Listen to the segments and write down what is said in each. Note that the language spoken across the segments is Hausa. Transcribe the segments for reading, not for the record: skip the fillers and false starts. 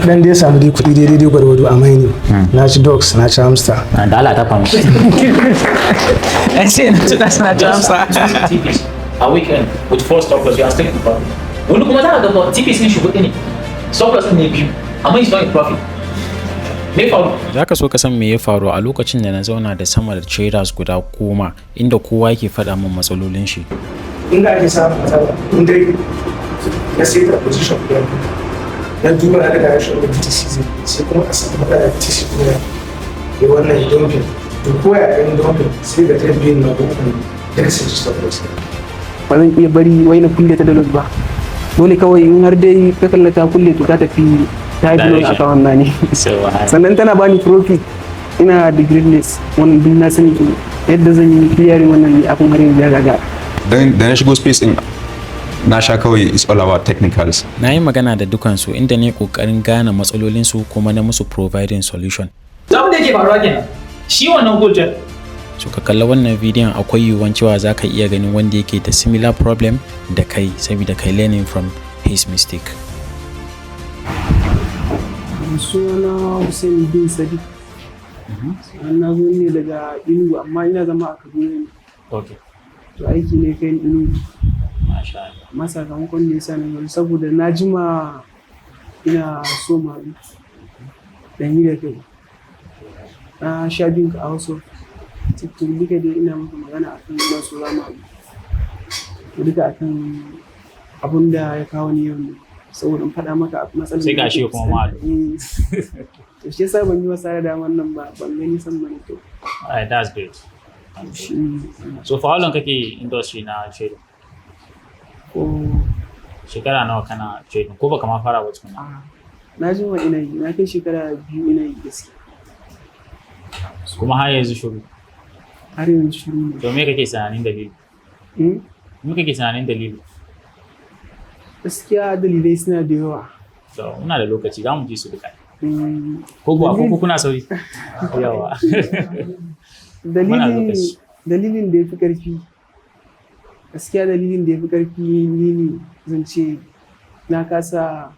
na dan dai samu dai kuɗi daidai gwargwado a maini na ci dogs na ci hamster da Allah ta famu ai sai na ci na ci hamster a weekend with 4 stoppers you are still in profit wani kuma za ka ga TPS ne shi kuɗi ne stoppers ne biyu amma is not in profit me faru za ka so ka san me ya faru a lokacin da na zauna da sama da traders guda 10 inda kowa yake faɗa min matsalolin shi inda ake samun matsala inda ya sai da position ɗaya ya duba na daga rashin da BTC sai kuma a samu matsala BTC kuma ya wannan dumping to ko ya ɗan dumping sai da ta biyu na dumping da sai su tabbata ba zan iya bari wai na kulle ta da lot ba dole kawai in har dai ka kallata kulle to ta tafi ta yi bilon account na ne sannan tana bani profit ina da greatness wannan duk na sani yadda zan yi clearing wannan ne abin har yanzu ya gaga dan na shigo space din na sha kawai it's all about technicals na yi magana da dukansu inda ne kokarin gane matsalolinsu kuma na musu providing solution zamu da yake faruwa kenan shi wannan gold so ka kalla wannan bidiyon akwai yiwuwan cewa za ka iya ganin wanda yake da similar problem da kai saboda kai learning from his mistake suna Hussein bin Sadiq na zo ne daga Inugu amma ina zama a Kaduna ne okay to aiki ne kai Inugu masha Allah amma sakamakon da yasa ne saboda na jima ina so ma dan yi da kai na sha bin ka a Hausa cikin duka dai ina maka magana akan ina so za mu duka akan abun da ya kawo ni yau ne saboda in faɗa maka matsalar sai gashi kuma malu to shi yasa ban yi wasa da daman nan ba ban gani san bane to alright that's great so for how long kake industry na trading ko shekara nawa kana trading ko baka ma fara ba tukuna na ji wa ina yi na kai shekara 2 ina yi gaskiya kuma har yanzu shiru har yanzu shiru ne to me kake tunanin dalili me kake tunanin dalili gaskiya dalilai suna da yawa to muna da lokaci za mu ji su duka ko ko kuna sauri yawa dalilin da ya fi ƙarfi gaskiya dalilin da ya fi ƙarfi ne zan ce na kasa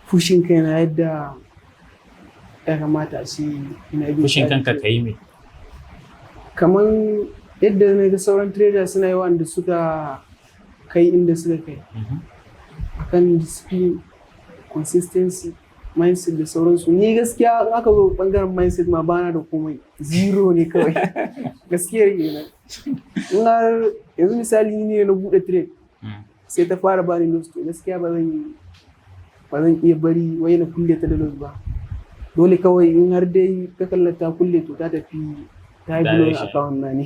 fushin kaina yadda ya kamata a ce ina bin fushin kanka ka yi me kamar yadda na ga sauran traders suna yi wanda suka kai inda suka kai akan discipline consistency mindset da sauransu ni gaskiya in aka zo bangaren mindset ma bana da komai zero ne kawai gaskiyar kenan in har yanzu misali ni ne na bude trade sai ta fara bani loss to gaskiya ba zan iya bari wai na kulle ta da loss ba dole kawai in har dai ka kallata kulle to ta tafi ta yi bilon account na ne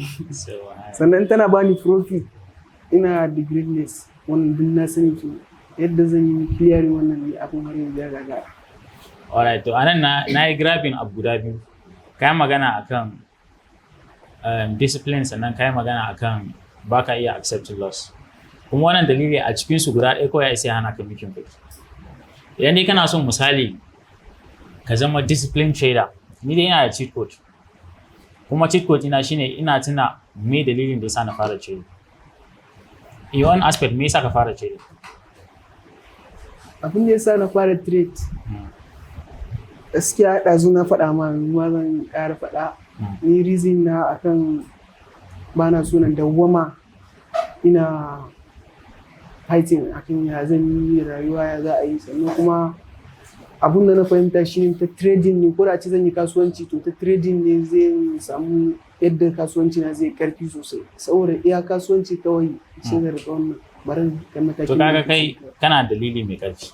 sannan tana bani profit ina da greatness wannan duk na sani to yadda zan yi clearing wannan ne abin har yanzu ya gagara alright to anan na yi grabbing abu guda biyu kai magana akan discipline sannan kai magana akan baka iya accept loss kuma wannan dalili a cikin su guda ɗaya kawai sai hana ka making kuɗi idan dai kana son misali ka zama discipline trader ni dai ina da cheat code kuma cheat code ina shine ina tuna me dalilin da yasa na fara trading in one aspect me yasa ka fara trading abin da yasa na fara trade gaskiya ɗazu na faɗa ma zan ƙara faɗa ni reason na akan bana so na dawwama ina fighting akan ya zan yi rayuwa ya za a yi sannan kuma abun da na fahimta shine ta trading ne ko da ce zan yi kasuwanci to ta trading ne zai samu yadda kasuwanci na zai karfi sosai saboda iya kasuwanci kawai ce da rika wannan barin da mataki to kaga kai kana dalili mai karfi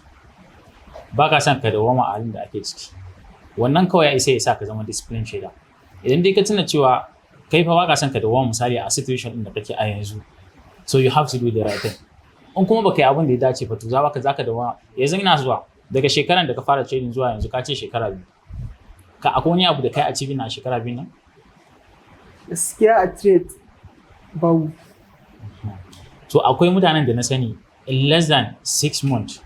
ba ka son ka dawoma a halin da ake ciki wannan kawai ya isa ya sa ka zama discipline trader idan dai ka tuna cewa kai fa ba ka son ka dawoma misali a situation din da kake a yanzu so you have to do the right thing in kuma baka yi abin da ya dace ba to za ka dawoma yanzu ina zuwa daga shekaran da ka fara trading zuwa yanzu ka ce shekara 2 ka akwai wani abu da kai a cibi na shekara 2 nan gaskiya a trade babu so akwai mutanen da na sani in less than 6 months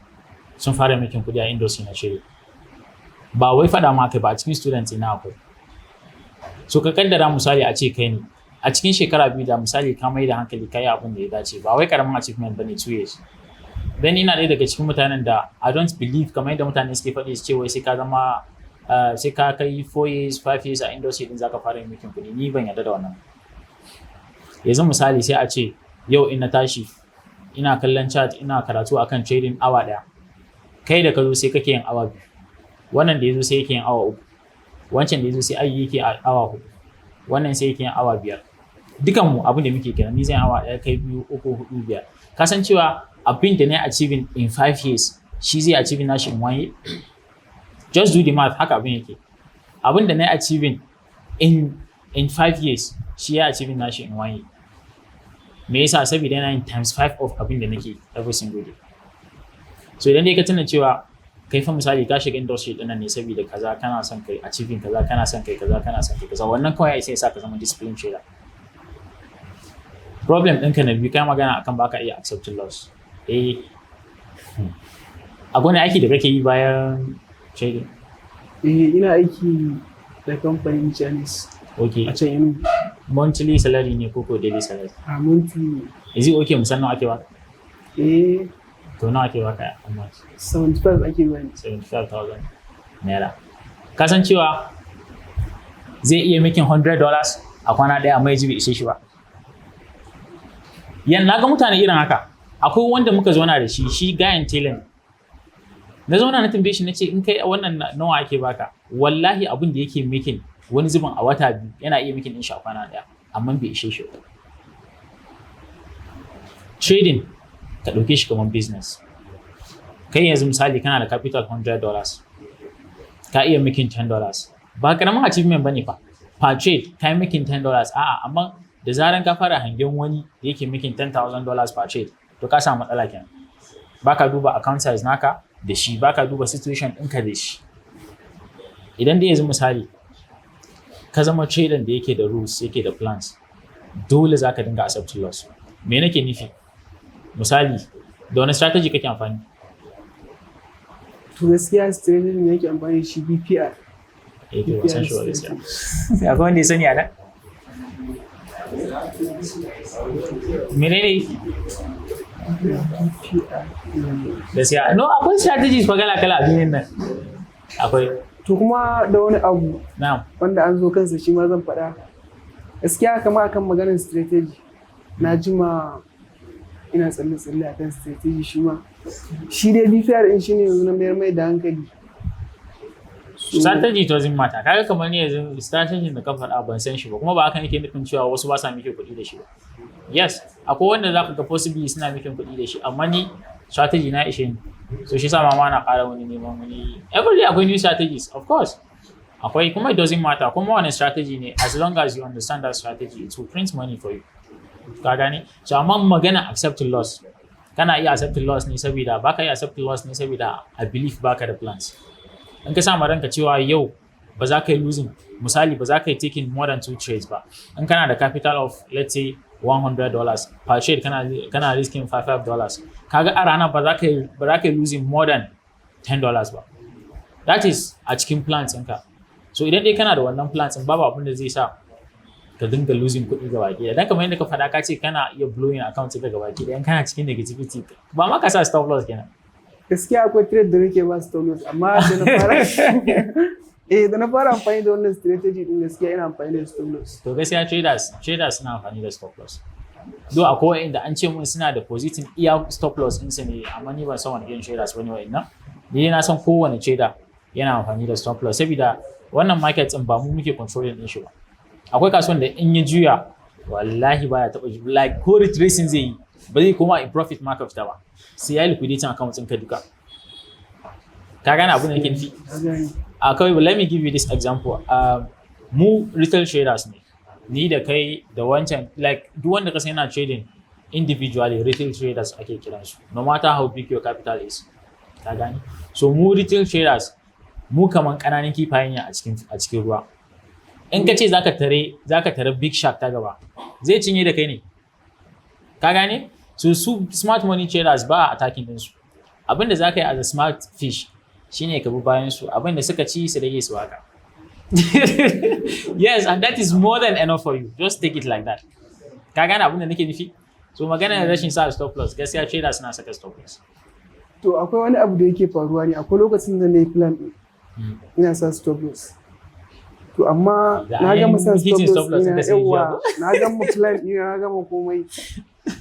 sun fara making kudi a industry na shiri ba wai fada ma kai ba a cikin students ina akwai so ka kaddara misali a ce kai ne a cikin shekara 2 da misali ka mai da hankali kai abin da ya dace ba wai karamin achievement bane 2 years then ina ɗaya daga cikin mutanen da I don't believe kamar yadda mutane suke faɗi su ce wai sai ka zama sai ka kai 4 years 5 years a industry din zaka fara yin making kuɗi. Ni ban yarda da wannan. Yanzu misali sai a ce yau in na tashi ina kallon chat ina karatu akan trading awa ɗaya, kai da ka zo sai kake yin awa 2, wannan da ya zo sai yake yin awa 3, wancan da ya zo sai ai yake awa 4, wannan sai yake yin awa 5. Dukanmu abin da muke kenan, ni zan awa 1 kai 2 3 4 5. Ka san cewa abin da na achieving in 5 years shi zai achieving nashi in 1 year? Just do the math, haka abin yake. Abin da na achieving in 5 years shi ya achieving nashi in 1 year. Me yasa? Saboda yana yin times 5 of abin da nake every single day. So idan dai ka tuna cewa kai fa misali ka shiga industry din nan ne saboda kaza kana son kai achieving kaza kana son kai kaza kana son kai kaza, wannan kawai sai ya sa ka zama discipline trader. Problem ɗinka na biyu kai magana akan baka iya accepting loss. Akwai wani aiki da kake yi bayan trading? Ina aiki da kamfanin Chinese. Okay. A can Enugu. Monthly salary ne ko daily salary? A monthly. Is it okay musan nawa ake baka? To nawa ake baka a month? 75 ake bani. 75,000 naira. Ka san cewa zai iya making $100 a kwana ɗaya amma ya ji bai ishe shi ba. Na ga mutane irin haka. Akwai wanda muka zauna da shi gayan talent. Na zauna na tambaye shi na ce in kai wannan nawa ake baka? Wallahi abin da yake making wani zubin a wata 2 yana iya making din shi a kwana ɗaya amma bai ishe shi ba. Trading ka ɗauke shi kamar business. Kai yanzu misali kana da capital $100, ka iya making $10. Ba karamin achievement bane fa. Per trade ka yi making $10, a'a amma da zaran ka fara hangen wani da yake making $10,000 per trade, to ka samu matsala kenan. Baka duba account size naka da shi, baka duba situation ɗinka da shi. Idan dai yanzu misali ka zama trader da yake da rules, yake da plans, dole zaka dinga accepting loss. Me nake nufi? Misali, da wani strategy kake amfani? To gaskiya strategy ne yake amfani shi BPR. To wasan shi gaskiya. Akwai wanda ya sani a nan? Menene? Gaskiya. No, akwai strategies fa kala-kala a duniyar nan. Akwai. To kuma da wani abu wanda an zo kansa shi ma zan faɗa. Gaskiya kama akan maganar strategy, na jima ina tsalle-tsalle akan strategy shi ma. Shi dai BPR in shi ne yanzu na mayar mai da hankali. Strategy doesn't matter. Kaga kamar ni yanzu strategy da ka faɗa ban san shi ba, kuma ba haka nake nufin cewa wasu ba sa miki kuɗi da shi ba. Yes, akwai wanda za ka ga possibly suna miki kuɗi da shi, amma ni strategy na ishe ni. So shi sa mama na ƙara wani neman wani. Every day akwai new strategies, of course. Akwai, kuma it doesn't matter. Kuma wani strategy ne, as long as you understand that strategy, it will print money for you. Ka gane? So amma magana accepting loss. Kana iya accepting loss ne saboda baka iya accepting loss ne saboda I believe baka da plans. In ka sa ma ranka cewa yau ba za ka yi losing, misali ba za ka yi taking more than 2 trades ba. In kana da capital of let's say $100 per trade, kana risking $5. Kaga a rana ba za ka yi losing more than $10 ba. That is a cikin plans ɗinka. So idan dai kana da wannan plans ɗin, babu abin da zai sa ka dinga losing kuɗi gaba ɗaya. Dan kamar yadda ka faɗa ka ce kana iya blowing account ɗinka gaba ɗaya, in kana cikin negativity ba ma ka sa stop loss kenan. Gaskiya akwai trade da nake ba stop loss, amma da na fara da na fara amfani da wannan strategy din gaskiya ina amfani da stop loss. To gaskiya traders suna amfani da stop loss. Do akwai wanda an ce mun suna da position iya stop loss ɗinsu ne, amma ni ban san wani irin traders bane wa'annan. Ni na san kowane trader yana amfani da stop loss saboda wannan market ɗin ba mu muke controlling ɗin shi ba. Akwai kasuwan da in ya juya wallahi baya taɓa like ko retracing zai yi ba zai koma in profit ma ka fita ba, sai ya liquidating account ɗinka duka. Ka gane abin da nake nufi? Kawai let me give you this example. Mu retail traders ne, ni da kai da wancan, like duk wanda ka san yana trading individually, retail traders ake kiransu, no matter how big your capital is. Ka gane? So mu retail traders mu kaman ƙananan kifaye ne a cikin ruwa. In ka ce zaka tare big shark ta gaba, zai cinye da kai ne. Ka gane? So su smart money traders ba attacking ɗinsu. Abinda zaka yi as a smart fish shine ka bi bayan su, abinda suka ci su rage su haka. Yes, and that is more than enough for you. Just take it like that. Ka gane abinda nake nufi? So maganar rashin sa stop loss, gaskiya traders suna saka stop loss. to akwai wani abu da yake faruwa ne, akwai lokacin da na yi plan ɗin ina sa stop loss. To amma na gama sa stop loss ina yawa, na gama plan ina, na gama komai.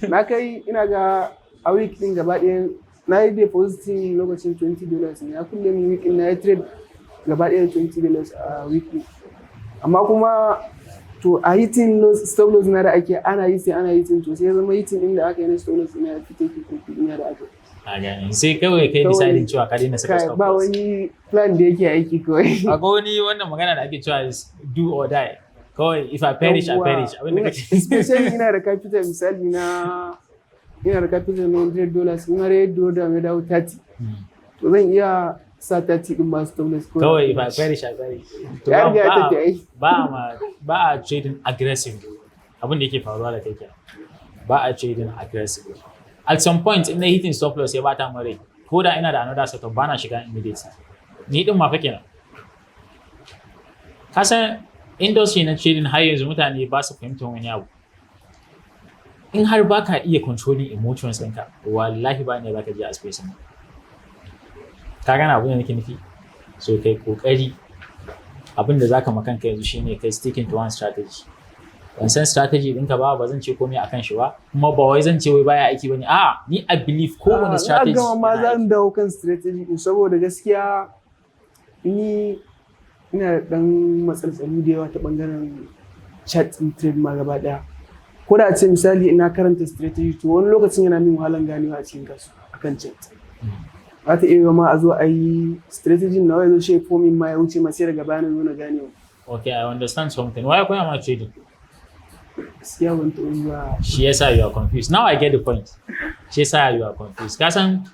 Na kai ina ga a week ɗin gaba ɗaya na yi depositing lokacin $20 ne, ya kulle min week na yi trade gaba ɗaya $20 a week ɗin. Amma kuma to a hitin stop loss na da ake ana yi to sai ya zama hitin ɗin da aka yi na stop loss ina ya fi take profit ina da aka yi. A gane sai kawai kai deciding cewa ka daina saka stop loss. Ba wani plan da yake aiki kawai. Akwai wani wannan magana da ake cewa is do or die. Kawai if I perish, I perish. Abin da kake. Especially ina da capital misali ina da capital na $100 ina da $8 mai dawo 30. To zan iya sa 30 din ba stop loss kawai if I perish, I perish. To ya riga ta tafi. Ba a trading aggressive. Abin da yake faruwa da kai kenan. Ba a trading aggressive. At some point in the hitting stop loss ya bata min rai, ko da ina da another setup bana shiga immediately. Ni din ma fa kenan. Ka san industry na trading har yanzu mutane ba su fahimtar wani abu. In har baka iya controlling emotions ɗinka, wallahi ba ne zaka je a space ɗin. Ka gane abin da nake nufi? So kai kokari abin da zaka makanka yanzu shine kai sticking to one strategy. Ban san strategy ɗinka ba zan ce komai akan shi ba, kuma ba wai zan ce wai baya aiki bane. Ni I believe kowane strategy. Ina gama ma zan dawo kan strategy din saboda gaskiya ni ina da dan matsaltsali da yawa ta bangaren chat in trade ma gaba daya. Ko da ce misali ina karanta strategy to wani lokacin yana min wahalan ganewa a cikin kasu akan chat. Za ta iya ma a zo a yi strategy na wai zo shi fomin ma ya wuce ma sai daga bayanin nuna ganewa. Okay, I understand something. Why akwai ma trading? Gaskiya ban taɓa zuwa. Shi yasa you are confused. Now I get the point. Shi yasa you are confused. Ka san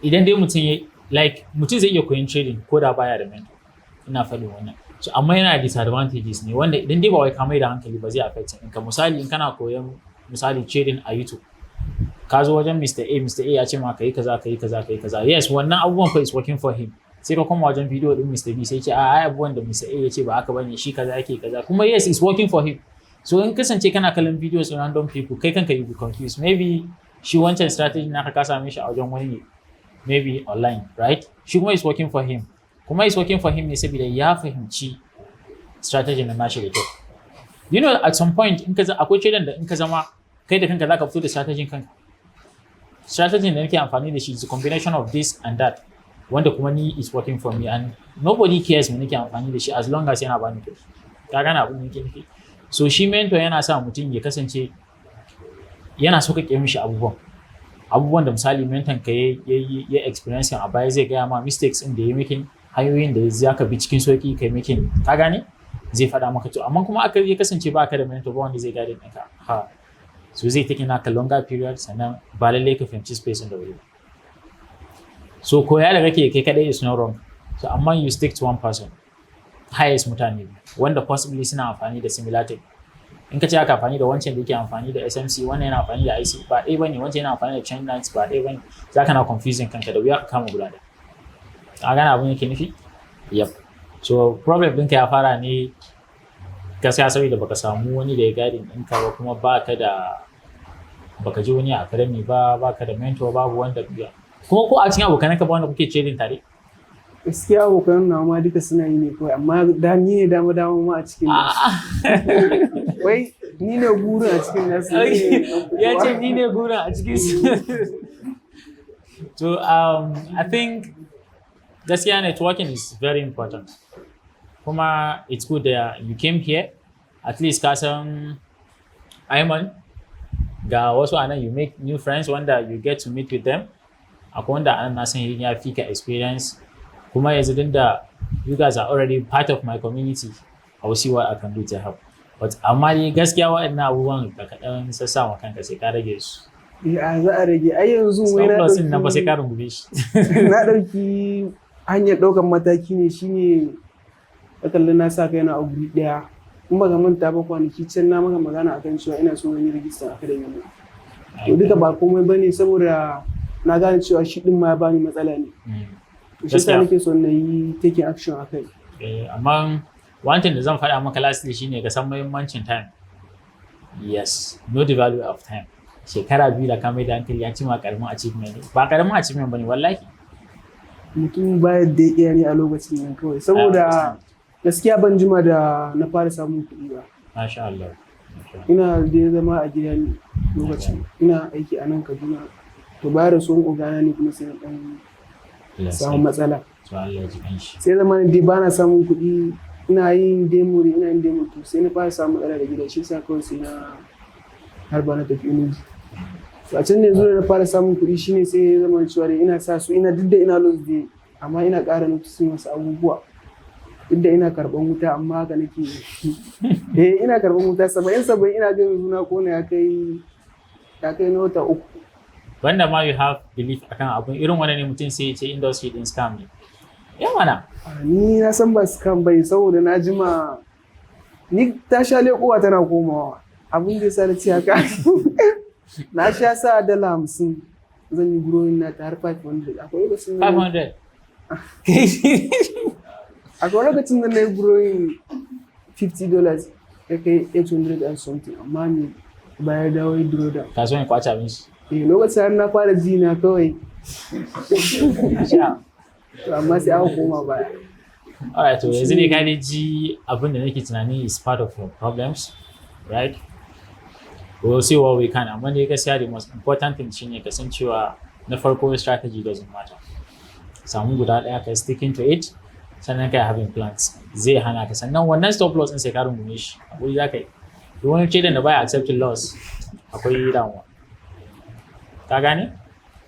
idan dai mutum zai iya koyon trading ko da baya da mentor. Ina faɗin wannan. So amma yana da disadvantages ne wanda idan dai ba wai ka mai da hankali ba zai affect ɗinka. Misali in kana koyon trading a YouTube. Ka zo wajen Mr. A ya ce ma kai kaza. Yes, wannan abubuwan fa is working for him. Sai ka koma wajen video din Mr. B sai ce ai abubuwan da Mr. A ya ce ba haka bane shi kaza yake kaza. Kuma yes, it's working for him. So in kasance kana kallon videos na random people kai kanka you be confused. Maybe shi wancan strategy naka ka same shi a wajen wani maybe online, right? Shi kuma is working for him. Kuma is working for him ne saboda ya fahimci strategy na nashi da kyau. You know at some point in ka akwai trader da in ka zama kai da kanka zaka fito da strategy kanka. Strategy da nake amfani da shi is a combination of this and that. Wanda kuma ni is working for me and nobody cares me nake amfani da shi as long as yana bani kyau. Ka gane abin da nake nufi? So shi mentor yana sa mutum ya kasance yana so ka ke mishi abubuwan da misali mentor ka ya experience a baya zai gaya ma mistakes din da ya making, hanyoyin da za ka bi cikin sauki kai making. Ka gane? Zai faɗa maka to amma kuma aka ya kasance ba ka da mentor ba wanda zai guide ɗinka. So zai take naka longer period sannan ba lallai ka fahimci space din da wuri. So koya da kake kai kadai is not wrong. So amma you stick to one person. Highest mutane wanda possibly suna amfani da similar tech. In ka ce aka amfani da wancan da yake amfani da SMC, wannan yana amfani da IC ba ɗaya bane, wancan yana amfani da chain lines ba ɗaya bane. Za ka na confusing kanka da wuya ka kama guda da. A gane abin yake nufi? Yep. So problem ɗinka ya fara ne gaskiya saboda baka samu wani da ya guiding ɗinka ba kuma baka ji wani academy baka da mentor babu wanda biya. Kuma ko a cikin abokananka ba wanda kuke trading tare? Gaskiya abokan nawa ma duka suna yi ne kawai amma da ni ne dama ma a cikin nasu. Wai ni ne gurin a cikin nasu. Ya ce ni ne gurin a cikin su. So I think gaskiya networking is very important. Kuma it's good that you came here. At least ka san Ayman ga wasu anan you make new friends wanda you get to meet with them. Akwai wanda anan na san ya fi ka experience. Kuma yanzu din da you guys are already part of my community, I will see what I can do to help. But amma dai gaskiya waɗannan abubuwan da ka ɗan sassa wa kanka sai ka rage su. Ya za a rage ai yanzu wai na ɗauki nan ba sai ka rungume shi. Na ɗauki hanyar ɗaukar mataki ne shine kalli na sa kai na a guri ɗaya. In ba ka manta ba kwanaki can na maka magana akan cewa ina so yin rijistar academy ne. To duka ba komai bane saboda na gane cewa shi ɗin ma ya bani matsala ne. Shi sa nake so na yi taking action a kai. Amma one thing da zan faɗa maka lastly shine ka san muhimmancin time. Yes, know the value of time. shekara 2 da ka mai da hankali ya ci ma karamin achievement ne ba karamin achievement bane wallahi mutum baya da iya ne a lokacin nan kawai saboda gaskiya ban jima da na fara samun kuɗi ba. Masha Allah. Ina da zama a gida ne lokacin ina aiki a nan Kaduna to bayar da son ogana ne kuma sai na dan samu matsala. Sai zama dai ba na samun kuɗi ina yin demo to sai na fara samun matsala da gida shi sa kawai sai na harba na tafi Enugu. To a can ne zuwa na fara samun kuɗi shine sai ya zama cewa dai ina sa su ina duk da ina loss dai amma ina ƙara noticing wasu abubuwa. Duk da ina karɓan wuta amma haka nake ina karɓan wuta 70 ina jin zuna ko ne ya kai na wata 3. Wanda ma you have belief akan abun irin wannan ne mutum sai ya ce industry din scam ne. Mana. Ni na san ba scam bai saboda na jima ni ta sha leƙowa tana komawa abin da yasa na ce haka na sha sa $50 zan yi growing na ta har 500 akwai lokacin 500 akwai lokacin da na yi growing $50 ya kai 800 and something amma ne bayar da wai draw down kasuwan kwace abin shi lokacin har na fara ji na kawai amma sai aka koma baya. Alright, to yanzu ne ka dai ji abin da nake tunani is part of your problems, right? We'll see what we can. Amma dai gaskiya the most important thing shine kasancewa na farko strategy doesn't matter. Samu guda ɗaya ka sticking to it, sannan kai having plans zai hana ka sannan wannan stop loss din sai ka rungume shi. Akwai za ka yi. Duk wani trader da baya accepting loss akwai damuwa. Ka gane?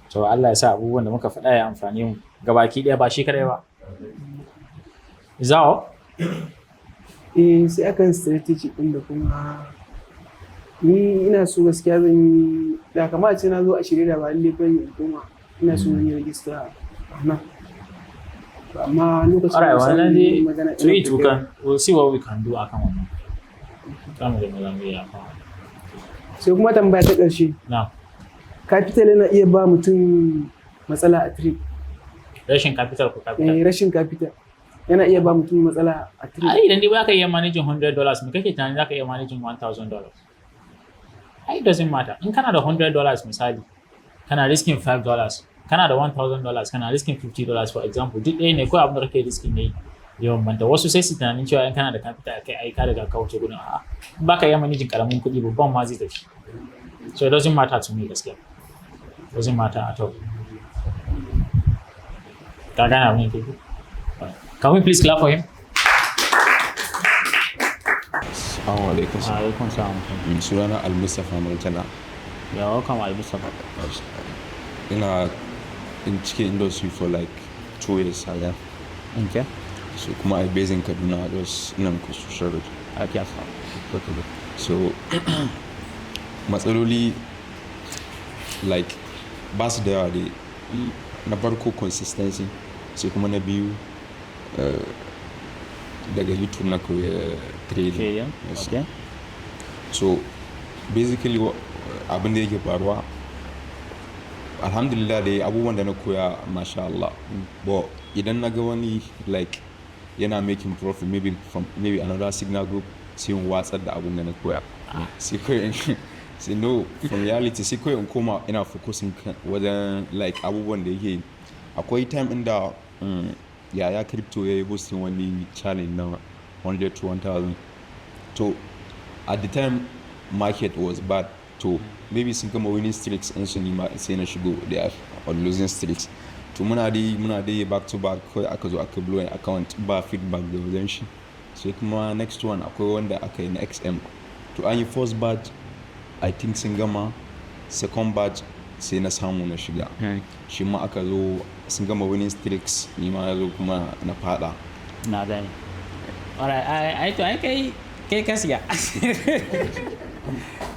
To Allah ya sa abubuwan da muka faɗa ya amfane mu gabaki ɗaya ba shi kadai ba. Zao? Sai akan strategy ɗin da kuma ni ina so gaskiya zan yi da kamar ce na zo a shirye da ba lalle ba ne kuma ina so zan yi register nan. Amma lokacin da wannan dai magana to it we'll see what we can do akan wannan. Kamu da magana ya fa. Sai kuma tambaya ta ƙarshe. Na. Capital yana iya ba mutum matsala a trade. Rashin capital ko capital? Rashin capital yana iya ba mutum matsala a trade. Ai idan dai ba ka iya managing $100 me kake tunani za ka iya managing $1,000? Ai doesn't matter. In kana da $100 misali, kana risking $5, kana da $1,000, kana risking $50 for example, duk ɗaya ne ko abin da kake risking ne yawan banta. Wasu sai su tunanin cewa in kana da capital kai ai ka riga ka wuce gudun a'a. Ba ka iya managing karamin kuɗi babban ma zai tafi. So it doesn't matter to me gaskiya. It doesn't matter at all. Ka gane abin da yake? Can we please clap for him? Assalamu alaikum. Alaikum salam. Sunana Al-Mustapha Murtala. Yeah, welcome Al-Mustapha. Ina in cikin industry for like 2 years haka. Okay. So kuma I based in Kaduna, just ina construction road. Okay, so matsaloli like ba su da yawa dai. Na farko consistency, sai kuma na biyu daga YouTube na koya trading. Yes. Okay. So basically abin da yake faruwa alhamdulillah dai abubuwan da na koya masha Allah, but idan na ga wani like yana making profit maybe another signal group sai in watsar da abun da na koya sai kawai sai no from reality sai kawai in koma ina focusing wajen like abubuwan da yake akwai time inda yaya crypto ya yi boosting wani challenge na 100 to 1000 to at the time market was bad to maybe sun gama winning streaks in su nima sai na shigo they are on losing streaks to muna dai back to back kawai aka zo aka blow account ba feedback da wajen shi sai kuma next one akwai wanda aka yi na XM to an yi first batch I think sun gama second batch sai na samu na shiga shi ma aka zo sun gama winning streaks ni ma na zo kuma na fada na gani alright ai kai ka siya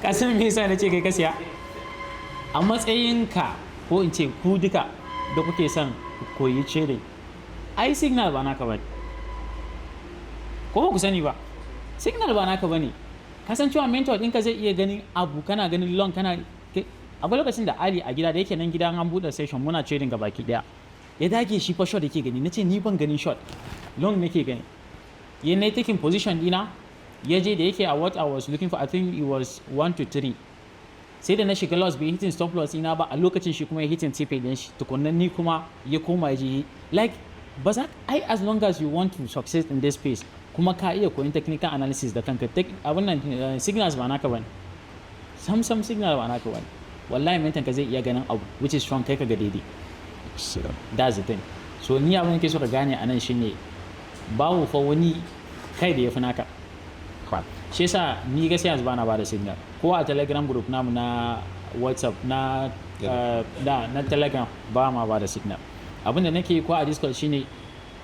ka san me yasa nace kai ka siya a matsayinka ko in ce ku duka da kuke son koyi trading ai signal ba naka bane ko ba ku sani ba signal ba naka bane kasancewa mentor ɗinka zai iya ganin abu kana ganin long kana akwai lokacin da Ali a gida da yake nan gidan an buɗe session muna trading gabaki daya ya dage shi fa short yake gani nace ni ban ganin short long nake gani ya ne taking position dina ya je da yake a what I was looking for I think it was 1 to 3 sai da na shiga loss bai hitin stop loss ina ba a lokacin shi kuma ya hitin TP din shi tukunnan ni kuma ya koma ji like ba za ai as long as you want to succeed in this space kuma ka iya koyin technical analysis da kanka abin nan signals ba naka bane sam signal ba naka bane wallahi mentan ka zai iya ganin abu which is strong kai ka ga daidai that's the thing so ni abin da ke so ka gane anan shine babu fa wani kai da yafi naka shi yasa ni gaskiya yanzu bana bada signal ko a telegram group namu na whatsapp na na telegram ba ma bada signal abin da nake ko a discord shine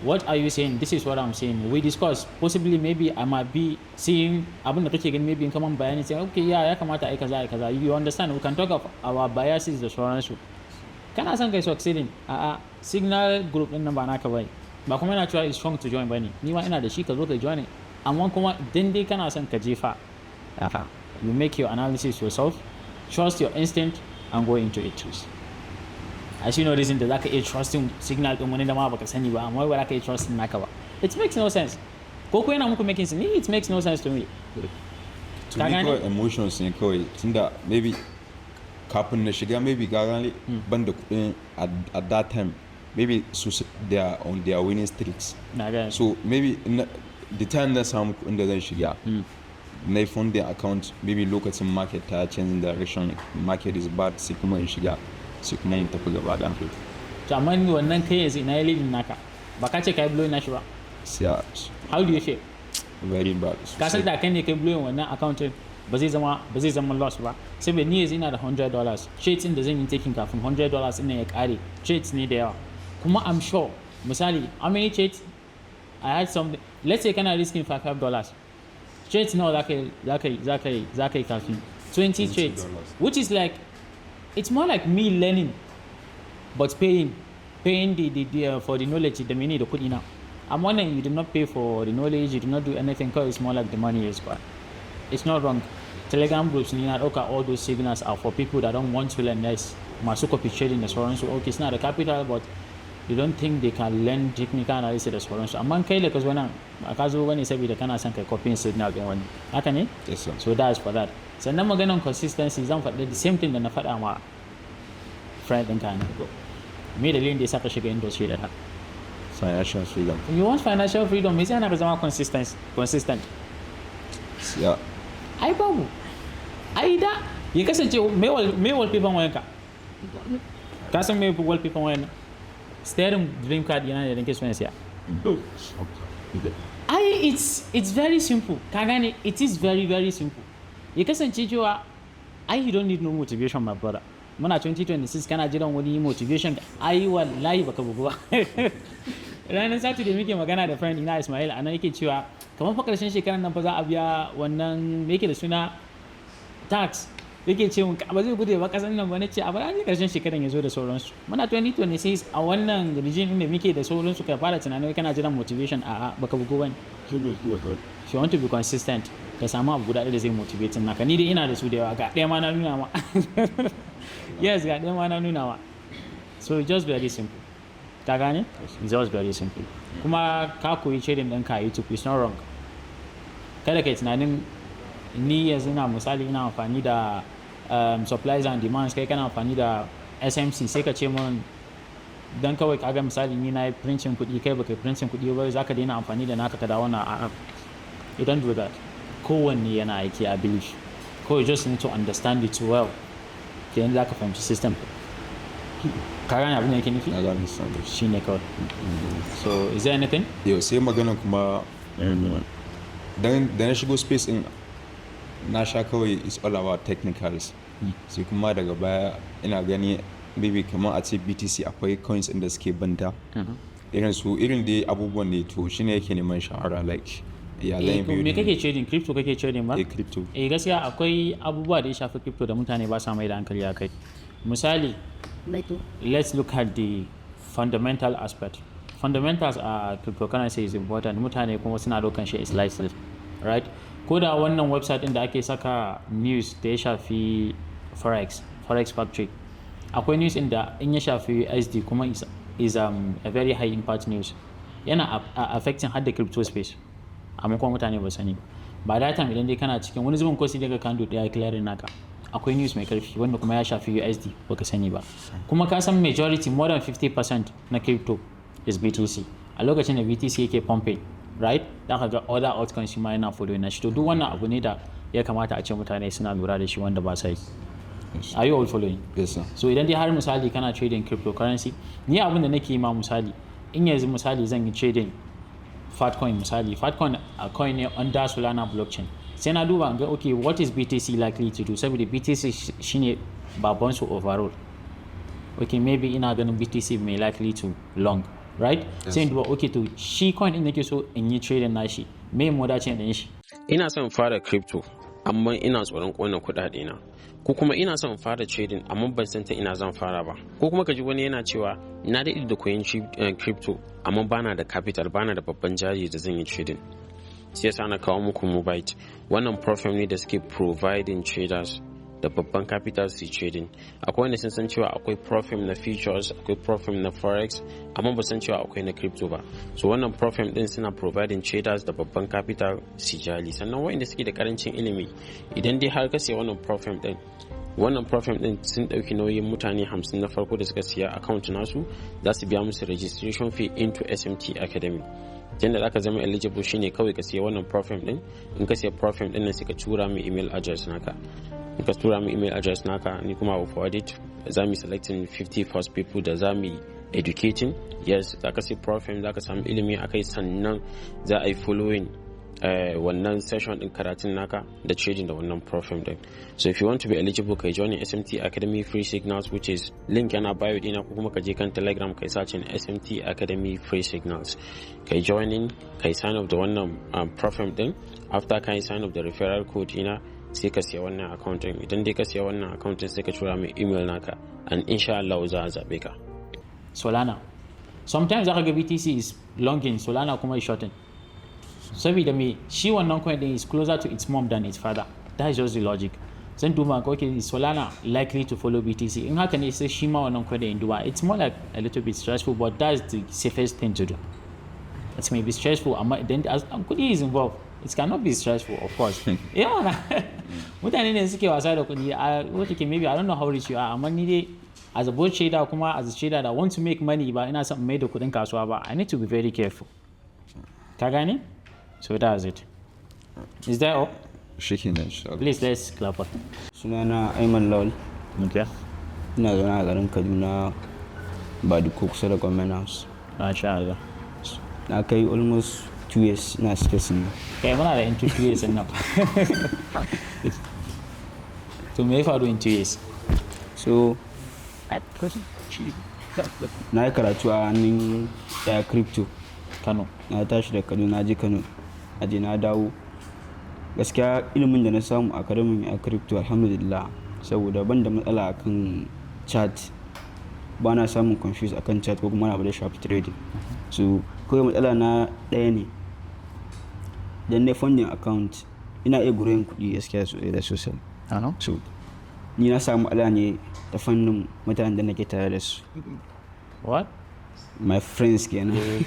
what are you saying, this is what I'm saying, we discuss possibly maybe I might be seeing abin da kake gani maybe in kaman bayani sai okay ya kamata ai kaza you understand, we can talk of our biases da sauransu. Kana son kai succeeding a signal group din nan ba naka bai ba kuma yana cewa is strong to join bane ni ma ina da shi ka zo ka join amma kuma dan dai kana son ka jefa you make your analysis yourself, trust your instinct and go into it. I see no reason da zaka iya trusting signal din wani da ma baka sani ba amma ba zaka iya trusting naka ba. It makes no sense. Ko yana muku making sense, it makes no sense to me. To me kawai emotions ne kawai tunda maybe kafin na shiga maybe ga gane ban da kuɗin at that time maybe so they are on their winning streaks. So maybe the time na samu kuɗin da zan shiga na yi funding account maybe lokacin market ta change direction, market is bad sai kuma in shiga sai kuma in tafi gaba da to amma ni wannan kai yanzu ina yi leading naka ba ka ce kai blowing na shi ba how do you feel? Very bad. Ka san da kai ne kai blowing wannan account ba zai zama loss ba sai bai ni yanzu ina da $100 trades din da zan yi taking kafin $100 din ya kare trades ne da yawa kuma I'm sure misali how many trades I had something, let's say kana risking $5 trades nawa za ka yi kafin 20 trades which is like it's more like me learning but paying the for the knowledge the money the kudi now. I'm wondering you did not pay for the knowledge, you did not do anything because it's more like the money is gone. It's not wrong. Telegram groups need not okay, all those signals are for people that don't want to learn this. Masu copy trading the foreign so okay it's not a capital but you don't think they can learn technical analysis da sauransu amma kai da ka zo nan ka zo bane saboda kana son kai copying signal din wani haka ne? Yes sir. So that's for that. Sannan maganan consistency zan faɗa the same thing da na faɗa ma friend ɗinka ne me dalilin da ya saka shiga industry da haka financial freedom. You want financial freedom me sai ana ka zama consistent Yeah. ai babu ai da ya kasance me wallpaper wayanka ka san me wallpaper wayanka steering dream card yana da nake so na siya it's very simple ka gane it is very very simple ya kasance cewa you don't need no motivation my brother muna 2026 kana jiran wani motivation wallahi baka bugu ba ranar Saturday muke magana da friend ina Ismail anan yake cewa kamar fa karshen shekarar nan fa za a biya wannan me yake da suna tax yake ce mun ba zai gude ba kasan nan ba nace a bara ne karshen shekarar yazo da sauransu muna 2026 a wannan regime da muke da sauransu ka fara tunanin kana jiran motivation baka bugu bane you want to be consistent ka samu abu guda da zai motivate naka ni dai ina da su da yawa ga ɗaya ma na nuna ma yes ga ɗaya ma na nuna ma so just very simple ka gane it's just very simple kuma ka koyi trading ɗin ka YouTube is not wrong kada kai tunanin ni yanzu na misali ina amfani da supplies and demands kai kana amfani da SMC sai ka ce mun dan kawai kaga misali ni na yi printing kuɗi kai baka printing kuɗi ba za ka daina amfani da naka ka dawo na you don't do that kowanne yana aiki a belief kawai just need to understand it well kenan za ka fahimci system ka gane abin da yake nufi? Na gane sanda shi ne kawai so is there anything? yau sai magana kuma da na shigo space in na sha kawai it's all about technicals sai kuma daga baya ina gani maybe kamar a ce BTC akwai coins inda suke banta irin da abubuwan ne to shine yake neman shahara like ya zai biyu me kake trading crypto kake trading ba? Crypto gaskiya akwai abubuwa da ya shafi crypto da mutane ba sa mai da hankali a kai misali let's look at the fundamental aspect. Fundamentals are cryptocurrency is important mutane kuma suna dokan shi is license right ko da wannan website din da ake saka news da ya shafi forex factory akwai news inda in ya shafi USD kuma is a very high impact news yana affecting har da crypto space amma kuma mutane ba sani ba da time idan dai kana cikin wani zubin ko sai daga kando daya clearing naka akwai news mai karfi wanda kuma ya shafi USD baka sani ba. Kuma ka san majority more than 50% na crypto is BTC. A lokacin da BTC yake pumping, right? Da ka ga other altcoins shi ma yana following na shi. To duk wannan abu ne da ya kamata a ce mutane suna lura da shi wanda ba sa yi. Are you all following? Yes, sir. So idan dai har misali kana trading cryptocurrency, ni abin da nake yi ma misali, in yanzu misali zan yi trading Fatcoin misali, Fatcoin a coin ne under Solana blockchain. Sai na duba ga okay, what is BTC likely to do? Saboda BTC shine baban su overall. Okay, maybe ina ganin BTC may likely to long, right? Yes. Sai in duba okay to shi coin din nake so in yi trading nashi, me moda chain din shi. Ina son fara crypto amma ina tsoron kona kuɗaɗe na, ko kuma ina son fara trading amma ban san ta ina zan fara ba, ko kuma kaji wani yana cewa na daɗe da koyon crypto amma bana da capital, bana da babban jari da zan yi trading. Sai yasa na kawo muku Mobite. Wannan platform ne da suke providing traders da babban capital su trading. Akwai wanda sun san cewa akwai platform na futures, akwai platform na forex, amma ba san cewa akwai na crypto ba. So wannan platform din suna providing traders da babban capital su jali. Sannan wanda suke da karancin ilimi, idan dai har ka siya wannan platform din sun dauki nauyin mutane 50 na farko da suka siya account nasu, za su biya musu registration fee into SMT Academy. Yanda zaka zama eligible shine kawai ka siya wannan platform din. In ka siya platform din nan sai ka tura mai email address naka. In ka tura mai email address naka, ni kuma I forward it. Za mu selecting 50 first people da za mu educating. Yes, za ka siya platform, za ka samu ilimi akai, sannan za a yi following wannan session din karatun naka da trading da wannan platform din. So if you want to be eligible, kai join SMT Academy Free Signals, which is link yana bio dina, ko kuma ka je kan Telegram kai search SMT Academy Free Signals. Kai join kai sign up da wannan platform din. After kai sign up da referral code ina, sai ka siya wannan account din. Idan dai ka siya wannan account din sai ka tura mai email naka, and insha Allah za a zabe ka. Solana. Sometimes zaka ga BTC is longing, Solana kuma is shorting. Saboda me, shi wannan coin din is closer to its mom than its father. That is just the logic. Zan duba okay, is Solana likely to follow BTC? In haka ne sai shi ma wannan coin din duba. It's more like a little bit stressful, but that's the safest thing to do. It may be stressful, then as kudi is involved, it cannot be stressful, of course. Yeah, mutane ne suke wasa da kudi. Okay, maybe I don't know how rich you are, amma ni dai as a board trader kuma as a trader that want to make money ba ina son mai da kudin kasuwa ba, I need to be very careful. Ka gane? So that's it. Is that all? Shaking inshallah. Please let's clap up. Sunana Ayman Lawal. Okay. Ina zaune a garin Kaduna ba duka kusa da Government House. Masha Allah. Na kai almost 2 years ina space ne. Kai muna da into 2 years nan. To me ya faru in 2 years? So na yi karatu a hannun crypto. Kano. Na tashi da Kaduna, na je Kano, aje na dawo. Gaskiya ilimin da na samu a karamin crypto alhamdulillah, saboda ban da matsala akan chat, ba na samun confuse akan chat ko kuma na da shafi trading. So kawai matsala na ɗaya ne, dan na funding account ina iya gurin kuɗi gaskiya sosai da sosai. So ni na samu matsala ne ta fannin mutanen da nake tare da su. What? My friends kenan.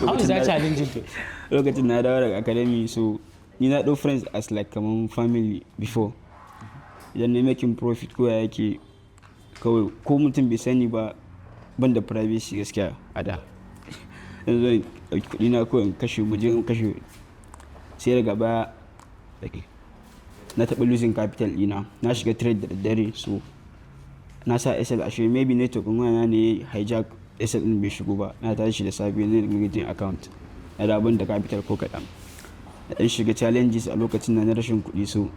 How is that challenging to? Lokacin na dawo daga academy, so ni na ɗau friends as like kaman family before. Idan na making profit ko ya yake, kawai ko mutum bai sani ba, ban da privacy gaskiya a da. Yanzu kuɗi na kawai in kashe, muje in kashe. Sai daga baya na taɓa losing capital ɗina, na shiga trade da daddare, so na sa SL ashe maybe network wani ne hijack SL ɗin bai shigo ba. Na tashi da safe ne da magajin account na rabon da capital ko kaɗan. Na ɗan shiga challenges a lokacin na rashin kuɗi, so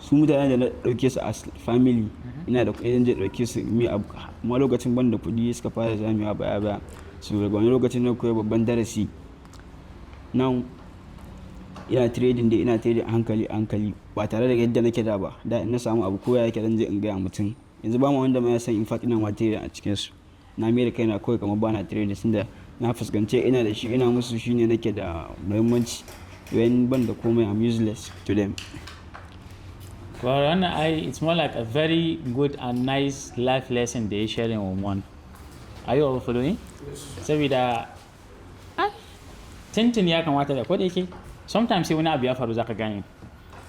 su mutane da na ɗauke su as family, ina da kuɗi zan ɗauke su mi abu, amma lokacin ban da kuɗi suka fara zamewa baya. So daga wani lokacin na koyi babban darasi. Now ina trading a hankali ba tare da yadda nake da ba. Da na samu abu koya yake dan je in gaya mutum. Yanzu ba mu wanda ma ya san in fact ina ma trading a cikin su. Na mai da kaina kawai kamar ba na trading, tunda na fuskance ina da shi, ina musu shine nake da muhimmanci. When ban da komai, I'm useless to them. Well, it's more like a very good and nice life lesson da ya sharing with one. Are you all following? Saboda tintin ya kamata da ko da yake sometimes sai wani abu ya faru zaka gane.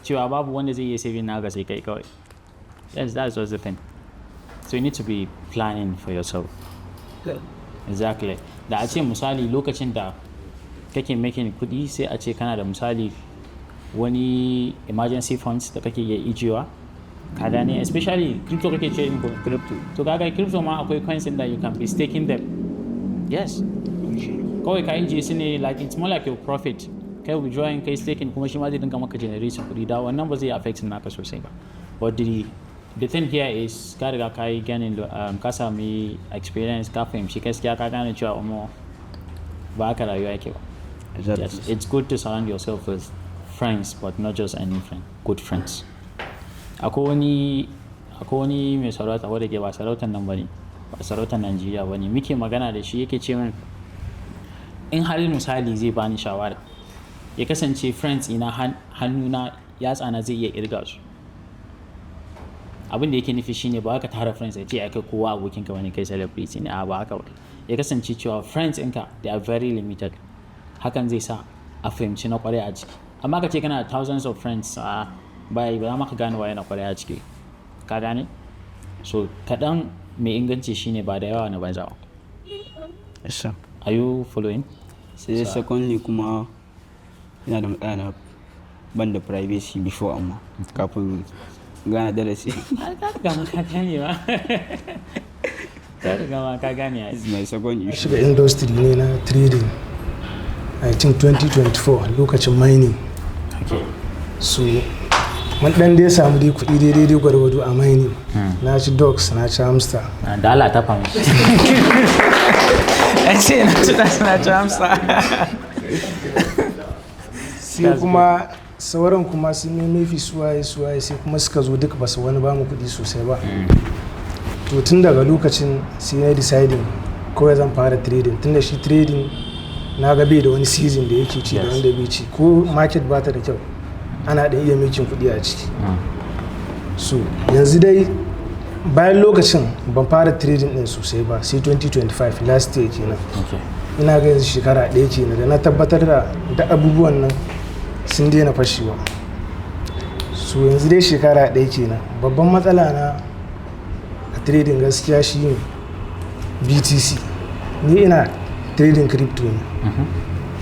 cewa babu wanda zai iya saving naka sai kai kawai. Yes, that's just the thing. So you need to be planning for yourself. Exactly. Da a ce misali lokacin da kake making kuɗi sai a ce kana da misali wani emergency funds da kake iya ijewa. Ka gane, especially crypto kake trading ko crypto. To kaga crypto ma akwai coins in that you can be staking them. Yes. Kawai ka ijiye su ne like it's more like your profit. Kai withdrawing kai staking kuma shi ma zai dinga maka generation kuɗi da wannan ba zai affect naka sosai ba. But the thing here is ka riga ka yi ganin ka sami experience ka fahimci gaskiya ka gane cewa ba haka rayuwa yake ba. Yes, it's good to surround yourself with friends but not just any friend, good friends. Akwai wani mai sarauta wadda ke ba sarautar nan bane, ba sarautar Najeriya bane, muke magana da shi yake ce min in halin misali zai bani shawara ya kasance friends ina hannuna yatsana zai iya irga su. Abin da yake nufi shine ba ka tara friends ya ce ai kai kowa abokinka bane kai celebrity ne, a ba haka ba. Ya kasance cewa friends ɗinka they are very limited. Hakan zai sa a fahimci na kwarai a ciki. Amma ka ce kana da thousands of friends ba za maka gane waye na kwarai a ciki. Ka gane? So kaɗan mai inganci shine ba da yawa na banza ba. Yes, sir. Are you following? Sai secondly kuma ina da matsala ban da privacy before amma kafin gane darasi. Ka gane It's my second issue. Shiga industry ne na trading. I think 2024 lokacin mining. Okay. So mun dan dai samu dai kuɗi daidai gwargwado a mining. Na ci dogs, na ci hamster. Da Allah ta famu. Ce na ci dogs, na ci hamster. Sai kuma sauran kuma sun nemi fi suwaye sai kuma suka zo duka ba su wani ba mu kuɗi sosai ba. To tun daga lokacin sai na deciding kawai zan fara trading, tunda shi trading na ga bai da wani season da yake ci da wanda bai ci, ko market ba ta da kyau ana da iya making kuɗi a ciki. So yanzu dai bayan lokacin ban fara trading din sosai ba sai 2025 last year kenan. Ina ga yanzu shekara ɗaya kenan da na tabbatar da abubuwan nan sun daina fashewa. So yanzu dai shekara ɗaya kenan. Babban matsala na a trading gaskiya shine BTC. Ni ina trading crypto ne.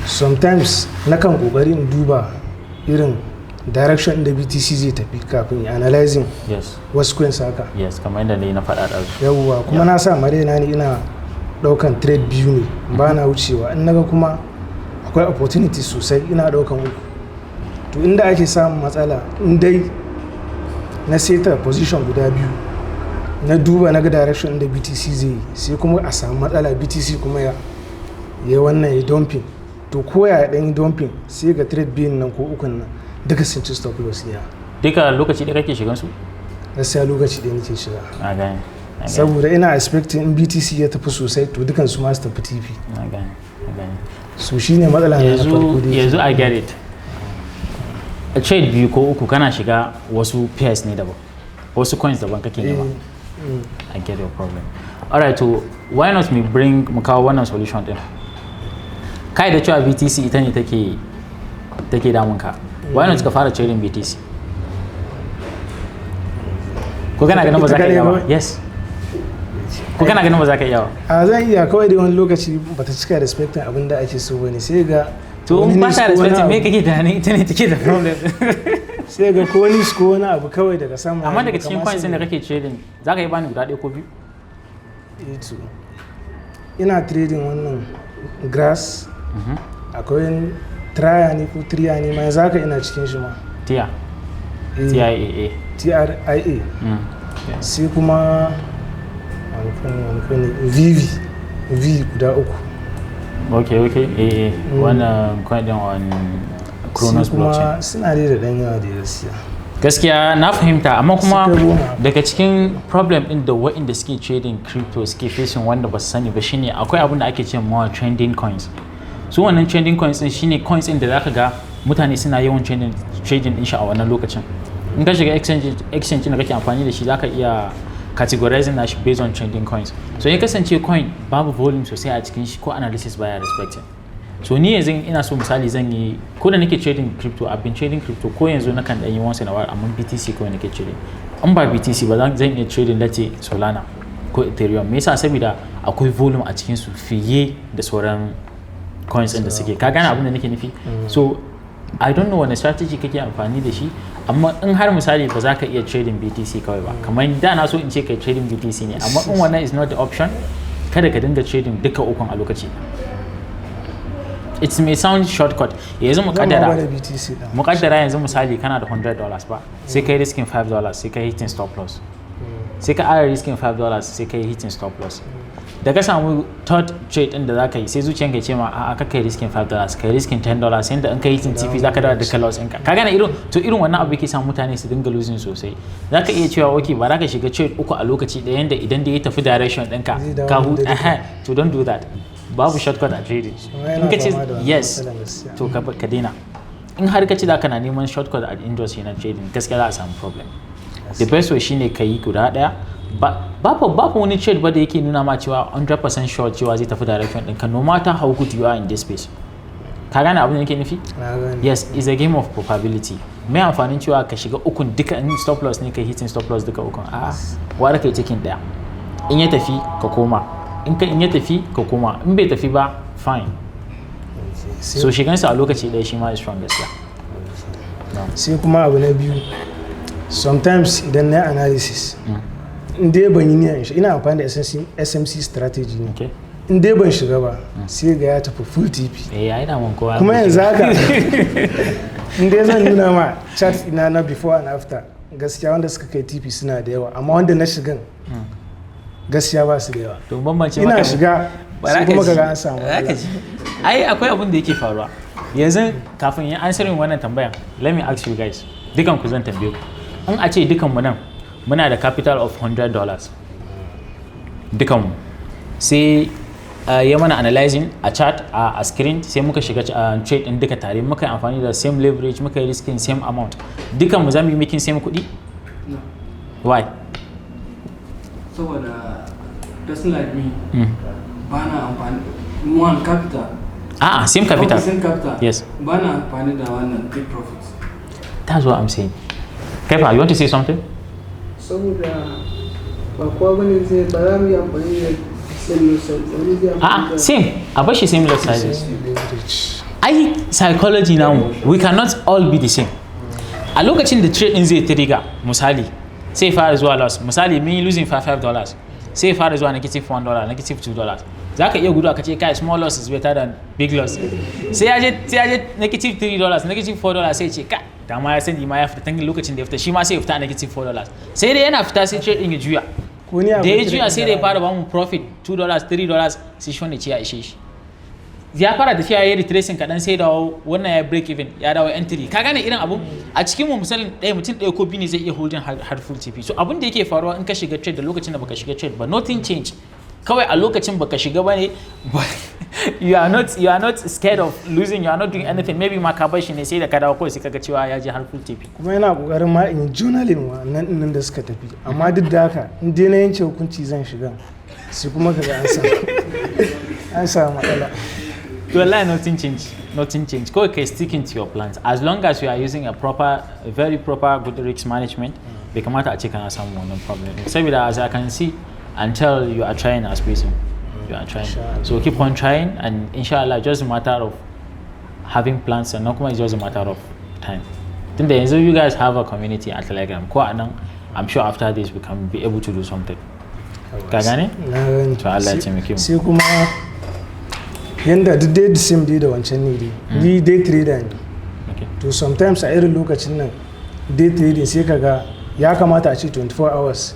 Sometimes nakan kokari in duba irin direction da BTC zai tafi kafin analyzing wasu coins haka. Yes, kamar yadda ne na faɗa da su. Yawwa kuma na sa marena ni ina ɗaukan trade biyu ne ba na wucewa. In naga kuma akwai opportunity sosai ina ɗaukan uku. To inda ake samun matsala in dai na seta position guda biyu na duba na ga direction da BTC zai yi sai kuma a samu matsala BTC kuma ya wannan ya dumping, to ko ya dan yi dumping sai ga trade biyun nan ko ukun nan duka sun ci stop loss ya. Duka lokaci da kake shigan su? Gaskiya lokaci da nake shiga. A gane. Saboda ina expecting in BTC ya tafi sosai to dukan su ma su tafi TP. A gane. So shine matsala na farko dai. Yanzu I get it. A trade biyu ko uku kana shiga wasu pairs ne daban. Wasu coins daban kake nema. I get your problem. Alright, so why not mu kawo wannan solution din? Kai da cewa BTC ita ne take damun ka. Why not ka fara trading BTC? Ko kana ganin ba za ka iya ba? Yes. Ko kana ganin ba za ka iya ba? A zan iya, kawai da wani lokaci bata cika respecting abin da ake so bane sai ga to in ba ta respecting me kake tunanin ita ne take da problem? Sai ga ko ni ko wani abu kawai daga sama. Amma daga cikin coins da kake trading za ka yi bani guda ɗaya ko biyu? To ina trading wannan grass. Akwai triya ne ko triya ne ma za ka ina cikin shi ma. TIA. TRIA. Sai kuma wani V guda uku. Okay. Wannan coin din on Kronos blockchain. Suna da ɗan yawa da gaskiya. Gaskiya na fahimta, amma kuma daga cikin problem din da waɗanda suke trading crypto suke facing wanda ba su sani ba shine akwai abin da ake cewa trending coins. Su wannan trending coins din shine coins din da zaka ga mutane suna yawan trading din shi a wannan lokacin. In ka shiga exchange da kake amfani da shi zaka iya categorizing nashi based on trending coins. So ya kasance coin babu volume sosai a cikin shi ko analysis baya respected. so ni yanzu ina so misali zan yi ko da nake trading crypto, I've been trading crypto ko yanzu na kan dan yi once in a while amma BTC kawai nake trading. In ba BTC ba zan iya trading lati Solana ko Ethereum. Me yasa? Saboda akwai volume a cikin su fiye da sauran coins din da suke. Ka gane abin da nake nufi? So I don't know wani strategy kake amfani da shi, amma in har misali ba za ka iya trading BTC kawai ba, kamar da na so in ce kai trading BTC ne, amma in wannan is not the option, kada ka dinga trading duka ukun a lokaci. It may sound shortcut. Yanzu muƙaddara yanzu misali kana da $100 ba, sai kai risking $5 sai kai hitting stop loss. Sai ka ara risking $5 sai kai hitting stop loss. Da ka samu third trade din da zaka yi sai zuciyanka ya ce ma a'a ka kai risking $5 kai risking $10 sai da in kai hitting TP zaka dawo da loss ɗinka. Ka gane irin wannan abu yake sa mutane su dinga losing sosai. Zaka iya cewa okay ba za ka shiga trade uku a lokaci ɗaya yanda idan da ya tafi direction ɗinka ka huta. To don't do that. Babu shortcut a trading. In ka ce yes to ka daina. In har ka ce da kana neman shortcut a industry na trading gaskiya za a samu problem. The best way shine ka yi guda ɗaya. Babu wani trade ba da yake nuna ma cewa 100% sure cewa zai tafi direction ɗinka no matter how good you are in this space. Ka gane abin da nake nufi? Yes, it's a game of probability. Mai amfanin cewa ka shiga ukun duka in stop loss ne kai hitting stop loss duka ukun. A'a, wara kai cikin ɗaya. In ya tafi ka koma. In ya tafi ka koma. In bai tafi ba fine. So shigansa a lokaci ɗaya shi ma is strong gaskiya. Sai kuma abu na biyu, sometimes idan na analysis in dai ban yi niyan shi ina amfani da SMC strategy ne. In dai ban shiga ba sai ga ya tafi full TP. Ai da mun kowa. Kuma yanzu haka in dai zan nuna ma chart ina na before and after, gaskiya wanda suka kai TP suna da yawa, amma wanda na shigan gaskiya ba su da yawa. To bambance maka ina shiga sai kuma ga an samu. Ai akwai abin da yake faruwa. Yanzu kafin yin answering wannan tambayan, let me ask you guys. Dukan ku zan tambaye ku. In a ce dukan mu nan muna da capital of $100. Dukan mu. Sai ya mana analyzing a chart a screen sai muka shiga trade din duka tare, muka yi amfani da same leverage, muka yi risking same amount. Dukan mu zamu yi making same kuɗi? Why? Saboda person like me bana amfani one capital. Same capital. Same capital. Yes. Bana amfani da wannan big profits. That's what I'm saying. Kepa, you want to say something? Saboda ba kowa bane zai ba za mu yi amfani da same lot size. Same. A bashi same lot sizes. Psychology now, we cannot all be the same. A lokacin da trade din zai trigger, misali, sai fara zuwa loss. Misali, mun yi losing $5. Sai fara zuwa negative $1, negative $2. Za ka iya gudu aka ce kai small loss is better than big loss. Sai ya je negative $3, negative $4 sai ce ka dama ya sani ma ya fita tangin lokacin da ya fita shi ma sai ya fita negative $4. Sai dai yana fita sai trade din ya juya. Da ya juya sai dai ya fara bamu profit $2, $3 sai shi wanda ce ya ishe shi. Ya fara tafiya ya yi retracing kaɗan sai dawo wannan ya break even ya dawo entry. Ka gane irin abu a cikin mu misalin mutum ɗaya ko biyu ne zai iya holding har full TP. So abin da yake faruwa in ka shiga trade da lokacin da baka shiga trade ba nothing change. Kawai a lokacin baka shiga ba ne you are not scared of losing, you are not doing anything, maybe ma ka bar shi ne sai da ka dawo kawai sai kaga cewa ya je har full TP. Kuma yana kokarin ma in journaling wannan dinnan da suka tafi, amma duk da haka in dai na yanke hukunci zan shiga sai kuma kaga an samu matsala. Wallahi nothing change. Kawai kai sticking to your plans as long as you are using a very proper good risk management. Bai kamata a ce kana samun wannan problem. Saboda as I can see until you are trying as person. You are trying. So keep on trying and inshallah just a matter of having plans and it's just a matter of time. Then you guys have a community at Telegram. I'm sure after this we can be able to do something. Ka gane? To Allah ya taimake mu. Sai kuma yanda duk dai the same day da wancan ne dai. Ni day trader ne. To sometimes a irin lokacin nan day trading sai kaga ya kamata a ce 24 hours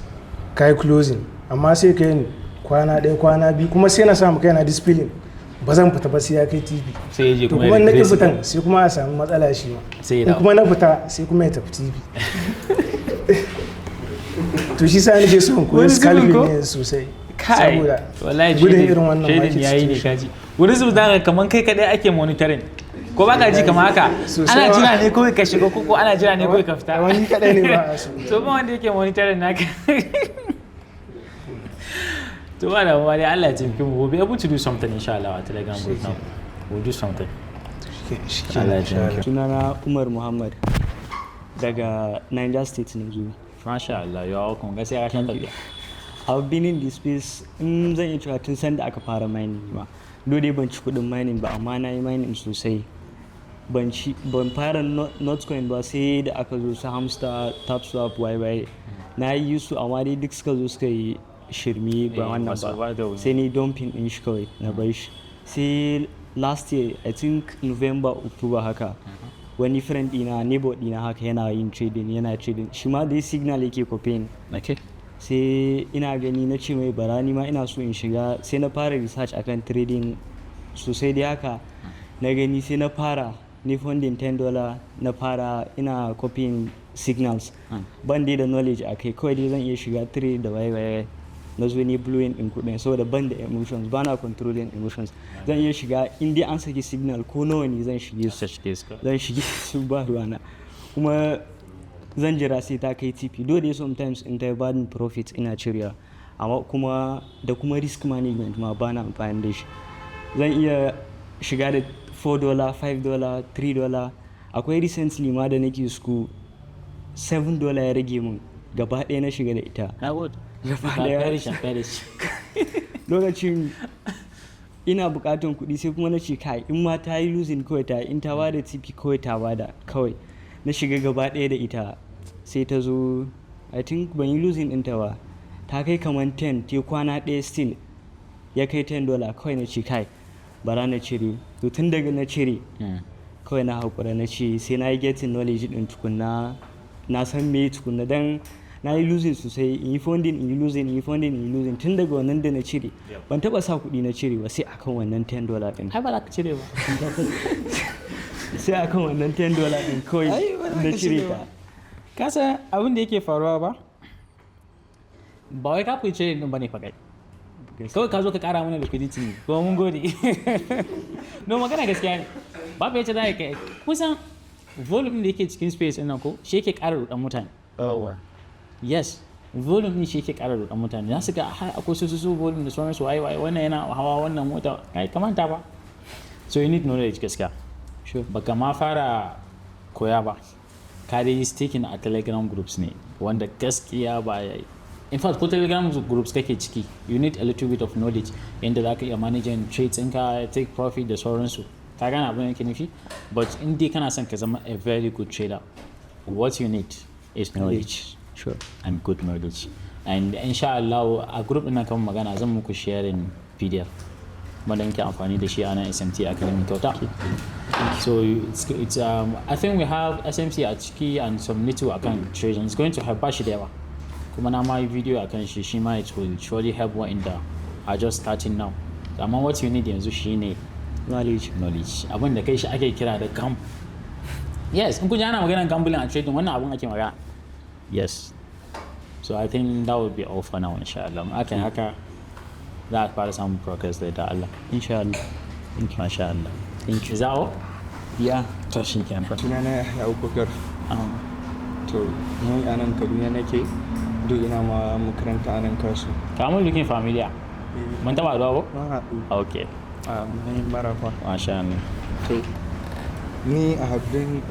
kai closing. Amma sai ka yi kwana ɗaya kwana biyu kuma sai na samu kaina discipline ba zan fita ba sai ya kai TV. Sai je kuma na ki fitan sai kuma a samu matsala shi ma. In kuma na fita sai kuma ya tafi TV. To shi sa nake so in koyi scalping ne sosai. Saboda gudun irin wannan market yayi ne kaji. Wani su zaka kaman kai kadai ake monitoring. Ko ba ka ji kamar haka ana jira ne kawai ka shiga ko ana jira ne kawai ka fita. Wani kadai ne ba a so. To ba wanda yake monitoring naka. To ba da wani Allah ya taimake mu, we'll be able to do something inshallah a Telegram group now. we'll do something. Allah Sunana Umar Muhammad daga Niger State ne zuwa. Masha Allah, you're welcome. Gaskiya ka shan tafiya. I've been in this space zan iya cewa tun sanda aka fara mining ba. Dole ban ci kudin mining ba amma na yi mining sosai. Ban fara Notcoin ba sai da aka zo su Hamster, TapSwap, YY. Na yi su amma dai duk suka zo suka yi shirme ba wannan ba. Sai ni dumping din shi kawai na bar shi. Sai last year, I think November, October haka. Wani friend dina, neighbor dina haka yana yin trading. Shi ma dai signal yake copying. Okay. Sai ina gani na ce mai bara ni ma ina so in shiga, sai na fara research akan trading sosai dai haka. Na gani sai na fara ni funding $10 na fara ina copying signals. Ban dai da knowledge akai, kawai dai zan iya shiga trade da waye. Na zo ni blowing in kudin saboda ban da emotions, ba na controlling emotions. Zan iya shiga in dai an saki signal ko nawa ne zan shige su ba ruwana. Kuma zan jira sai ta kai TP. Dole sometimes in ta bad profit ina cirewa. Amma kuma da kuma risk management ma ba na amfani da shi. Zan iya shiga da $4, $5, $3. Akwai recently ma da nake school $7 ya rage mun gaba ɗaya na shiga da ita. Lokacin ina bukatun kuɗi sai kuma na ce kai in ma ta yi losing kawai ta, in ta bada TP kawai ta bada kawai. Na shiga gaba ɗaya da ita sai ta zo, I think ban yi losing ɗinta ba, ta kai kaman 10, te kwana ɗaya still ya kai $10 kawai. Na ce kai bara na cire, to tun daga na cire kawai na haƙura, na ce sai na yi getting knowledge ɗin tukunna, na san me tukunna, dan na yi losing sosai, in yi funding in yi losing tun daga wannan da na cire. Ban taba sa kuɗi na cire ba sai akan wannan $10 ɗin. Ai ba za ka cire ba. Sai akan wannan $10 ɗin kawai na cire ta. Kasa abin da yake faruwa ba wai ka fi cire ɗin ba ne fakai. Kawai ka zo ka ƙara mana liquidity ne, kuma mun gode. No, magana gaskiya ne. Babu yace za ka kai. Kusan volume da yake cikin space ɗin nan ko shi yake ƙara ruɗan mutane. Yes, volume din shi yake ƙara ruɗan mutane. Za su ga akwai su volume da sauransu, waye wannan yana hawa wannan mota, kai kamanta ba. So you need knowledge gaskiya. Sure. Baka ma fara koya ba. Ka dai staking a Telegram groups ne wanda gaskiya ba yayi. In fact, ko Telegram groups kake ciki, you need a little bit of knowledge yanda za ka iya managing trades ɗinka, take profit da sauransu. Ka gane abin da yake nufi? But in dai kana son ka zama a very good trader, what you need is knowledge. Sure. And good knowledge. And inshallah a group ɗin kan magana zan muku sharing PDF wanda nke amfani da shi a nan SMT Academy kyauta. So it's I think we have SMT a ciki and some little akan trading. It's going to help bashi da yawa. Kuma na ma yi video akan shi ma it will surely help wa'inda are just starting now. Amma what you need yanzu shine knowledge. Abin da kai shi ake kira da gam. Yes, in kun ji ana maganar gambling and trading wannan abun ake magana. Yes. So I think that would be all for now, inshallah. Okay, haka za a fara samun progress da Allah. Inshallah. Thank you, mashallah. Thank you. Is that all? Yeah. To shi kenan. Sunana Abubakar. To ni a nan Kaduna nake, duk ina ma makaranta a nan Kasu. Kamun looking familiar. Mun taba zuwa ba? Mun haɗu. Okay. Mun marafa. Mashallah. To ni I have been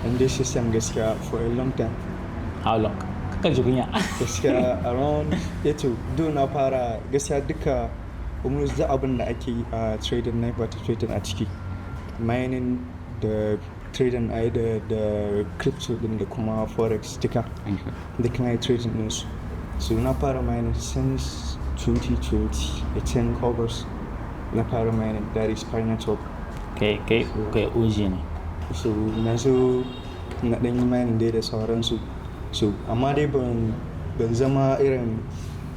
in this system gaskiya for a long time. How long? Kakan ji kunya. Gaskiya around yato do na fara gaskiya duka almost da abin da ake yi a trading na ba ta trading a ciki. Mining da trading ai da crypto din da kuma forex duka. Duka na trading din su. So na fara mining since 2020, 18 August. Na fara mining, that is Pi Network. Okay, OG ne. So na zo na ɗan yi mining dai da sauransu. So amma dai ban zama irin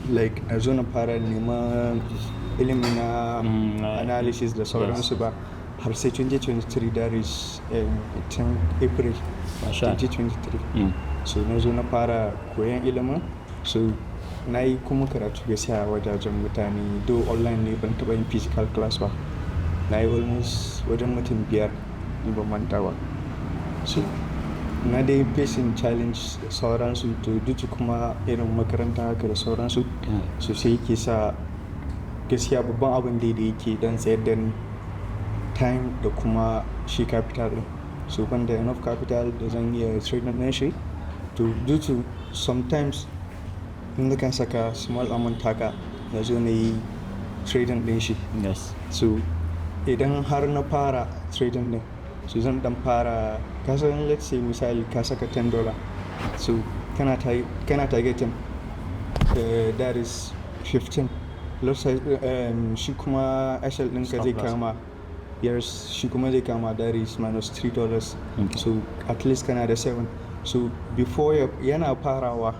like na zo na fara neman ilimin na analysis da sauransu ba har sai 2023, that is 10 April 2023. So na zo na fara koyan ilimin. So na yi kuma karatu gaskiya a wajajen mutane, do online ne, ban taɓa yin physical class ba. Na yi almost wajen mutum 5 ni ban manta ba. So na dai facing challenge da sauransu, to duk kuma irin makaranta haka da sauransu. So sai yake sa gaskiya babban abin da yake dan tsayar da ni time da kuma shi capital din. So ban da enough capital da zan iya trading din shi, to due to sometimes in da kan saka small amount haka na zo na yi trading din shi. Yes. So idan har na fara trading din, so zan dan fara, kasan let's say misali ka saka $10, so kana targeting that is 15. Shi kuma SL ɗinka zai kama, yes, shi kuma zai kama that is minus $3. Okay. So at least kana da 7. So before yana farawa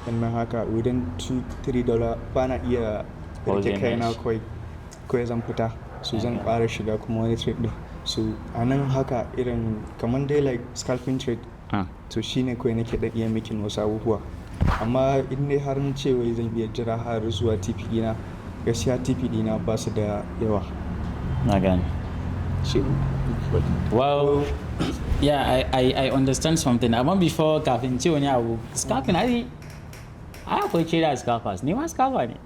wannan haka within $2-3 bana iya rike kaina kawai zan fita, so zan fara shiga kuma wani trade din. So a nan haka irin kamar dai like scalping trade, to shine kawai nake da iya making wasu abubuwa. Amma in dai har na ce wai zan iya jira har zuwa TP dina, gaskiya TP dina ba su da yawa. Na gane. Well, yeah, I understand something. Amma before kafin ce wani abu, scalping ai akwai kira scalpers, ni ma scalper ne.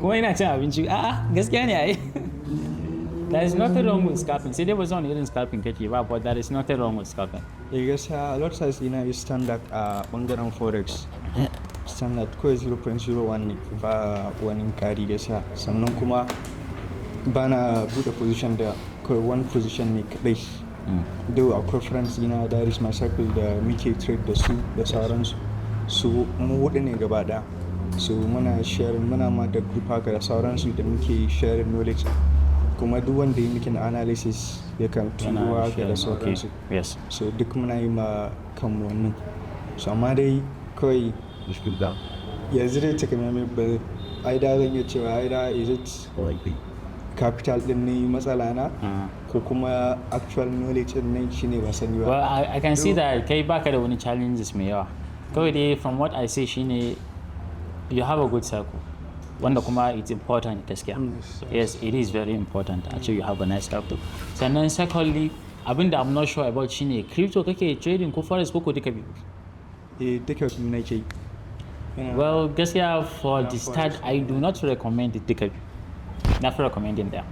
Kuma ina cin abinci, gaskiya ne ai. There is nothing wrong with scalping. Sai dai ba zan irin scalping kake ba, but there is nothing wrong with scalping. Gaskiya lot size ina is standard a bangaren forex. Standard ko 0.01 ne ba wani kari gaskiya. Sannan kuma bana bude position da kawai one position ne kadai. Though akwai friends ina, that is my circle da muke trade da su da sauransu. So mu hudu ne gaba daya. So muna sharing, muna ma da group haka da sauransu da muke sharing knowledge. Kuma duk wanda yi making analysis ya kan turo haka da sauransu. Yes. So duk muna yi ma kanmu wannan. So amma dai kawai yanzu dai takamaimai ba, aida zan iya cewa aida is it capital din ne matsala na ko kuma actual knowledge din ne shine ba sani ba. Well, I can see that kai baka da wani challenges mai yawa. Kawai dai from what I say shine you have a good circle. Wanda kuma it's important gaskiya. Yes, it is very important. Actually, you have a nice circle. Sannan secondly, abinda I'm not sure about shine crypto kake trading ko forex ko duka biyu? Duka biyu nake. Well, gaskiya for the start, I do not recommend it duka biyu. Na fi recommending them.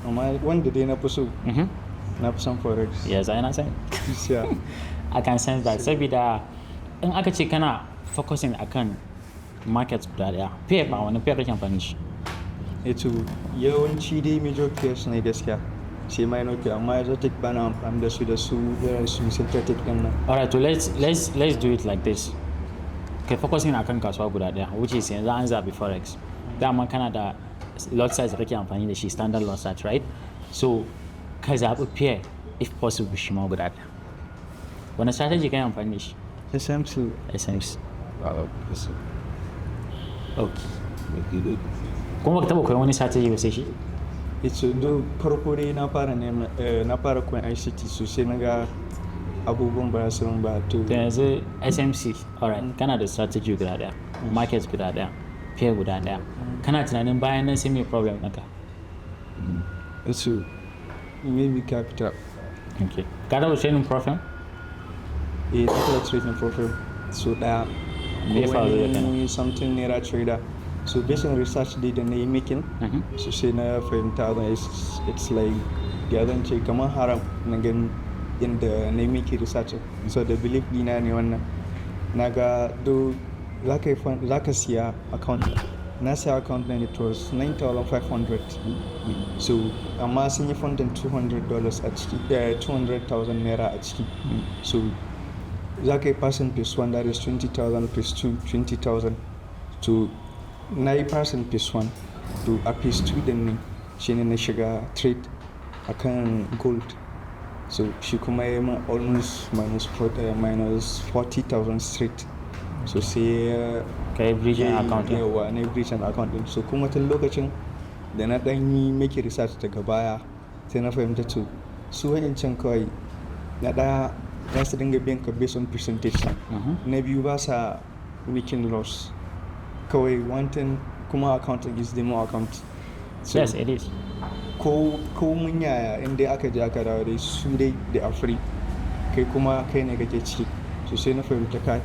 Amma wanda dai na fi so, na fi son forex. Yes, I understand. I can sense that. Saboda in aka ce kana focusing akan markets guda daya, pair ba wani pair kake amfani shi. To yawanci dai major pairs ne gaskiya. Sai minor pair, amma exotic bana amfani da su irin su synthetic din nan. Alright, so let's do it like this. Kai focusing akan kasuwa guda daya, which is yanzu an zabi forex. Dama kana da lot size da kake amfani da shi, standard lot size, right? So ka zabi pair if possible shi ma guda daya. Wani strategy kai amfani da shi? SMC. Okay. Kuma ka taba koyon wani strategy ba sai shi? Do farko dai na fara koyon ICT sosai na ga abubuwan ba su ba to. Yanzu SMC, alright, kana da strategy guda daya, market guda daya, pair guda daya. Kana tunanin bayan nan sai mai problem ɗinka? Maybe capital. Okay. Ka taba trading profit? Na taba trading profit so daya. Me ya faru da kana? Something naira trader. So based on research da na yi making, so sai na fahimta it's like ya zan ce kamar haram na gan inda na yi making research. So the belief dina ne wannan. Na ga do za ka siya account. Na siya account na it was 9,500. So amma sun yi funding $200 a ciki, 200,000 naira a ciki. So za ka yi person plus 1, that is 20,000 plus 2, 20,000. To na yi person plus 1 to a plus 2 din ne shi ne na shiga trade akan gold. So shi kuma ya yi almost minus 40,000 straight. So sai ka yi breaching account. Yawa na yi breaching account din. So kuma tun lokacin da na dan yi make research daga baya sai na fahimta to su wa'incan kawai na ɗaya za su dinga biyan ka based on percentage. Na biyu ba sa making loss. Kawai wanting kuma accounting is the more account. So, yes, it is. Ko mun yaya inda aka je aka dawo dai su dai da free. Kai kuma kai ne kake ciki. So sai na fahimta kai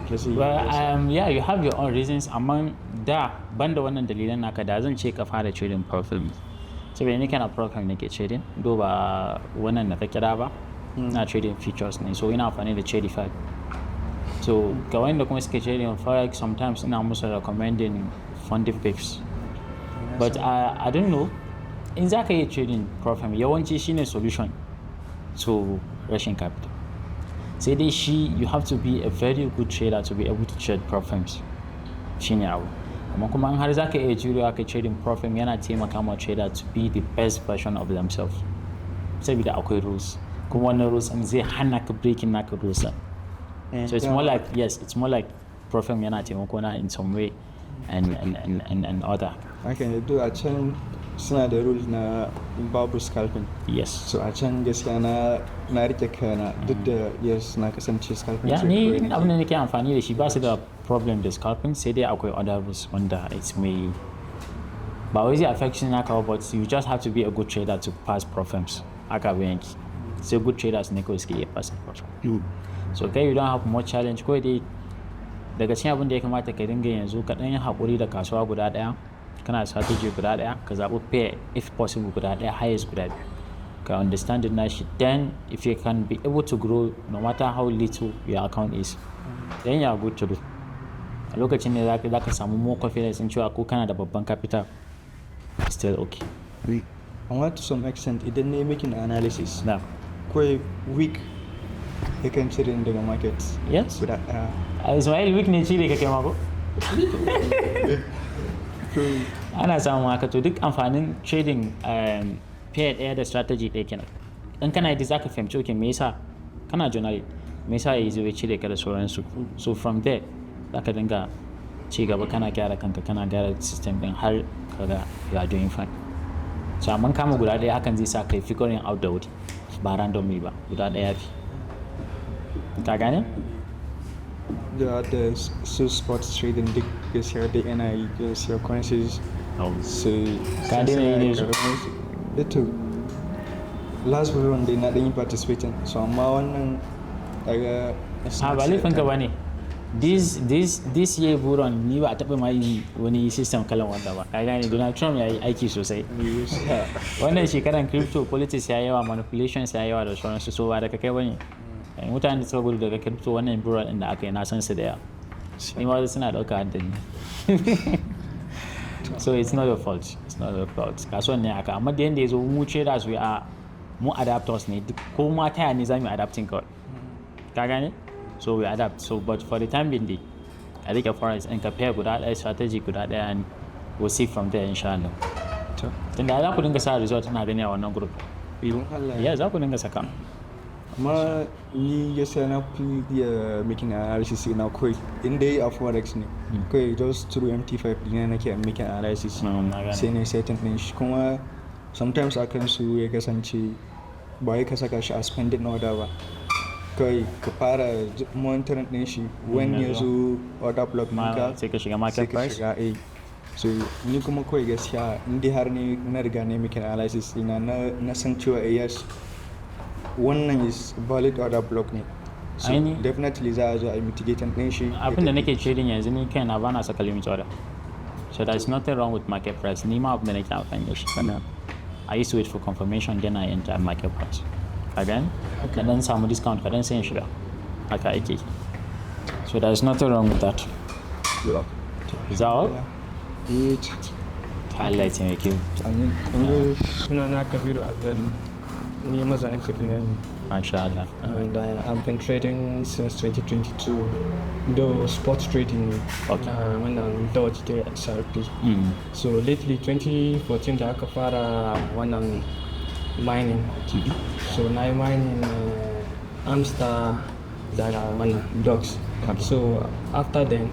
Well, yeah, you have your own reasons. Amma da banda wannan dalilan naka da zan ce ka fara trading profile. Saboda ni kana program nake trading, do ba wannan da ka kira ba. Na trading futures ne, so ina amfani da Tradify. So ga wanda kuma suke trading on forex, sometimes ina musu recommending funding pips. But I don't know. In za ka yi trading profile yawanci shine solution to rashin capital. Sai dai you have to be a very good trader to be able to trade profits. Shine abu. Amma kuma in har za ka iya jurewa ka trading profit yana taimaka ma trader to be the best version of themselves. Saboda akwai rules. Kuma wannan rules in zai hana ka breaking naka rules. So it's more like, yes, it's more like profit yana taimako na in some way and other. Okay, do a can suna da rules na babu scalping. Yes. So a can gaskiya na rike kana duk da yes na kasance scalping. Yeah, ni abin da nake amfani da shi ba su da problem da scalping, sai dai akwai other rules wanda it's may ba wai zai affect naka, but you just have to be a good trader to pass profits. Aka yanki. So good traders ne kawai suke iya pass profit. So kai you don't have much challenge, kawai dai daga cikin abin da ya kamata ka dinga yanzu ka dan yi hakuri da kasuwa guda daya, kana strategy guda daya, ka zabi pair if possible guda daya, highest guda biyu. Ka understand it nashi, then if you can be able to grow no matter how little your account is, then you are good to do. A lokacin ne za ka samu more confidence in cewa ko kana da babban capital, still okay. And to some extent idan ne making analysis. Na. Kawai week ya kan cire daga market. Yes. Guda Ismail week ne cire kake mako? Ana samun haka, to duk amfanin trading pair ɗaya da strategy ɗaya kenan. In kana yi za ka fahimci okay me yasa kana journal, me yasa ya zo ya cire ka da sauransu. So from there za ka dinga ci gaba kana gyara kanka, kana gyara system ɗin har kaga you are doing fine. So amma kama guda ɗaya hakan zai sa kai figuring out da wuri ba randomly ba, guda ɗaya fi. Ka gane? Da sports trading duk gaskiya da yana yi gaskiya coins. So ka daina yi ne su. Ito last one dai na dan yi participating, so amma wannan daga ba laifin ka bane. This year buron ni ba a taɓa ma yi wani system kalan wanda ba. Ka gane Donald Trump ya yi aiki sosai. Wannan shekaran crypto politics ya yawa, manipulations ya yawa da sauransu, so ba daga kai bane. Mutane da suka gudu daga crypto wannan buron ɗin da aka yi na san su da yawa. Ni ma suna ɗauka haddani. So it's not your fault. It's not your fault. Kasuwan ne haka, amma da yanda ya zo mu traders mu adapters ne, ko ma ta ne za mu adapting kawai. Ka gane? So we adapt. So but for the time being dai a rike forex and compare guda ɗaya, strategy guda ɗaya, and we'll see from there insha Allah. Tunda za ku dinga sa result na gani a wannan group. Yeah, za ku dinga saka. Amma ni gaskiya na fi iya making analysis na kawai inda yi a forex ne kawai just through MT5 dina nake making analysis sai ne setting din shi, kuma sometimes akan su ya kasance ba ya ka saka shi a spending order ba, kawai ka fara monitoring din shi when ya zo order block ɗinka sai ka shiga market price. So ni kuma kawai gaskiya inda har ne na riga ne making analysis ina na san cewa yes wannan is valid order block ne, so definitely za a zo a mitigating din shi. Abin da nake trading yanzu ni kaina ba na saka limit order, so there is nothing wrong with market price. Ni ma abin da nake amfani da shi kana I used to wait for confirmation, then I enter market price again, ka dan samu discount ka dan sai in shiga, haka ake. So there is nothing wrong with that. Is that all? Allah ya taimake mu. Sunana Kabiru Azali. Ni mazanin Kaduna ne. Masha Allah. And I've been trading since 2022, though sports trading when I'm Dodge the XRP. So lately 2014 da aka fara wannan mining. So na mining Amstar da wannan dogs. So after then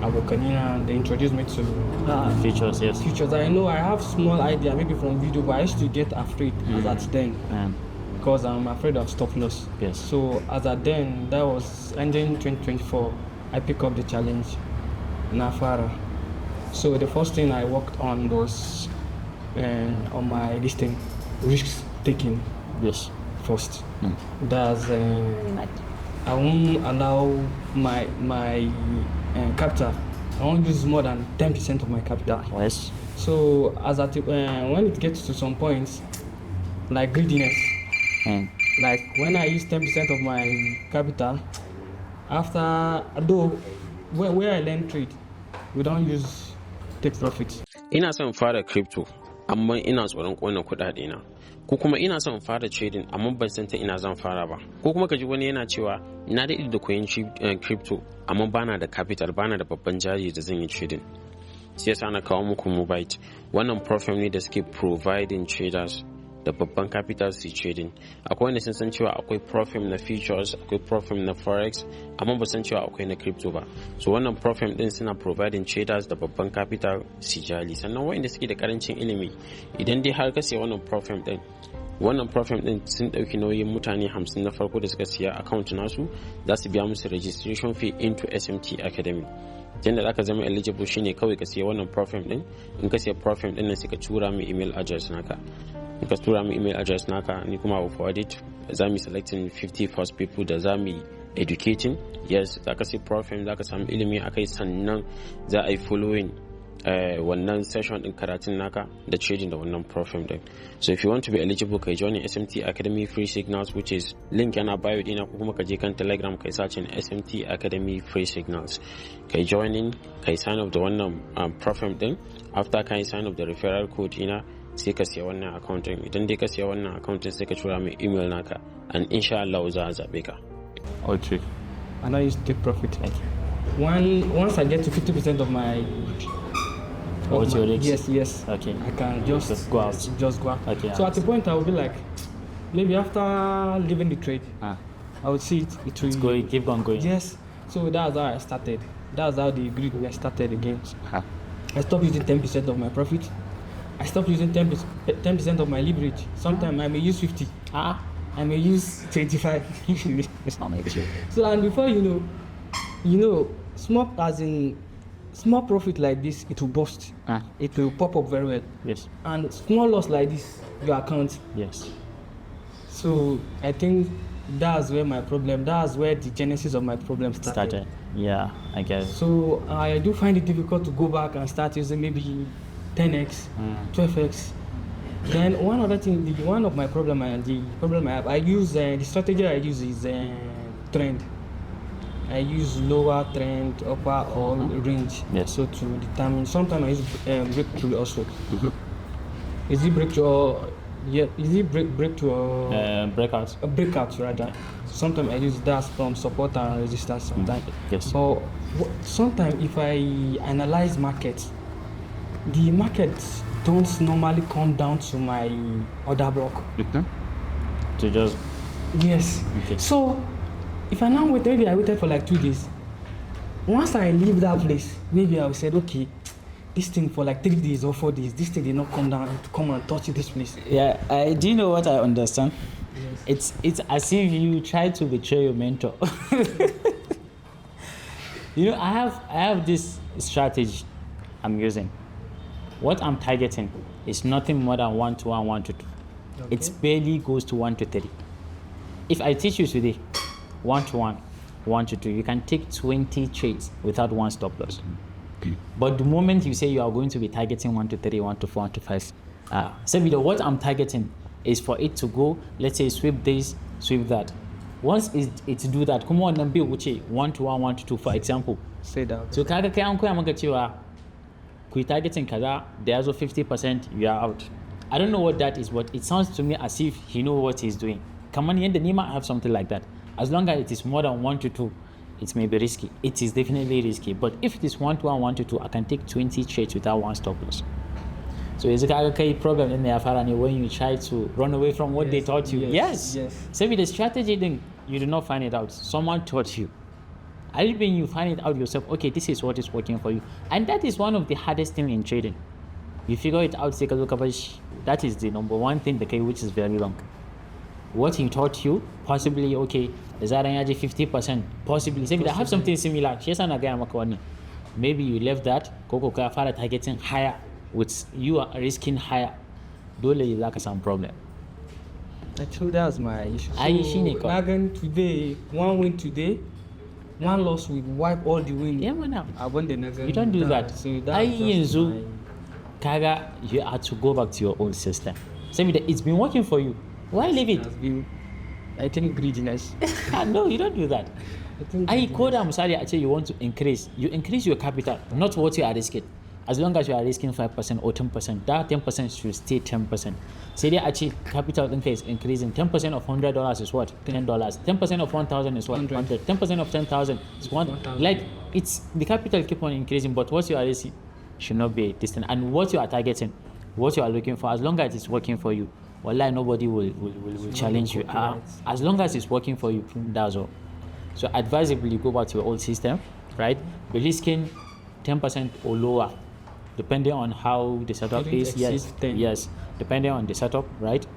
abokanina, they introduced me to features. Yes, features. I know I have small idea maybe from video, but I used to get afraid as at then because I'm afraid of stop loss. Yes. So as at then, that was ending 2024. I picked up the challenge Nafara. So the first thing I worked on was on my listing risk taking. Yes. First. That's I won't allow my capital. I won't use more than 10% of my capital. Yes. So as at when it gets to some points, like greediness, like when I use 10% of my capital, after though where I learn trade, we don't use take profit. Ina son fara crypto amma ina tsoron ƙona kuɗaɗe na, ko kuma ina son fara trading amma ban san ta ina zan fara ba, ko kuma kaji wani yana cewa na daɗe da koyon crypto amma bana da capital, bana da babban jari da zan yi trading. Sai yasa na kawo muku Mobite. Wannan platform ne da suke providing traders da babban capital su trading. Akwai wanda sun san cewa akwai platform na futures, akwai platform na forex, amma ba san cewa akwai na crypto ba. So wannan platform din suna providing traders da babban capital su jali. Sannan wanda suke da karancin ilimi, idan dai har ka siya wannan platform din sun dauki nauyin mutane 50 na farko da suka siya account nasu, za su biya musu registration fee into SMT Academy. Yanda zaka zama eligible shine kawai ka siya wannan platform din. In ka siya platform din nan sai ka tura mu email address naka. In ka tura mu email address naka, ni kuma I'll forward it. Za mu selecting 50 first people da za mu educating. Yes, zaka siya platform, zaka samu ilimi akai, sannan za a yi following wannan session din karatun naka da trading da wannan platform din. So if you want to be eligible, kai join SMT Academy Free Signals, which is link yana bio dina, ko kuma ka je kan Telegram kai search SMT Academy Free Signals. Kai join kai sign up da wannan platform din. After kai sign up da referral code ina, sai ka siya wannan account din. Idan dai ka siya wannan account din sai ka tura mai email naka, and insha Allah za a zabe ka. Okay. And I use take profit. Once I get to 50% of my What's your risk? Yes. Okay. I can just go out. Okay. So at the point I will be like, maybe after leaving the trade, I will see it will go, keep on going. Yes. So that's how I started. That's how the greed started again. I stopped using 10% of my profit. I stopped using 10% of my leverage. Sometimes I may use 50. I may use 25. It's not like you. So and before you know, small profit like this, it will burst. It will pop up very well. Yes. And small loss like this, your account. Yes. So I think that's where the genesis of my problem started. Yeah, I guess. So I do find it difficult to go back and start using maybe 10x, 12x. Then one other thing, the problem I have, I use the strategy I use is trend. I use lower trend, upper or range. Yes. So to determine, sometimes I use breakthrough also. Is it breakthrough or breakthrough or breakout? A breakout rather. Sometimes I use that from support and resistance sometimes. Yes. But sometimes if I analyze markets, the markets don't normally come down to my order block. To just yes. Okay. So if I now wait, maybe I waited for like 2 days. Once I leave that place, maybe I said, okay, this thing for like 3 days or 4 days, this thing did not come down to come and touch this place. Yeah, do you know what I understand? Yes. It's as if you try to betray your mentor. You know, I have this strategy I'm using. What I'm targeting is nothing more than 1 to 1, 1 to 2. Okay. It barely goes to 1 to 3. If I teach you today 1 to 1, 1 to 2, you can take 20 trades without one stop loss. But the moment you say you are going to be targeting 1 to 3, 1 to 4, 1 to 5, so what I'm targeting is for it to go, let's say sweep this, sweep that. Once it do that, come on and be 1 to 1, 1 to 2, for example. Say that. So kaga kai an koya maka cewa ku targeting kaza, there's a 50%, you are out. I don't know what that is, but it sounds to me as if he knows what he's doing. Come on, yanda Nima have something like that. As long as it is more than 1 to 2, it may be risky. It is definitely risky. But if it is 1 to 1, 1 to 2, I can take 20 trades without one stop loss. So is a problem in the when you try to run away from what they taught you? Yes. So with the strategy thing, you do not find it out. Someone taught you. I mean, you find it out yourself. Okay, this is what is working for you, and that is one of the hardest things in trading. You figure it out. Take a look at that is the number one thing. Which is very long. What he taught you, possibly okay. Is that 50%? Possibly. Say I have something similar. Maybe you left that. Koko fara targeting higher. With you are risking higher. Dole you lack some problem. Actually, that's my issue. Ai, shine kawai. Na gan today, one win today, one loss will wipe all the win. Yeah, man. Abin da na gan. You don't do that. So Ai that's just yanzu my... kaga you have to go back to your old system. Saboda it's been working for you. Why leave it? Has been, I think, greediness. No, you don't do that. I think Ai ko da misali a ce you want to increase, you increase your capital, not what you are risking. As long as you are risking 5% or 10%, that 10% should stay 10%. Say dai a ce capital ɗinka is increasing, 10% of $100 is what? $10. 10% of 1,000 is what? 100. 10% of 10,000 is 1. Like, it's the capital keep on increasing, but what you are risking should not be distant. And what you are targeting, what you are looking for, as long as it's working for you, wallahi nobody will challenge you. As long as it's working for you, that's all. So advisably go back to your old system, right? Be risking 10% or lower, depending on how the setup Didn't is. Yes, exceed 10. yes, depending on the setup, right?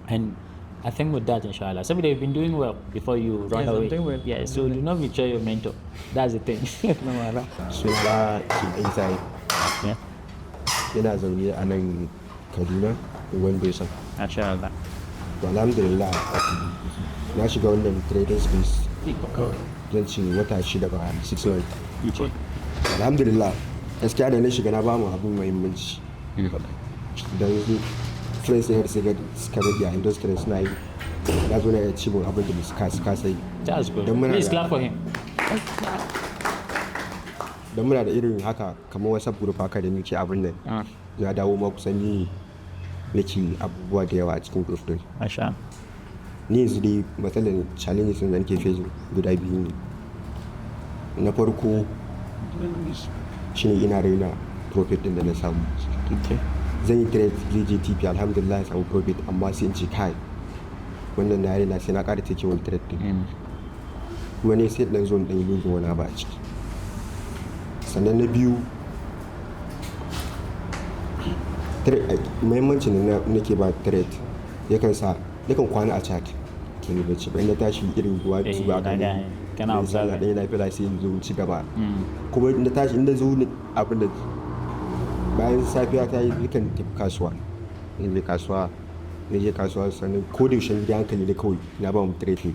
And I think with that, inshallah, somebody have been doing well before you run Yes, I'm away. doing well. Yeah, so do not betray your mentor. That's the thing. Suna Inside. Yeah, Yana zaune a nan Kaduna, wanda ya san. inshallah. To alhamdulillah na shiga wannan trading space zan ce wata 6 ba 6 months. Alhamdulillah gaskiya da na shiga na ba mu abin muhimmanci. Don friends ne suka rage a industry suna yi na zo na ya ci mun abin da suka kasa yi. That's good. Don muna Please da- clap for him. Don muna da irin haka kamar WhatsApp group haka da muke abin nan. Na dawo ma kusan ni nake abubuwa da yawa a cikin group din. Masha. Ni yanzu dai matsalar challenges da nake facing guda biyu ne. Na farko shine ina raina profit din da na samu. Zan yi trade GTP alhamdulillah ya samu profit amma sai in ce kai wannan na raina sai na ƙara take wani trade din. Wani sai dan zo dan yi losing wani ba a ciki. Sannan na biyu muhimmancin da nake ba trade yakan sa yakan kwana a chat wani bacci ba inda tashi irin ruwa su ba ka ne kana observe ɗaya na fila sai zo ci gaba kuma inda tashi inda zo abin da bayan safiya ta yi yakan tafi kasuwa je kasuwa sannan ko da yaushe da hankali da kawai na ba mu trade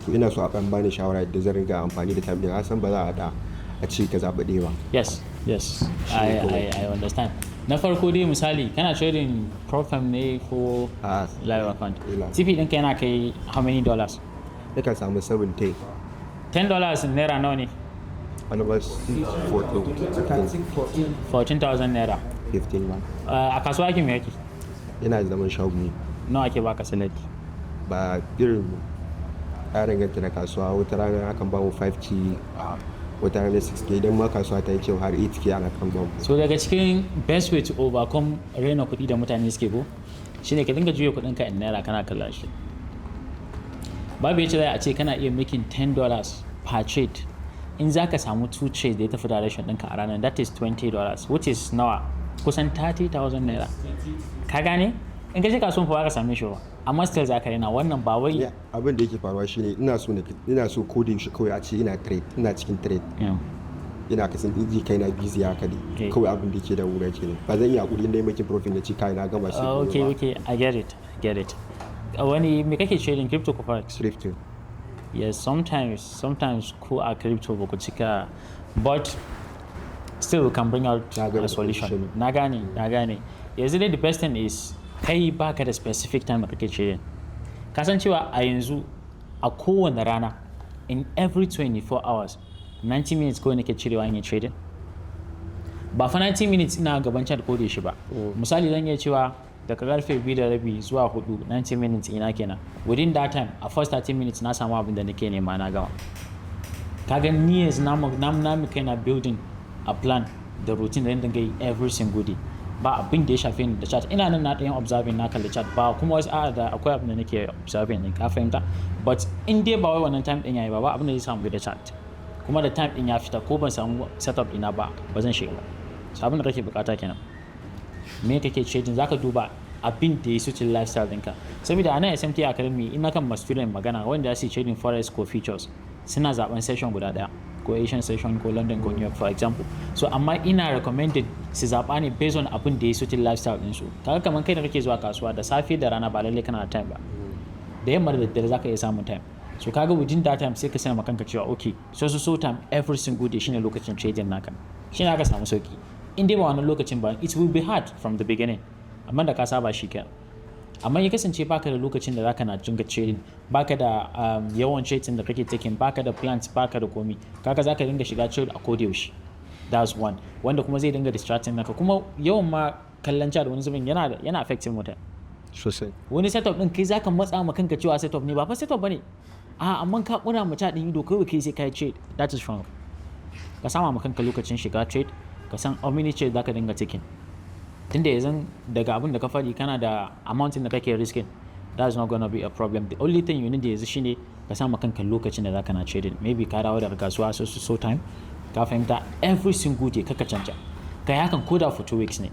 to ina so a ban bani shawara da zan riga amfani da time din san ba za a hada a ce ka zaɓa ɗaya ba. Yes, I understand. Na farko dai misali kana trading profit ne ko live account? TP ɗinka yana kai how many dollars? Yakan samu 70. $10 naira nawa ne? Almost 14,000 naira. 15 ba. A kasuwa ake mai yake? Yana zaman shagu ne. Nawa ake baka salari? Ba irin ya danganta da kasuwa wata rana akan ba mu 5k wata rana 6k idan ma kasuwa ta yi kyau har 8k ana kan ba mu. So daga cikin best way to overcome raina kuɗi da mutane suke ko shine ka dinga juya kuɗinka in naira kana kalla shi. Babu yace za a ce kana iya making $10 per trade in za ka samu 2 trades da ya tafi direction ɗinka a ranar, that is $20 which is nawa kusan 30,000 naira. Ka gane in ka je kasuwan fa ka same shi ba amma still za ka rena wannan ba wai abin da yake faruwa shine ina so ko da yaushe kawai a ce ina cikin trade ina kasan inji kai na busy haka ne kawai abin da yake da wura kenan ba zan iya hakuri inda making profit na ci kai na gama sai okay I get it wani me kake trading crypto ko forex? Crypto. Yes, sometimes ko a crypto ba ku cika but still we can bring out a solution. Na gane yanzu dai the best thing is kai baka da specific time da kake trading. Kasancewa a yanzu a kowane rana in every 24 hours 90 minutes kawai nake cirewa in yi trading. Ba fa 90 minutes ina gaban chat ko da shi ba. Misali zan iya cewa daga karfe 2:30 zuwa 4 90 minutes ina kenan. Within that time a first 30 minutes na samu abin da nake nema na gama. Kaga ni yanzu na kai na building a plan da routine da dinga yi every single day. Ba abin da ya shafe ni da chat ina nan na ɗayan observing na kalli chat ba kuma wasu da akwai abin da nake observing din ka fahimta but in dai ba wai wannan time din yayi ba abin da zai samu da chat kuma da time din ya fita ko ban samu setup ina ba zan shiga ba so abin da kake bukata kenan me kake trading zaka duba abin da ya suit lifestyle ɗinka saboda a nan SMT Academy ina kan ma student magana wanda ya su trading forex ko futures suna zaben session guda daya ko Asian session ko London ko New York for example. So amma ina recommended su zaɓa ne based on abin da ya suitin lifestyle ɗinsu. Kaga kamar kai da kake zuwa kasuwa da safe da rana ba lallai kana da time ba, da yamma da daddare za ka iya samun time. So kaga within that time sai ka sanya kanka cewa okay so time every single day shine lokacin trading naka, shine aka samu sauki. In dai ba wannan lokacin ba it will be hard from the beginning, amma da ka saba shi kenan. Amma ya kasance baka da lokacin da zaka na jinga trading, baka da yawan trading da kake taking, baka da plans, baka da komi, kaga zaka dinga shiga trade a koda yaushe. That's one wanda kuma zai dinga distracting naka, kuma yawan ma kallon chart wani zubin yana affecting mutum sosai. Wani setup din kai zaka matsa ma kanka cewa setup ne ba fa setup bane, amma ka kuna mu chart din ido kawai kai sai kai trade, that is wrong. Ka sama ma kanka lokacin shiga trade, ka san how many trade zaka dinga taking. Tunda yanzu daga abin da ka faɗi kana da amount da kake risking, that's not gonna be a problem. The only thing you need yanzu shine ka sama kanka lokacin da zaka na trading. Maybe ka dawo daga kasuwa so time ka fahimta every single day kaka canja, kai hakan koda for 2 weeks ne.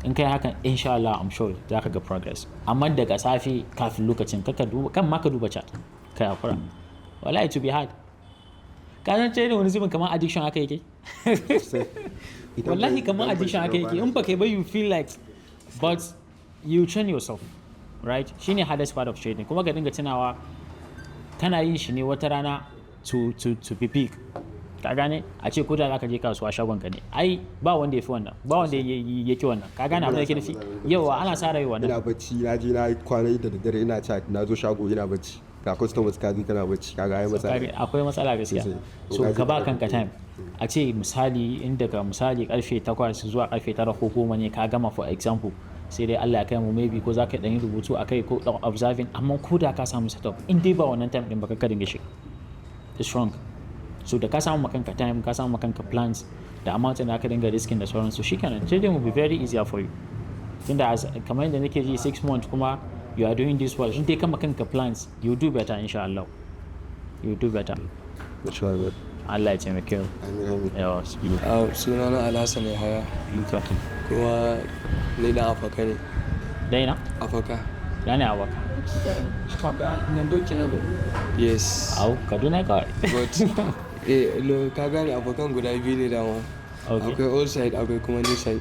In kai hakan insha Allah I'm sure zaka ga progress. Amma daga safe kafin lokacin kaka duba kan ma ka duba chart kai hakura, wallahi to be hard. Ka san trading wani zubin kamar addiction haka yake. Wallahi kamar addiction haka yake, in ba kai ba you feel like, but you train yourself, right? Shine hardest part of trading. Kuma ka dinga tunawa kana yin shi ne wata rana to be peak. Ka gane a ce ko da zaka je kasuwa shagon ka ne, ai ba wanda yafi wannan, ba wanda yake wannan. Ka gane abin da yake nufi? Yawa ana sa rai wannan. Ina bacci, na je na kwana da daddare ina chat, na zo shago ina bacci, ga customers ka zo kana bacci, kaga ai matsala. Akwai matsala gaskiya. So ka ba kanka time. A ce misali in daga misali karfe 8 zuwa karfe 9 ko 10 ne ka gama for example, sai dai Allah ya kai mu maybe ko za ka ɗan yi rubutu a kai ko ɗan observing, amma ko da ka samu setup in dai ba wannan time ɗin ba ka dinga shi, it's wrong. So da ka samu makanka time, ka samu makanka plans da amount da ka dinga risking da sauransu, shi kenan trading will be very easier for you. Tunda kamar yadda nake ji 6 months kuma you are doing this well, in dai ka makanka plans you do better insha Allah, you do better. Allah ya taimake mu. Yawa. Sunana Alhassan Yahaya. Kuma ni dan Afaka ne. Dai na? Afaka. Ya ne Afaka? Afaka nan doki na ba. Yes. Au, Kaduna kawai. But ka gane Afakan guda biyu ne dama. Akwai old side, akwai kuma new side.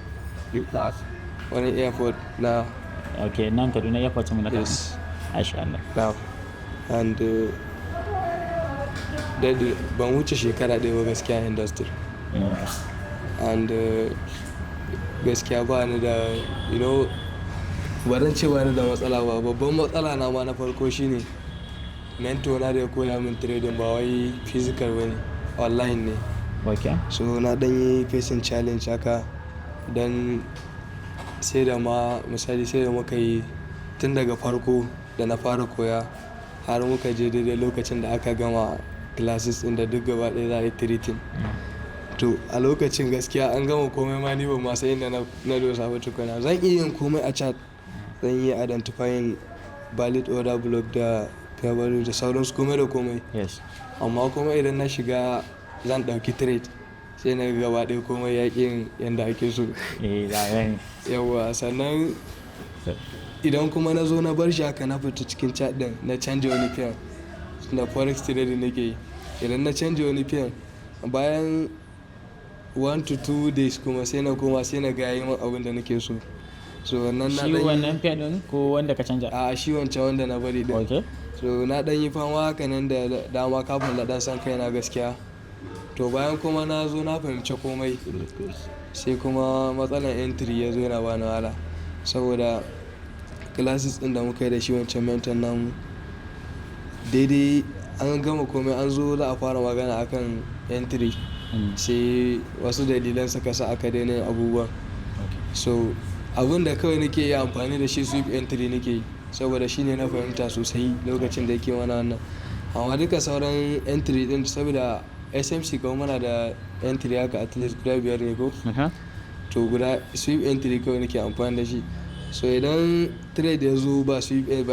Wani airport na. Okay, nan Kaduna airport mu na kan. Yes. Masha Allah. Now, and ban wuce shekara ɗaya ba gaskiya industry. And gaskiya ba ni da, ba zan ce ba ni da matsala ba. Babban matsala na ma na farko shine mentor na da ya koya min trading ba wai physical bane, online ne. Okay. So na dan yi facing challenge haka, dan sai da misali sai da muka yi tun daga farko da na fara koya har muka je daidai lokacin da aka gama classes ɗin da duk gaba ɗaya za a yi treating. To a lokacin gaskiya an gama komai ma ni ba ma sai inda na dosa ba tukuna. Zan iya yin komai a chat, zan iya identifying valid order block da fair value da sauransu komai da komai. Yes. Amma kuma idan na shiga zan ɗauki trade sai na gaba ɗaya komai yaƙin yanda ake so. Yawa sannan idan kuma na zo na bar shi haka na fita cikin chat ɗin na canja wani pair na forex trading nake yi. Idan na canja wani pair bayan 1 to 2 days kuma sai na koma sai na ga yayi min abin da nake so. So wannan na shi wannan pair din ko wanda ka canja? A shi wancan wanda na bari din. Okay. So na dan yi fama haka nan da dama kafin na dan san kaina gaskiya. To bayan kuma na zo na fahimci komai sai kuma matsalan entry ya zo yana bani wahala saboda classes din da muka yi da shi wancan mentor namu daidai an gama komai an zo za a fara magana akan entry sai wasu dalilan suka sa aka daina yin abubuwan. So abin da kawai nake yi amfani da shi sweep entry nake yi saboda shi ne na fahimta sosai lokacin da yake mana wannan. Amma duka sauran entry din saboda SMC kawai mana da entry haka at least guda 5 ne ko? To guda sweep entry kawai nake amfani da shi. So idan trade ya zo ba sweeping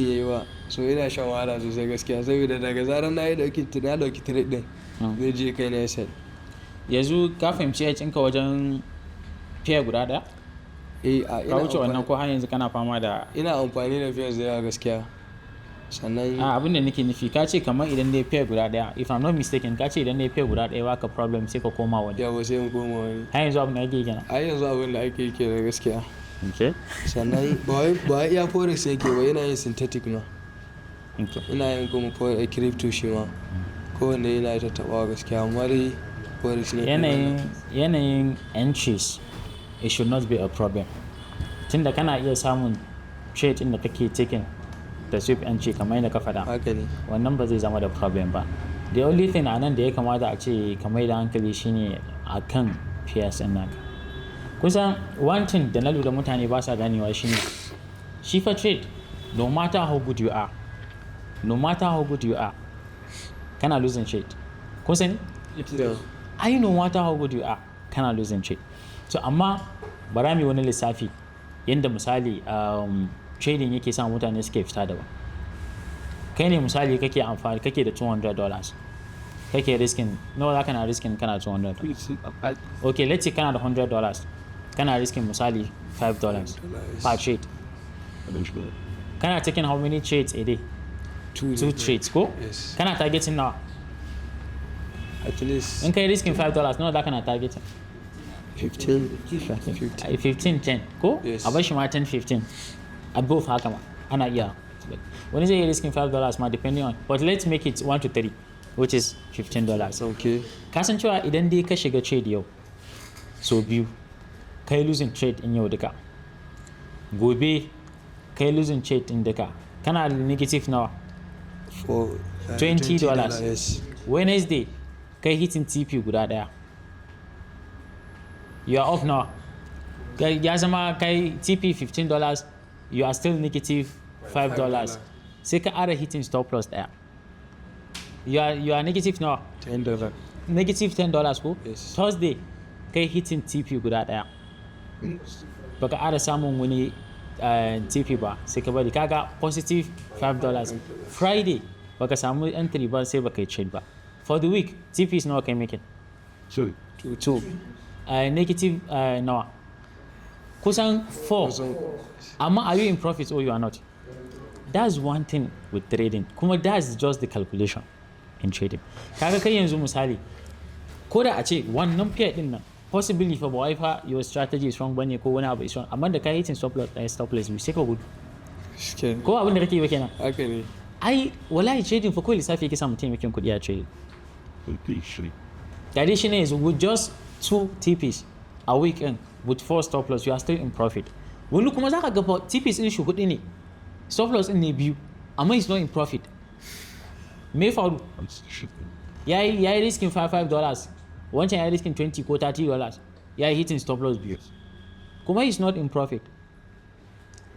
yayi ba, so ina shan wahala sosai gaskiya saboda daga zarar na dauki trade din zai je kai na sell. Yanzu ka fahimci ya cinka wajen pair guda ɗaya? Ka wuce wannan ko har yanzu kana fama da? Ina amfani da pairs da yawa gaskiya sannan abin da nake nufi ka ce kamar idan ne pair guda daya if I'm not mistaken ka ce idan ne pair guda daya baka problem sai ka koma wani yawa sai mu koma wani har yanzu abin da ake kenan a yanzu abin da ake kenan gaskiya okay sannan ba iya forex yake ba yana yin synthetic ma ina yin kuma crypto shi ma kowanne yana ta taɓa gaskiya amma dai forex ne yanayin entries it should not be a problem tunda kana iya samun trade din da kake taking da sweep entry kamar yadda ka faɗa haka ne wannan ba zai zama da problem ba the only thing a nan da ya kamata a ce kamar da hankali shine a kan pairs ɗin naka kusan one thing da na lura mutane ba sa ganewa shine shi fa trade no matter how good you are kana losing trade kusan I no matter how good you are kana losing trade so amma bara mi wani lissafi yanda misali trading yake sa mutane suke fita daban kai ne misali kake da $200 kake risking nawa za kana risking kana $200 okay let's say kana da $100 kana risking misali $5 per trade kana taking how many trades a day two trades ko yes kana targeting nawa at least in kai risking $5 nawa za kana targeting 15 10 ko Yes. a bar shi ma 10-15 above haka ma ana iya wani zai yi risking $5 ma depending on but let's make it 1 to 3 which is $15 okay kasan cewa idan dai ka shiga trade yau so biyu kai losing trade in yau duka gobe kai losing trade in duka kana da negative nawa for $20 yes Wednesday kai hitting TP guda daya you are off now ya zama kai TP $15 you are still negative $5 sai ka ara hitting stop loss daya you are negative now $10 negative $10 ko Yes. Thursday kai hitting TP guda daya baka ara samun wani TP ba sai ka bari kaga positive $5 Friday baka samu entry ba sai baka yi trade ba for the week TPs nawa kai making two negative nawa kusan 4 amma are you in profit or you are not that's one thing with trading kuma that's just the calculation in trading kaga kai yanzu misali ko da a ce wannan pair din nan possibly fa ba wai fa your strategy is strong bane ko wani abu is strong amma da kai hitting stop loss sai ka gudu ko abin da kake yi ba kenan haka ne ai wallahi trading fa ko lissafi yake sa mutum yake kudi a trading tradition is with just 2 TPs a weekend with 4 stop loss you are still in profit wani kuma zaka ga TPs din shi hudu ne stop loss din ne biyu amma is not in profit me faru yayi risking $5 wancan yayi risking $20 ko $30 yayi hitting stop loss biyu kuma is not in profit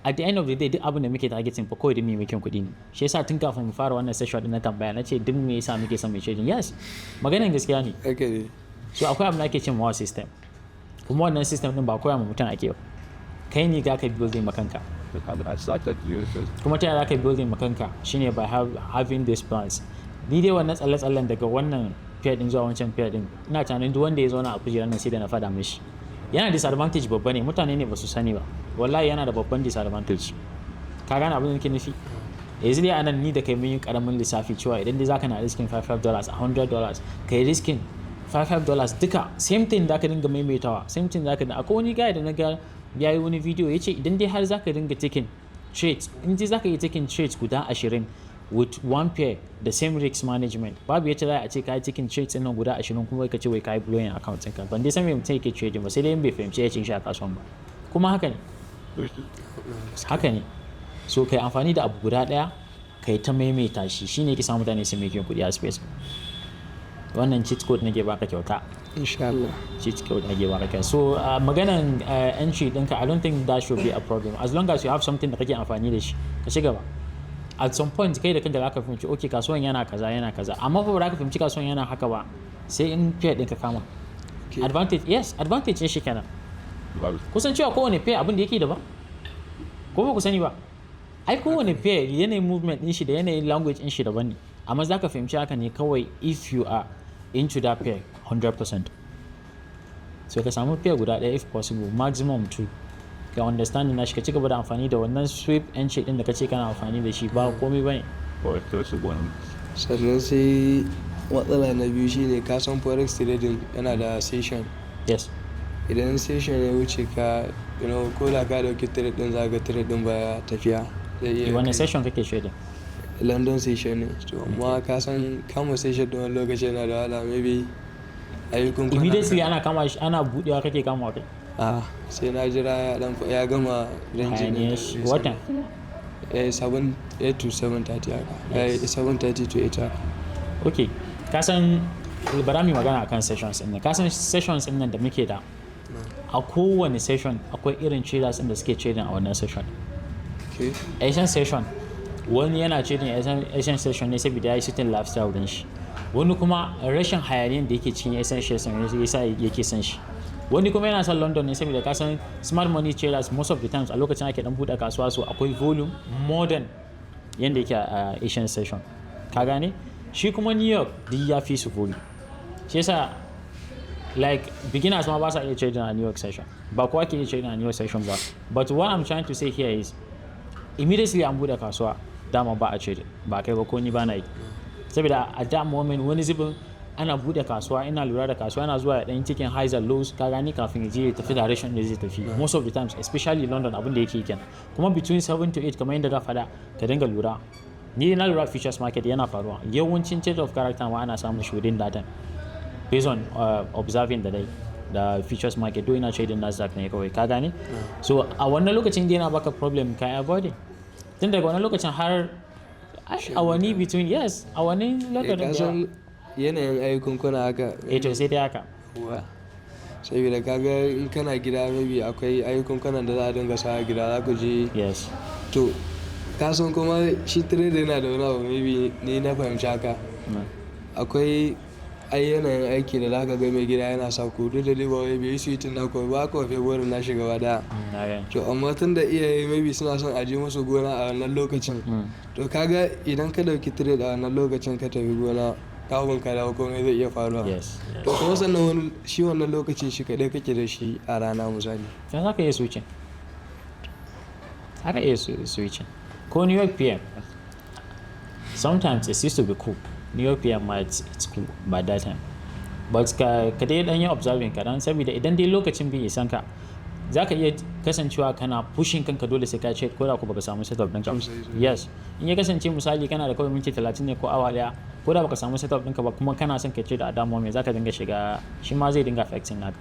at the end of the day duk abin da muke targeting fa kawai da me muke kuɗi ne shi yasa tun kafin mu fara wannan session din na tambaya na ce duk me yasa muke son mu trading yes maganar gaskiya ne haka ne so akwai abin da ake cewa system kuma wannan system din ba koya ma mutum ake ba kai ne ga ka building makanka kuma ta yaya ka building makanka shine by having these plans ni dai wannan tsalle-tsallen daga wannan pair din zuwa wancan pair din ina tunanin duk wanda ya zauna a kujerar nan sai da na faɗa mishi yana disadvantage babba ne mutane ne ba su sani ba wallahi yana da babban disadvantage ka gane abin da nake nufi yanzu dai anan ni da kai mun yi karamin lissafi cewa idan dai zaka na risking $5 $100 kai risking $5 duka same thing zaka dinga maimaitawa same thing zaka akwai wani guy da na ga yayi wani video yace idan dai har zaka dinga taking trades in dai zaka yi taking trades guda 20 with one pair the same risk management babu yace za a ce kai taking trades din nan guda 20 kuma ka ce wai kai blowing account ɗinka ban dai san me mutum yake trading ba sai dai in bai fahimci ya cin shi a kasuwan ba kuma haka ne so kai amfani da abu guda daya kai ta maimaita shi shine yake samu mutane su mai kuɗi a space wannan cheat code nake baka kyauta insha Allah cheat code nake baka kyauta so maganan entry ɗinka I don't think that should be a problem as long as you have something da kake amfani da shi ka ci gaba at some point kai da kanka zaka fahimci okay kasuwan yana kaza amma fa ba za ka fahimci kasuwan yana haka ba sai in pair ɗinka kama advantage ne shi kenan kusan cewa kowane pair abin da yake daban ko ba ku sani ba ai kowane pair yanayin movement din shi da yanayin language din shi daban ne amma za ka fahimci haka ne kawai if you are into that pair 100% so ka samu pair guda ɗaya if possible maximum 2 ka understanding na shi ka ci gaba da amfani da wannan sweep and shade din da kace kana amfani da shi ba komai bane ko to su gwan sannan sai matsala na biyu shine ka san forex trading yana da session. Yes. Idan session ya wuce ka ko da ka dauki trade din za ga trade din baya tafiya. Wani session kake trading? London session ne. To amma ka san kama session din wani lokaci yana da wahala, maybe ayyukan immediately ana kama shi ana budewa kake kama kai? Sai na jira ya gama range din. Watan? 7 to 7:30 haka. 7:30 to 8 haka. Okay. Ka san bara mu magana akan sessions din nan. Ka san sessions din nan da muke da a kowane session akwai irin traders din da suke trading a wannan session. Okay. Asian session wani yana trading Asian session ne saboda ya yi sitting lifestyle din shi. Wani kuma rashin hayaniyan da yake cikin Asian session yasa yake son shi. Wani kuma yana son London ne saboda ka san smart money traders most of the times a lokacin ake dan buɗe kasuwa so akwai volume more than yanda yake a Asian session. Ka gane? Shi kuma New York duk ya fi su volume. Shi yasa like beginners ma ba sa iya trading a New York session. Ba kowa ke iya trading a New York session ba. But what I'm trying to say here is immediately an buɗe kasuwa dama ba a trading. Ba kai ba ko ni ba na yi. Saboda at that moment wani zubin ana buɗe kasuwa ina lura da kasuwa yana zuwa ɗan cikin highs and lows ka gani kafin ya je ya tafi direction da zai tafi. Most of the times especially London abin da yake kenan. Kuma between 7 to 8 kamar yadda ka faɗa ka dinga lura. Ni na lura futures market yana faruwa. Yawancin change of character ma ana samun shi within that time. Based on observing the futures market do ina trading Nasdaq ne kawai ka gane? So a wannan lokacin da yana baka problem ka avoid it. Tun daga wannan lokacin har awani between awani lokacin da yanayin ayyukan kuna haka. To sai dai haka. Saboda kaga in kana gida maybe akwai ayyukan kuna da za a dinga sa gida za ku je. Yes. To ka san kuma shi trader yana da wani abu maybe ni na fahimci haka. Akwai yanayin aiki da za ka ga mai gida yana sa ku duk da dai ba wai bai yi suitin na ko ba ko February na shiga wada. To amma tun da iyaye maybe suna son aje musu gona a wannan lokacin. To kaga idan ka dauki trade a wannan lokacin ka tafi gona kawun ka dawo komai zai iya faruwa. To kuma sannan shi wannan lokacin shi kadai kake da shi a rana misali. Sai za ka iya switching. Haka iya switching. Ko New York PM. Sometimes it used to be cool. New York PM ma it's cool by that time. But ka dai dan yi observing ka dan saboda idan dai lokacin bai isan ka za ka iya kasancewa kana pushing kanka dole sai ka ce ko da ku baka samu setup ɗinka. Yes. In ya kasance misali kana da kawai minti 30 ne ko awa daya ko da baka samu setup ɗinka ba kuma kana son ka ce da adamu mai za ka dinga shiga shi ma zai dinga affecting naka.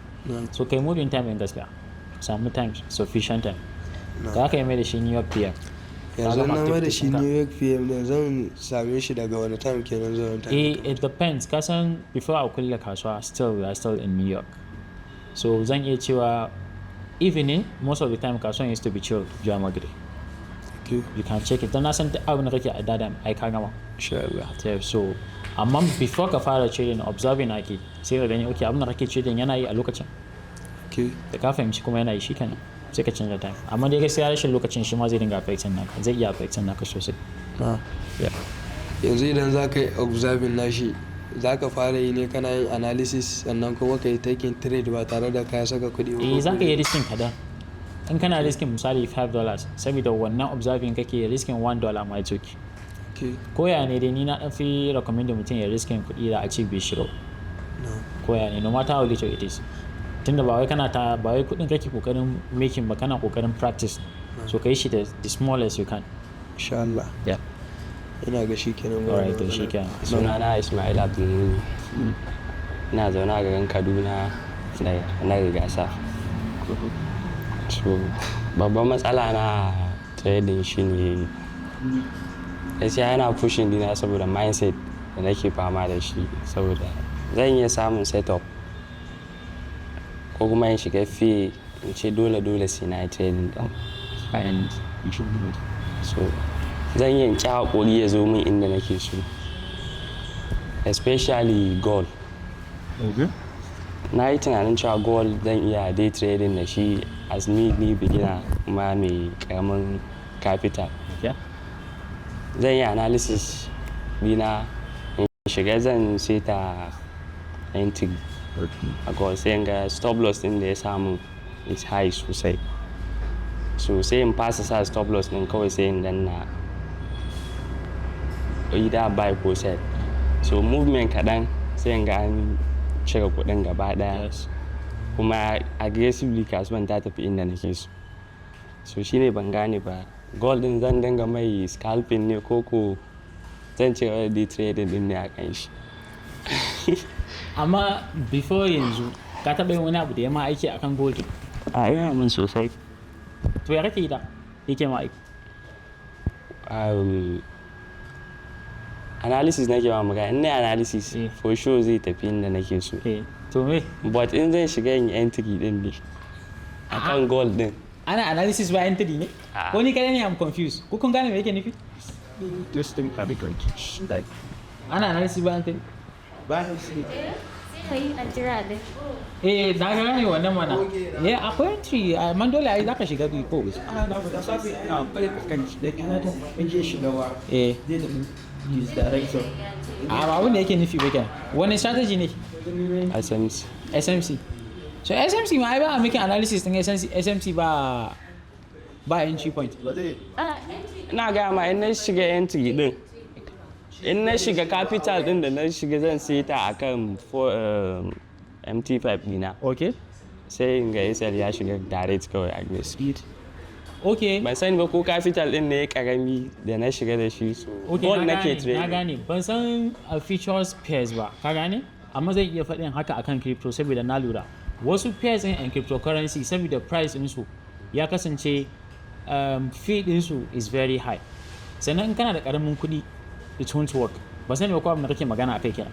So kai moving time in gaskiya. Samu time sufficient time. Ka haka yi mai da shi New York PM. Yanzu na mai da shi New York PM da zan same shi daga wani time kenan zuwa wani time. It depends. Kasan before a kulle kasuwa we are still in New York. So zan iya cewa evening most of the time kasuwan used to be chill zuwa Maghrib. Okay. You can check it. Don na san abin da kake a dadam ai ka gama. Inshallah. So amma before ka fara trading observing ake sai ka gani okay abin da kake trading yana yi a lokacin. Okay. Da ka fahimci kuma yana yi shi kenan. Sai ka canza time amma dai gaskiya rashin lokacin shi ma zai dinga affecting naka zai iya affecting naka sosai. Yanzu idan za ka yi observing nashi za ka fara yi ne kana yin analysis sannan kuma ka yi taking trade ba tare da ka saka kuɗi ba. Za ka yi risking kadan. In kana risking misali $5 saboda wannan observing kake risking $1 ma toki. Koya ne dai ni na dan fi recommend mutum ya risking kuɗi da a ci bai shiro. Koya ne no matter how little it is. Tunda ba wai ba wai kudin kake kokarin making ba kana kokarin practice so kai shi the smallest you can insha Allah. Ina ga shi kenan. Alright to shi kenan. Sunana Ismail Abdul. Ina zaune a garin Kaduna na Rigasa. So babban matsala na trading shine gaskiya yana pushing dina saboda mindset da nake fama da shi saboda zan iya samun setup ko kuma in shiga fiye in ce dole sai na yi trading ɗin. So zan yi ƙi haƙuri ya zo min inda nake so, especially gold. Na yi tunanin cewa gold zan iya day trading da shi as ni beginner kuma mai ƙaramin capital. Zan yi analysis dina in shiga zan seta 90 a gold sai ga stop loss din da ya samu is high sosai, so sai in fasa sa stop loss din kawai sai in danna either buy ko sell. So movement kaɗan sai in ga an cire kuɗin gaba ɗaya. Kuma aggressively kasuwan ta tafi inda nake so. So shine ban gane ba. Gold din zan dinga mai scalping ne ko zan ce wani day trading din ne a kan shi. Amma before yanzu ka taɓa yin wani abu da ya ma aiki akan gold? A yana min sosai. To ya kake yi da yake ma aiki? Analysis nake ma magana. In ne analysis for sure zai tafi inda nake so. To me? But in zan shiga yin entry din ne akan gold din. Ana analysis ba entry ne? Ko ni kadai ne am confused. Ko kun gane me yake nufi? Just think a bit like Ana analysis ba entry? ba Kai a jira dai. Na gane wannan mana. Akwai entry man dole ai zaka shiga ko. da safi a bari kan da kana ta in je shigawa. Zai da use director. Abin da yake nufi ba kenan. Wani strategy ne? SMC. So SMC ma ai ba a making analysis din SMC ba entry point. Ina ga ma in na shiga entry din. In na shiga capital din da na shiga zan sai ta akan MT5 dina. Okay. Sai in ga SL ya shiga direct kawai a speed. Okay. Ban sani ba ko capital din ne karami da na shiga da shi so. Okay, na gane. Ban san features pairs ba. Ka gane? Amma zai iya faɗin haka akan crypto saboda na lura. Wasu pairs in cryptocurrency saboda price ɗinsu ya kasance fee ɗinsu is very high. Sannan in kana da ƙaramin kuɗi it won't work. Ba sani ba ko abin da kake magana akai kenan.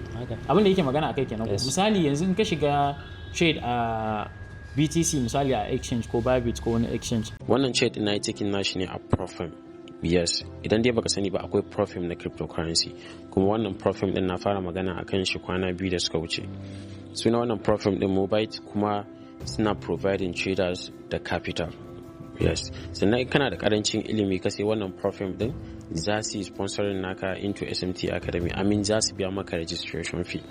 Abin da yake magana akai kenan. Misali yanzu in ka shiga trade a BTC misali a exchange ko Bybit ko wani exchange. Wannan trade ina taking nashi ne a Profim. Yes, idan dai baka sani ba akwai Profim na cryptocurrency. Kuma wannan Profim din na fara magana akan shi kwana 2 da suka wuce. Suna wannan Profim din Mobite kuma suna providing traders da capital. Yes, sannan kana da karancin ilimi ka sai wannan Profim din za su yi sponsoring naka into SMT Academy. Za su biya maka registration fee.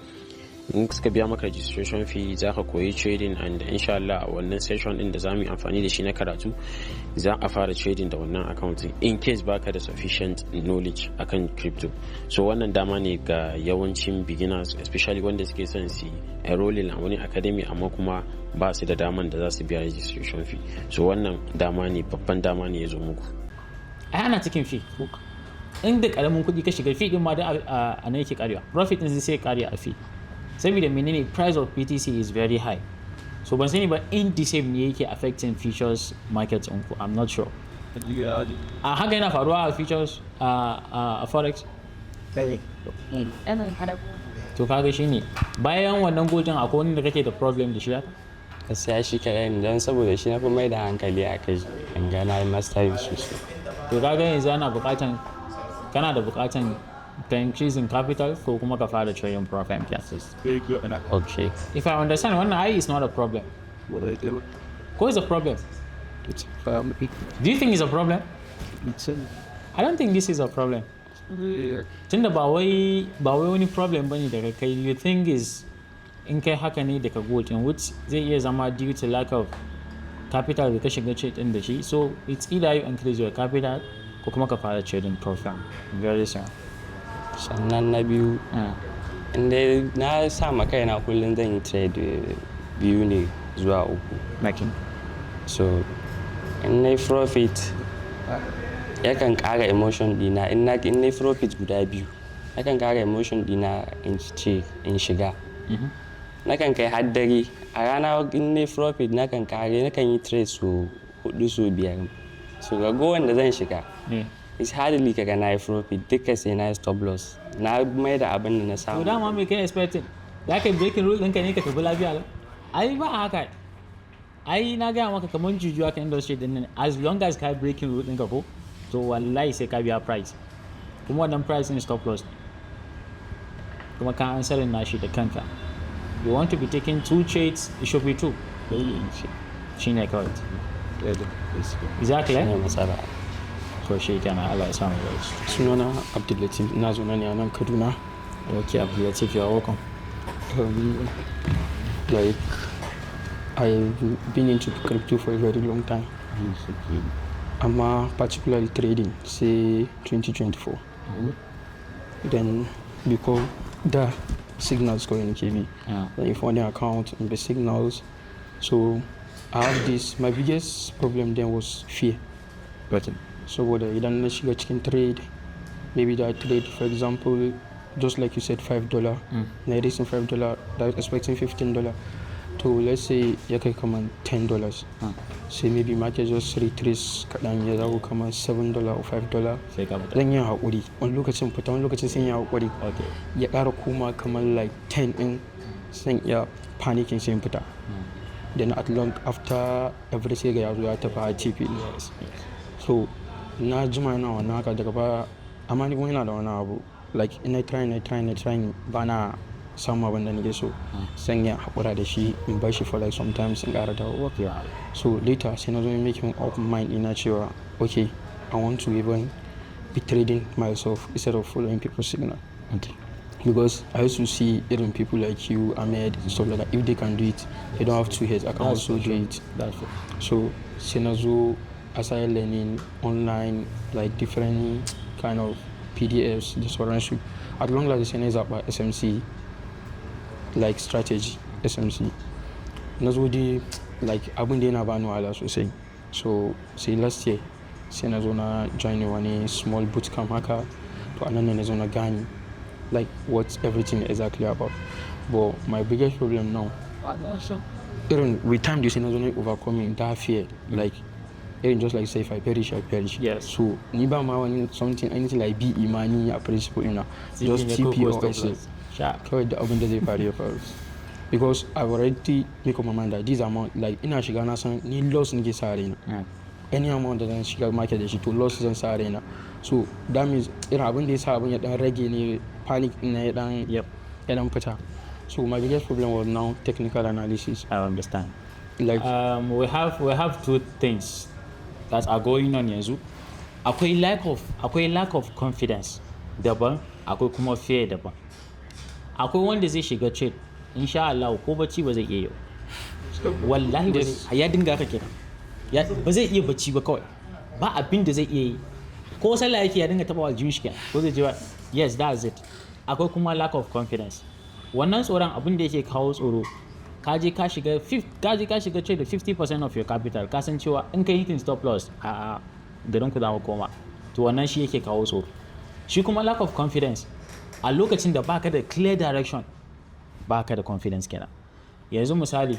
In suka biya maka registration fee za ka koyi trading and insha Allah a wannan session din da za mu yi amfani da shi na karatu za a fara trading da wannan account in case baka da sufficient knowledge akan crypto. So wannan dama ne ga yawancin beginners especially wanda suke son su enrolling a wani academy amma kuma ba su da daman da za su biya registration fee. So wannan dama ne babban dama ne ya zo muku. Ana cikin fee. In da karamin kuɗi ka shiga fee din ma da a nan yake karewa. Profit din sai kare a fee. Saboda menene price of BTC is very high. So ban sani ba in the same ne yake affecting futures markets unku. I'm not sure. Haka yana faruwa a futures a forex? To kaga shine bayan wannan goldin akwai wani da kake da problem da shi haka? Gaskiya shi kaɗai ne don saboda shi na fi mai da hankali a kai in ga na yi master sosai. To kaga yanzu kana da buƙatan ka increasing capital ko kuma ka fara trading Profim classes. Okay. If I understand wannan is not a problem. What is the problem? It's family. Do you think it's a problem? I don't think this is a problem. Tunda ba wai wani problem bane daga kai, you think is in kai haka ne daga gold in which zai iya zama due to lack of capital da ka shiga trade din da shi. So it's either you increase your capital ko kuma ka fara trading Profim. Very soon. Sannan na biyu inda na sa ma kaina kullum zan yi trade 2 ne zuwa 3. So in na profit yakan kara emotion dina in na profit guda 2 yakan kara emotion dina in shiga. Nakan kai har dare a rana in na profit nakan yi trade so 4 so 5. So ragowar da zan shiga it's hardly kaga na yi profit duka sai na yi stop loss na mai da abin da na samu. To dama me kai expecting? Da ka breaking rule ɗinka ne ka tafi lafiya lau? Ai ba haka. Ai na gaya maka kamar jujuwa ka industry din nan as long as ka breaking rule ɗinka ko to wallahi sai ka biya price. Kuma wannan price ne stop loss. Kuma ka answerin nashi da kanka. You want to be taking 2 trades, it should be 2. Shi ne kawai. Exactly. Shi ne matsala. To shi kenan Allah ya samu wasu. Sunana Abdullatif, ina zo nan ne a nan Kaduna. Okay, Abdullatif, you're welcome. Like I've been into crypto for a very long time. Amma particularly trading, say 2024. then because the signals going to be then if on the account and the signals. So I have this. My biggest problem then was fear. So whether you don't shiga cikin trade, maybe that trade, for example, just like you said, $5, now raising $5, they're expecting $15. To let's say you can come on $10. So maybe market just retrace kaɗan ya zago kamar $7 or $5. Zan yi haƙuri. Wani lokacin fita, wani lokacin sai ya haƙuri. Ya ƙara koma kamar like 10 ɗin san iya panicking sai fita. Then at long after every sai ga ya zo ya tafi a TP. So na jima yana wannan haka daga baya amma ni kuma yana da wani abu like ina trying ba na samu abin da nake so san ya haƙura da shi in bar shi for like sometimes in ƙara dawo. So later sai na zo making up mind ina cewa okay I want to even be trading myself instead of following people's signal. Because I used to see even people like you, Ahmed, stuff like that. If they can do it, they don't have two heads. I can also do it. So sai na zo I started learning online like different kind of PDFs, the sauransu. At long last sai na zaɓa SMC like strategy SMC. Na zo dai like abin da yana bani wahala sosai. So sai last year sai na zo na join wani small bootcamp haka. To anan ne na zo na gane like what everything exactly about. But my biggest problem now, even with time, this is not only overcoming that fear. Like, even just like say, if I perish, I perish. Yes. So, niba ma when something, anything like be imani, a principle, you know, just TP or SA. Kawai da abin da zai faru ya faru. Because I've already make up my mind that this amount, like ina shiga na san ni loss nake sa raina. Any amount da zan shiga market da shi to loss zan sa raina. So that means irin abin da ya sa abin ya dan rage ne panic na ya dan fita. So my biggest problem was now technical analysis. I understand. Like we have two things that are going on yanzu. Akwai lack of confidence daban, akwai kuma fear daban. Akwai wanda zai shiga trade insha Allah ko bacci ba zai iya yau. Wallahi ba zai ya dinga haka kenan. Ba zai iya bacci ba kawai. Ba abin da zai iya yi. Ko sallah yake ya dinga taba waljin shi kenan. Ko zai ji yes that's it. Akwai kuma lack of confidence. Wannan tsoron abin da yake kawo tsoro ka je ka shiga trade da 50% of your capital ka san cewa in kai hitting stop loss a garin ku za ku koma to wannan shi yake kawo tsoro. Shi kuma lack of confidence a lokacin da baka da clear direction baka da confidence kenan. Yanzu misali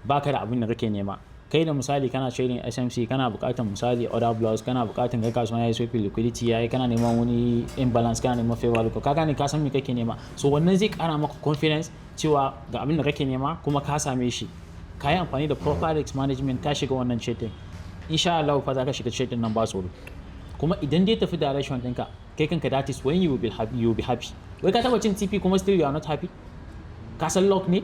baka da abin da kake nema kai da misali kana trading SMC kana buƙatar misali order blocks kana buƙatar ga kasuwa yayi sweep liquidity yayi kana neman wani imbalance kana neman fair value ka gane ka san me kake nema so wannan zai ƙara maka confidence cewa ga abin da kake nema kuma ka same shi ka yi amfani da proper risk management ka shiga wannan trading insha Allah fa za ka shiga trading nan ba tsoro kuma idan dai tafi direction ɗinka kai kanka that is when you will be happy wai ka taba cin TP kuma still you are not happy ka san lock ne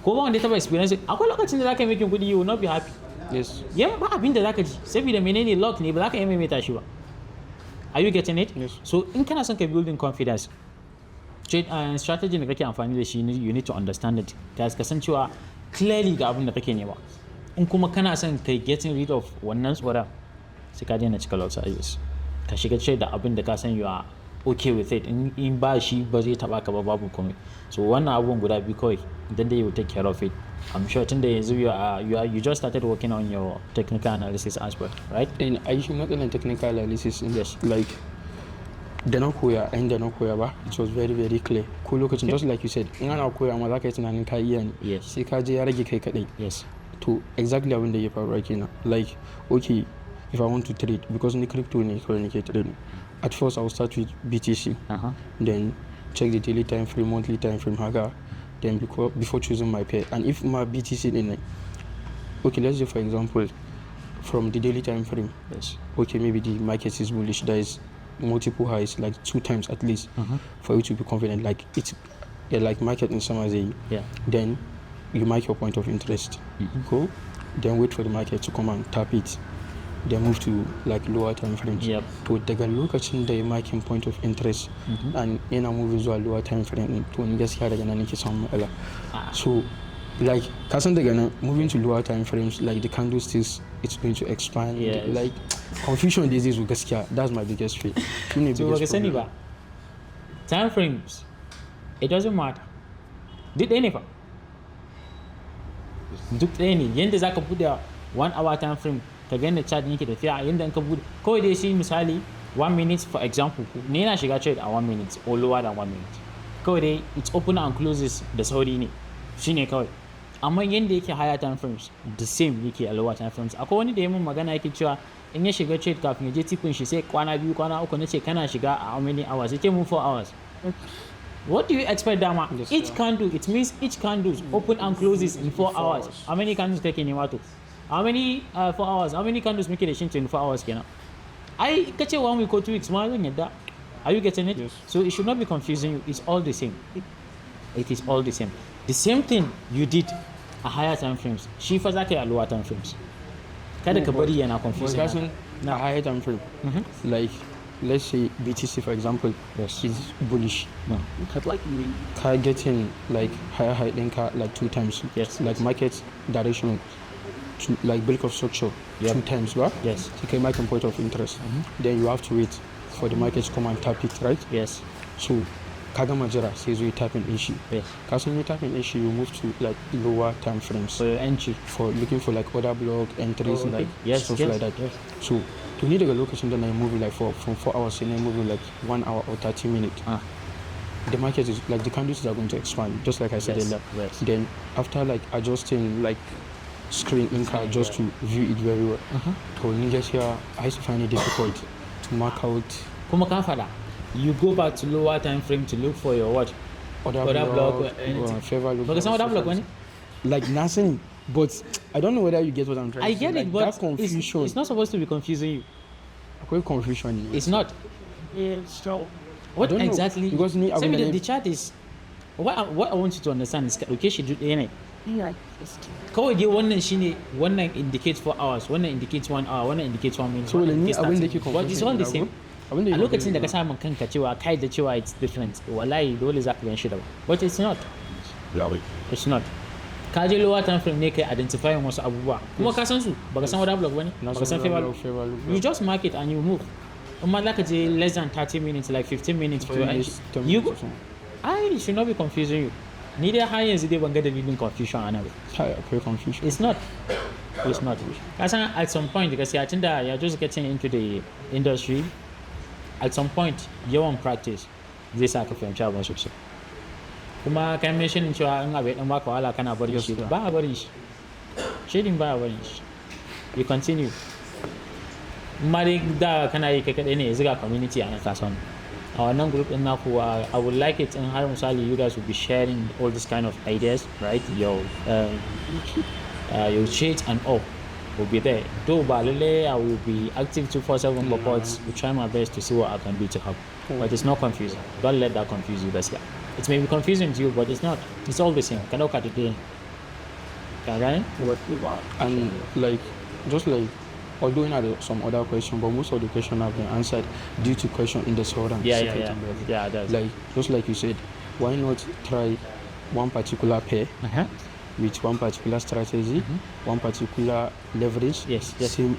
ko ba wanda ya taba experience akwai lokacin da zaka yi making kudi you will not be happy yes yan ba abin da zaka ji saboda menene lock ne ba zaka yi maimaita shi ba are you getting it yes. So in kana son ka building confidence strategy da kake amfani da shi you need to understand it ka san cewa clearly ga abin da kake nema in kuma kana son kai getting rid of wannan tsoron sai ka daina cika lot sizes ka shiga trade da abin da ka san you are okay with it in ba shi ba zai taba ka ba babu komai so wannan abubuwan guda biyu kawai then they will take care of it. I'm sure tunda yanzu you just started working on your technical analysis aspect, right? And I should not in technical analysis yes like da na koya inda na koya ba it was very very clear ko lokacin just like you said in ana koya ma za ka yi tunanin ka iya ne sai ka je ya rage kai kadai yes to exactly abin da ya faru kenan like okay if I want to trade because ni crypto ne kawai nake trade at first I will start with BTC then check the daily time frame monthly time frame haka then before choosing my pair and if my BTC in okay let's say for example from the daily time frame yes okay maybe the market is bullish there is multiple highs like 2 times at least for you to be confident like it's like market in summer day then you mark your point of interest cool then wait for the market to come and tap it then move to like lower time frames to daga lokacin da ya marking point of interest and yana moving zuwa lower time frame to ni gaskiya daga nan nake samun matsala so like kasan daga nan moving to lower time frames like the candlesticks it's going to expand like confusion these days gaskiya that's my biggest fear so baka sani ba time frames, it doesn't matter. Duk ɗaya ne fa. Duk ɗaya ne. Yanda za ka buɗe 1 hour time frame, ka ga yadda chart yake tafiya, yanda in ka buɗe. Kawai dai shi misali 1 minute for example, ni yana shiga trade a 1 minute or lower than 1 minute. Kawai dai it's open and closes da sauri ne. Shi ne kawai. Amma yanda yake higher time frames, the same yake a lower time frames. Akwai wani da ya mun magana yake cewa in ya shiga trade kafin ya je tipin shi sai kwana 2 kwana 3 nace kana shiga a how many hours? Yake mun 4 hours. What do you expect, Dama? Each candle, it means each candle open and closes in 4 hours. How many candles take in Iwato? How many 4 hours? How many candles make it a shin 24 hours? I catch it 1 week or 2 weeks. Are you getting it? Yes. So it should not be confusing you. It's all the same. It is all the same. The same thing you did a higher time frames. She for a lower time frames. Kada ka bari yana confusing. A higher time frame. Like, let's say BTC for example, is bullish. Ka getting like higher high ɗinka like 2 times. Yes. Like market direction, like bulk of structure 2 times, right? Yes. So you make a point of interest. Then you have to wait for the market to come and tap it, right? Yes. So kaga majira sai zo tapping din shi. Yes. Ka san you tapping din shi, you move to like lower time frames. For your entry. For looking for like other block entries, okay. like Yes, stuff yes, like that. yes. So to need a location then I move like from 4 hours and I move like 1 hour or 30 minutes. The market is like the candles are going to expand, just like I said earlier. Yes. Then after like adjusting like screen in just to view it very well. To just here I used to find it difficult to mark out. Kuma ka fada, you go back to lower time frame to look for your what? Other block, favor look. Because some other block when like nothing, but I don't know whether you get what I'm trying to say. I get like it, but that confusion. it's not supposed to be confusing you. Quite confusion. It's not. So what exactly? Because me, the chart is what I want you to understand is okay. She do any. Kawai dai wannan shine wannan indicates 4 hours, wannan indicates 1 hour, wannan indicates 1 minute. So ni abin da ke confusing. But it's all the same. A lokacin da ka samu kanka cewa kai da cewa it's different, wallahi dole za ka gan shi da ba. But it's not. It's not. Ka je lower time frame ne kai identifying wasu abubuwa. Kuma ka san su, baka san other block bane, baka san favor block. You just mark it and you move. Amma za ka je less than 30 minutes, like 15 minutes to you go. I should not be confusing you. Ni dai har yanzu dai ban ga dalilin confusion ana ba. Akwai confusion. It's not. It's not. Kasan at some point gaskiya tunda you're just getting into the industry, at some point yawan practice zai sa ka fahimci abin sosai. Kuma kai mentionin cewa in abu dan baka wahala kana barin shi ba a barin shi. Shading ba a barin shi. You continue. Ma dai da kana yi kai kadai ne yanzu ga community a nan kasuwan. A wannan group din naku I would like it in har misali you guys will be sharing all this kind of ideas, right? Your shades and all will be there. Though Balile, I will be active 247 reports. We try my best to see what I can do to help. But it's not confusing. Don't let that confuse you, Basa. It may be confusing to you, but it's not. It's all the same. Can look at it again. And like just like although I had some other questions, but most of the questions have been answered due to question in the forum. Yeah, that's like just like you said, why not try one particular pair with one particular strategy, one particular leverage? Yes. Same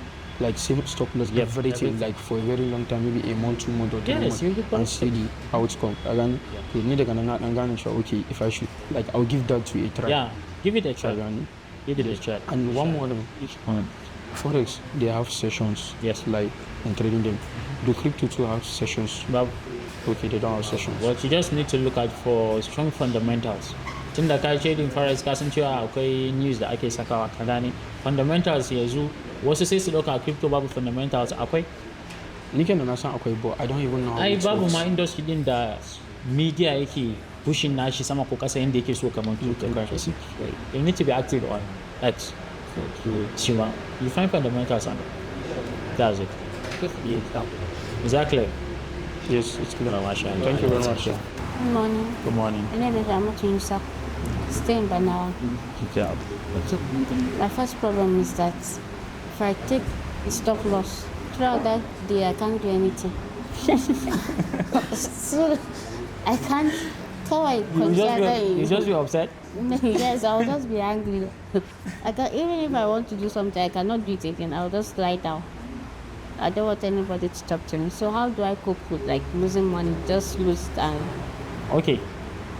stop loss, everything like for a very long time, maybe a month, 2 months or 3 months, and see the outcome. Again, you need okay, if I should like I'll give that to a try. Yeah, give it a try. Give it a try. And one more Forex, they have sessions. Yes. Like in trading them. Do crypto too have sessions? Okay, they don't have sessions. But you just need to look out for strong fundamentals. Tun da ka trading forex ka san cewa akwai news da ake sakawa ka gane fundamentals yanzu wasu sai su dauka crypto babu fundamentals akwai. Ni kenan na san akwai, but I don't even know how ai it babu works. ma industry din da media yake pushing nashi sama ko kasa yanda yake so kamar cryptocurrency. You need to be active on X. You find fundamentals on it. That's it. Exactly. Yes, it's clear. Thank you very much. Good morning. Good morning. My name is Ramatu Yusak. Stay in Banawa. Good job. My first problem is that if I take stop loss throughout that day, I can't do anything. So I can't. You just be upset? Yes, I'll just be angry. Even if I want to do something, I cannot do it again. I'll just lie down. I don't want anybody to talk to me. So how do I cope with like losing money? Just lose time. Okay.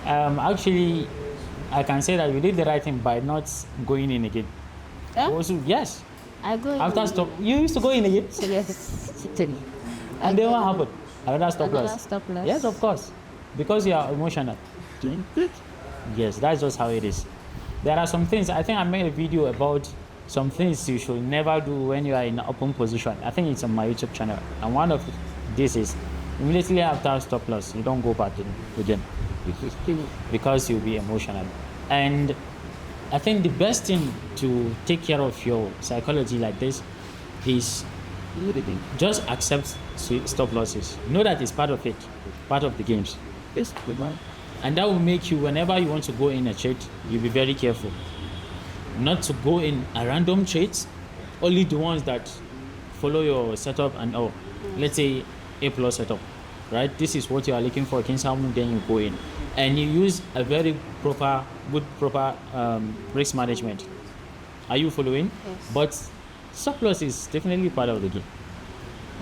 Actually, I can say that you did the right thing by not going in again. Yeah? Also, yes. I go in After stop, you used to go in again. So yes, And then what happened? Another stop Another loss. stop loss. Yes, of course. Because you are emotional. Yes, that's just how it is. There are some things, I think I made a video about some things you should never do when you are in an open position. I think it's on my YouTube channel. And one of this is immediately after stop loss, you don't go back in again because you'll be emotional. And I think the best thing to take care of your psychology like this is just accept stop losses. Know that it's part of it, part of the games. And that will make you, whenever you want to go in a trade, you'll be very careful. Not to go in a random trades, only the ones that follow your setup and let's say A plus setup, right? This is what you are looking for in Samun, then you go in. And you use a very proper risk management. Are you following? Yes. But stop loss is definitely part of the game.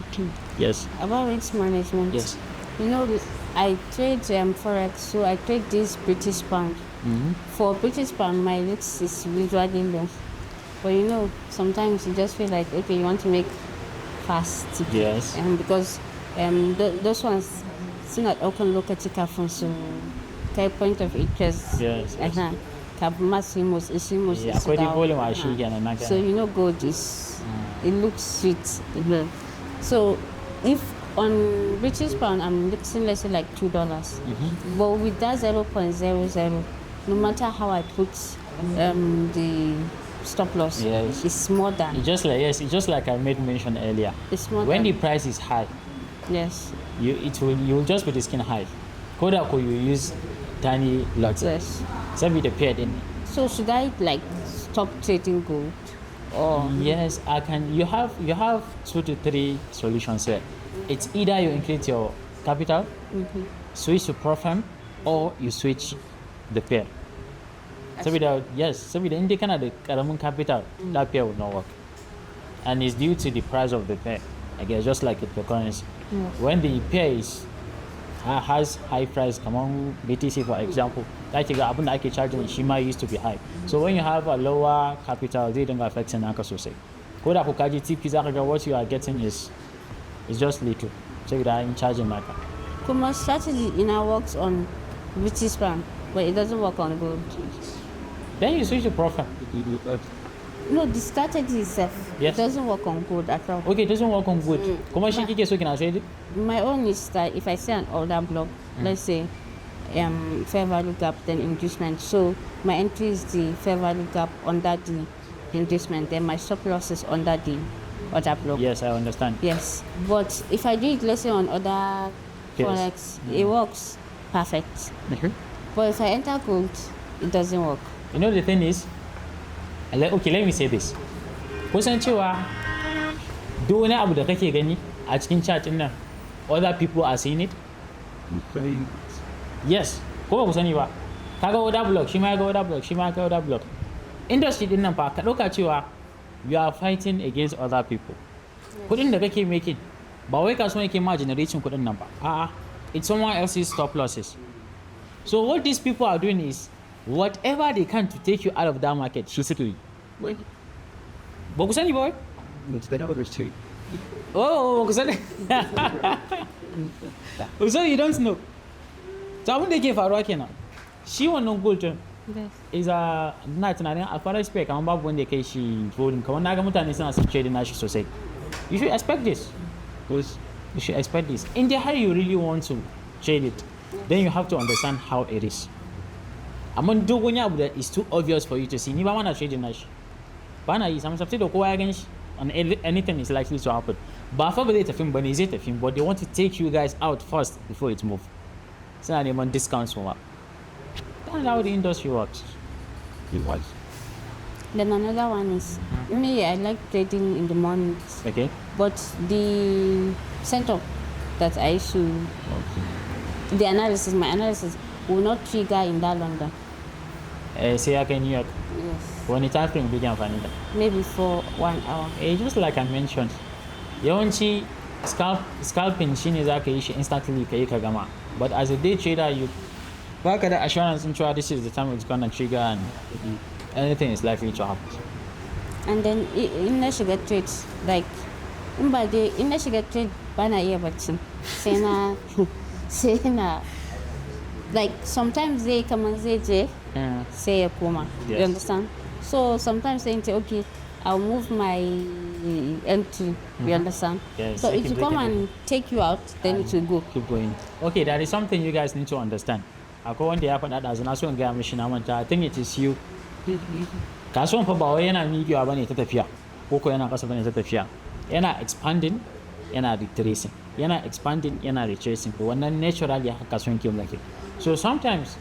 Okay. Yes. About risk management. Yes. You know, I trade forex, so I trade this British pound. For British pound, my risk is usually low. But you know, sometimes you just feel like, okay, you want to make fast. Yes. Because those ones, it's not open lokaci kafin su kai point of interest. Yes. Kafin ma su yi motsi su akwai dawo. volume a shi kenan na So you know, gold is it looks sweet. So if on British pound I'm mixing, let's say like $2, but with that 0.00, no matter how I put the stop loss, it's more than. It's just like I made mention earlier. It's more when than. the price is high. Yes. You will just put the skin high. Koda you use tiny lots. Yes. So be the paired in. So should I like stop trading gold? Or yes, I can. You have 2 to 3 solutions here. It's either you increase your capital, switch to profile, or you switch the pair. So with the indicator the karamin capital, that pair will not work. And it's due to the price of the pair. I guess just like cryptocurrency. When the pair has high price, come on BTC for example, that you got ake charging Shima used to be high. So when you have a lower capital, they don't affect naka sosai. Koda ku kaji TP zaka ga what you are getting is just little. So you are in charging naka. Kuma strategy works on British pound, but it doesn't work on gold. Then you switch to profile. No, the strategy itself, it doesn't work on gold at all. Okay, it doesn't work on gold. Kuma shi kike so kina say? My own is that if I see an order block, let's say fair value gap, then inducement. So my entry is the fair value gap under the inducement, then my stop loss is under the other block. Yes, I understand. Yes, but if I do it, let's say on other forex, it works perfect. But if I enter gold, it doesn't work. You know the thing is, okay, let me say this. Kusan cewa duk wani abu da kake gani a cikin chat din nan, other people are seeing it. Yes, ko ba ku sani ba. Kaga order block, shi ma ya ga order block, shi ma ya ga order block. Industry din nan fa ka dauka cewa you are fighting against other people. Kudin da kake making ba wai kasuwa yake ma generating kudin nan ba. A'a, it's someone else's stop losses. So what these people are doing is whatever they can to take you out of that market, shi suke yi. Ba ku sani ba wai? Oh, ku sani. So you don't know. So abin da yake faruwa kenan. Shi wannan gold din is a na tunanin a fara spec amma babu wanda ya kai shi volume. Kamar na ga mutane suna son trading nashi sosai. You should expect this. You should expect this. In the how you really want to trade it, then you have to understand how it is. Amma duk wani abu that is too obvious for you to see, ni ba mana trading nashi. Ba na yi, samun sabtai da kowa ya gan shi, and anything is likely to happen. Ba fa ba zai tafi ba ne zai tafi, but they want to take you guys out first before it moves. Suna neman discounts kuma. That's how the industry works. Then another one is me, I like trading in the mornings. Okay. But the setup that I issue, my analysis will not trigger in that London. Say again, New York. Yes. When it's time frame, we can find it. Maybe for 1 hour. Just like I mentioned, yawanci scalping shine za ka yi shi instantly ka yi ka gama, but as a day trader you baka da assurance in cewa this is the time it's gonna trigger and anything is likely to happen. And then in na shiga trade like in ba dai in na shiga trade ba na iya bacci sai na like sometimes zai kaman zai je sai ya koma. You understand? So sometimes they say okay, I'll move my entry. You understand? Yes, So I if can you break come it. and take you out, then it will go. Keep going. Okay, there is something you guys need to understand. Akwai wanda ya faɗa ɗazu na so in gaya mishi na manta. I think it is you. Kasuwan fa ba wai yana miƙewa bane ta tafiya ko yana ƙasa bane ta tafiya. Yana expanding, yana retracing. Yana expanding, yana retracing. Wannan naturally haka kasuwan ke mulki. So sometimes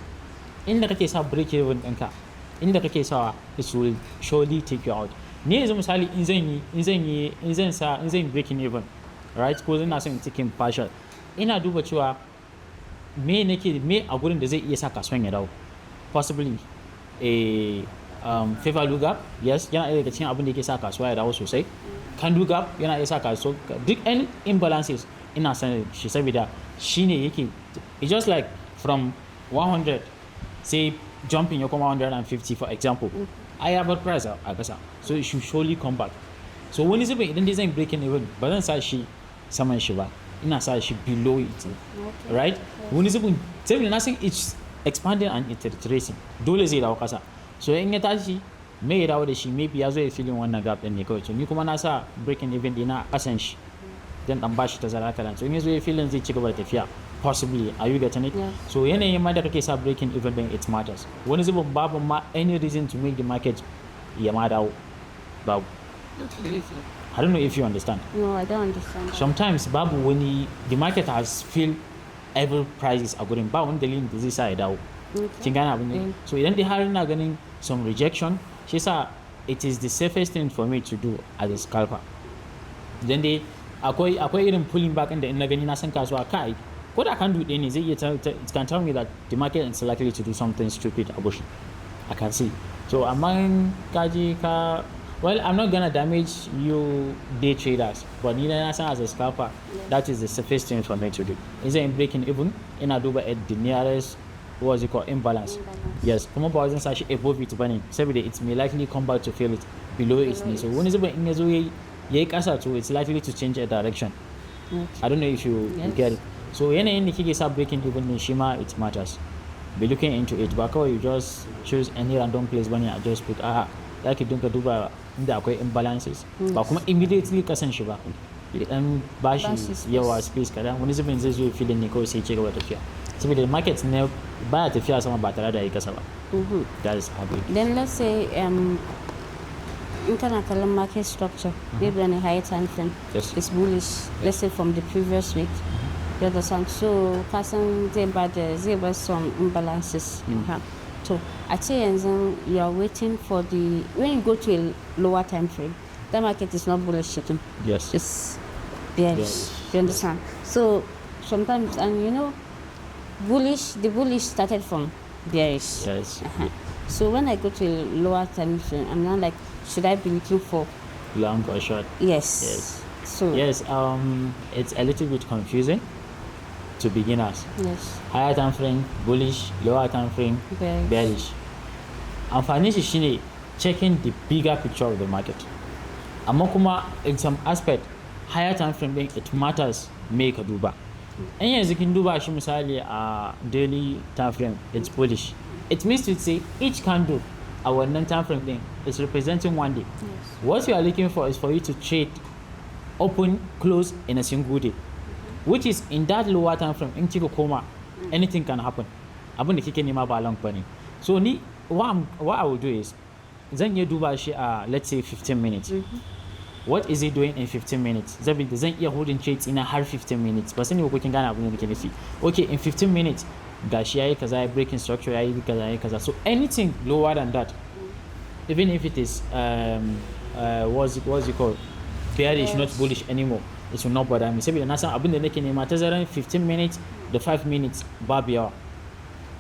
inda kake sa break even ɗinka, inda kake sawa it will surely take you out. Ni yanzu misali in zan breaking even, right? Ko zan na son taking partial. Ina duba cewa me a gurin da zai iya sa kasuwan ya dawo. Possibly a favor gap, yes, yana iya daga cikin abin da yake sa kasuwa ya dawo sosai. Candle gap yana iya sa kasuwa duk any imbalances ina sanin shi saboda shine yake it's just like from 100 say jumping ya koma 150 for example. I have a price a kasa, so it should surely come back. So wani zubin idan dai zan breaking even ba zan sa shi saman shi ba, ina sa shi below it, right? Wani zubin saboda na san it's expanding and it's retracing, dole zai dawo kasa. So in ya tashi me ya dawo da shi maybe ya zo ya filin wannan gap din ne kawai. So ni kuma na sa breaking even dina kasan shi dan bashi tazara kadan. So in ya zo ya filin zai ci gaba da tafiya. Possibly, are you getting it? Yeah. So yanayin ma da kake sa breaking even then it matters. Wani zubin babu ma any reason to make the market ya ma dawo. Babu. I don't know if you understand. No, I don't understand. Sometimes babu wani the market has filled every prices a gurin ba wani dalilin da zai sa ya dawo. Kin gane abin ne? So idan dai har ina ganin some rejection, shi sa it is the safest thing for me to do as a scalper. Idan dai akwai irin pulling back inda in na gani na san kasuwa kai ko da kan dude ne zai iya it can tell me that the market is likely to do something stupid a bush. I can see. So among kaji ka well, I'm not gonna damage you day traders, but ni na san as a scalper, that is the safest thing for me to do. Is it breaking even? Ina duba at the nearest what's it called imbalance. Yes, kuma ba wajen sashi above it bane saboda it may likely come back to feel it below it ne. So wani zuba in yazo yayi kasa to it's likely to change a direction. I don't know if you get it. So yanayin da kike sa breaking even ne shi ma it matters. Be looking into it ba kawai you just choose any random place bane a just put zaki dinka duba inda akwai imbalances ba kuma immediately kasan shi ba. Dan bashi yawa space kadan wani zubin zai zo filin ne kawai sai ci gaba tafiya. Saboda the market ne baya tafiya sama ba tare da yi kasa ba. That is how it is. Then let's say in kana kallon market structure, maybe on a higher time frame, it's bullish. Let's say from the previous week. You understand? So person zai ba some imbalances. So I say yanzu you are waiting for when you go to a lower time frame, the market is not bullish. Yes. It's bearish. You understand? So sometimes, and you know, the bullish started from bearish. Yes. So when I go to a lower time frame, I'm not like, should I be looking for long or short? Yes. So yes, it's a little bit confusing to beginners. Yes. Higher time frame bullish, lower time frame bearish. Amfanin shi shine checking the bigger picture of the market. Amma kuma in some aspect higher time frame din it matters me ka duba. In yanzu kin duba shi misali a daily time frame it's bullish. It means to say each candle a wannan time frame din is representing one day. Yes. What you are looking for is for you to trade open, close in a single day. Which is in that lower time frame in kika koma anything can happen. Abin da kike nema ba long bane. So ni what I will do is zan iya duba shi a let's say 15 minutes. What is it doing in 15 minutes? Zan iya holding trades ina har 15 minutes. Ba sani ko kin gane abin da nake nufi. Okay, in 15 minutes gashi yayi kaza ya breaking structure yayi kaza. So anything lower than that, even if it is what's it called, bearish, not bullish anymore, it will not bother me. Saboda na san abin da nake nema tazaran 15 minutes da 5 minutes babu yawa.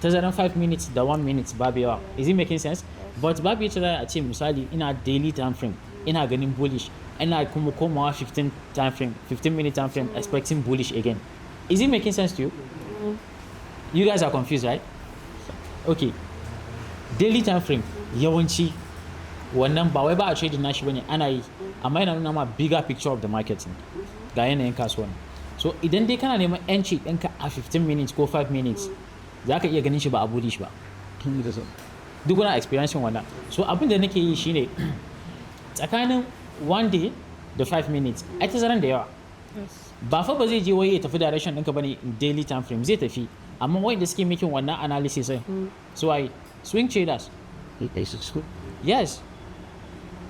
Tazaran 5 minutes da 1 minute babu yawa. Is it making sense? But babu yace a ce misali ina daily time frame ina ganin bullish, ina kuma komawa 15 minute time frame expecting bullish again. Is it making sense to you? You guys are confused, right? Okay. Daily time frame yawanci wannan ba wai ba a trading nashi bane ana yi, amma yana nuna ma bigger picture of the market ga yanayin kasuwan. So idan dai kana neman entry ɗinka a 15 minutes ko 5 minutes za ka iya ganin shi ba a bullish ba. Duk wani experiencing wannan. So abin da nake yi shine tsakanin 1 day da 5 minutes ai tazaran da yawa. Ba fa ba zai je wai ya tafi direction ɗinka bane in daily time frame, zai tafi, amma wanda suke making wannan analysis sai so ai swing traders. Yes.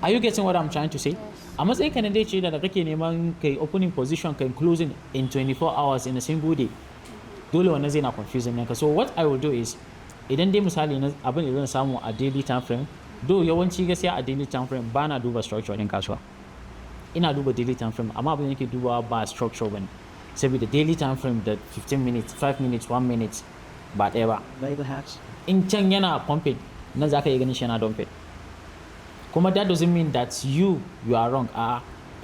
Are you getting what I'm trying to say? A matsayin ka na dai trader da kake neman kai opening position kai closing in 24 hours in a single day, dole wannan zai na confusing ɗinka. So what I will do is idan dai misali na abin da zan samu a daily time frame, do yawanci gaskiya a daily time frame ba na duba structure ɗin kasuwa, ina duba daily time frame, amma abin da nake dubawa ba structure bane, saboda daily time frame da 15 minutes 5 minutes 1 minute ba ɗaya ba. In can yana pumping nan za ka iya ganin shi yana dumping, kuma that doesn't mean that you are wrong.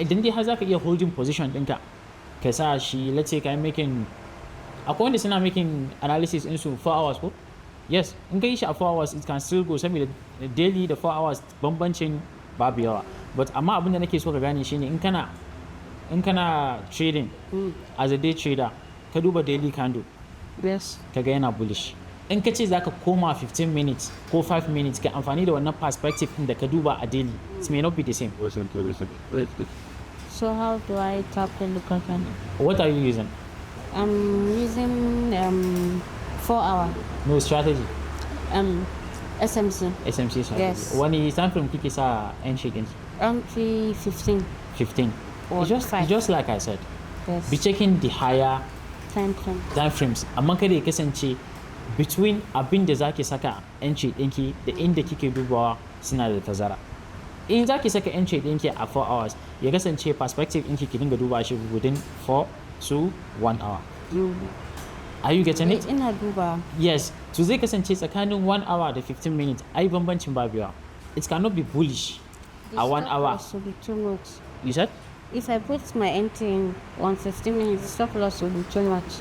Idan dai har za ka iya holding position ɗinka ka sa shi, let's say ka yi making, akwai wanda suna making analysis in su 4 hours ko. Yes, in ka yi shi a 4 hours it can still go, saboda daily da 4 hours bambancin babu yawa. But amma abin da nake so ka gane shine in kana trading as a day trader ka duba daily candle, Yes. ka ga yana bullish. In ka ce za ka koma 15 minutes ko 5 minutes ka amfani da wannan perspective ɗin da ka duba a daily, it may not be the same. So how do I tap the local candle? What are you using? I'm using 4 hour No strategy. SMC. SMC strategy. Yes. Wani time frame kike sa entry din? Entry 15. 15. Or It's 5. just like I said. Yes. Be checking the higher Time frame. time frames, amma kada ya kasance between abin da zaki saka entry ɗinki da inda kike dubawa suna da tazara. In zaki saka entry ɗinki a 4 hours, ya kasance perspective ɗinki ki dinga duba shi within 4 to 1 hour. Are you getting it? Ina duba. Yes. So zai kasance tsakanin 1 hour da 15 minutes ai bambancin babu yawa. It cannot be bullish a 1 hour. Stop loss will be too much. You said? If I put my entry in 115 minutes, stop loss will be too much.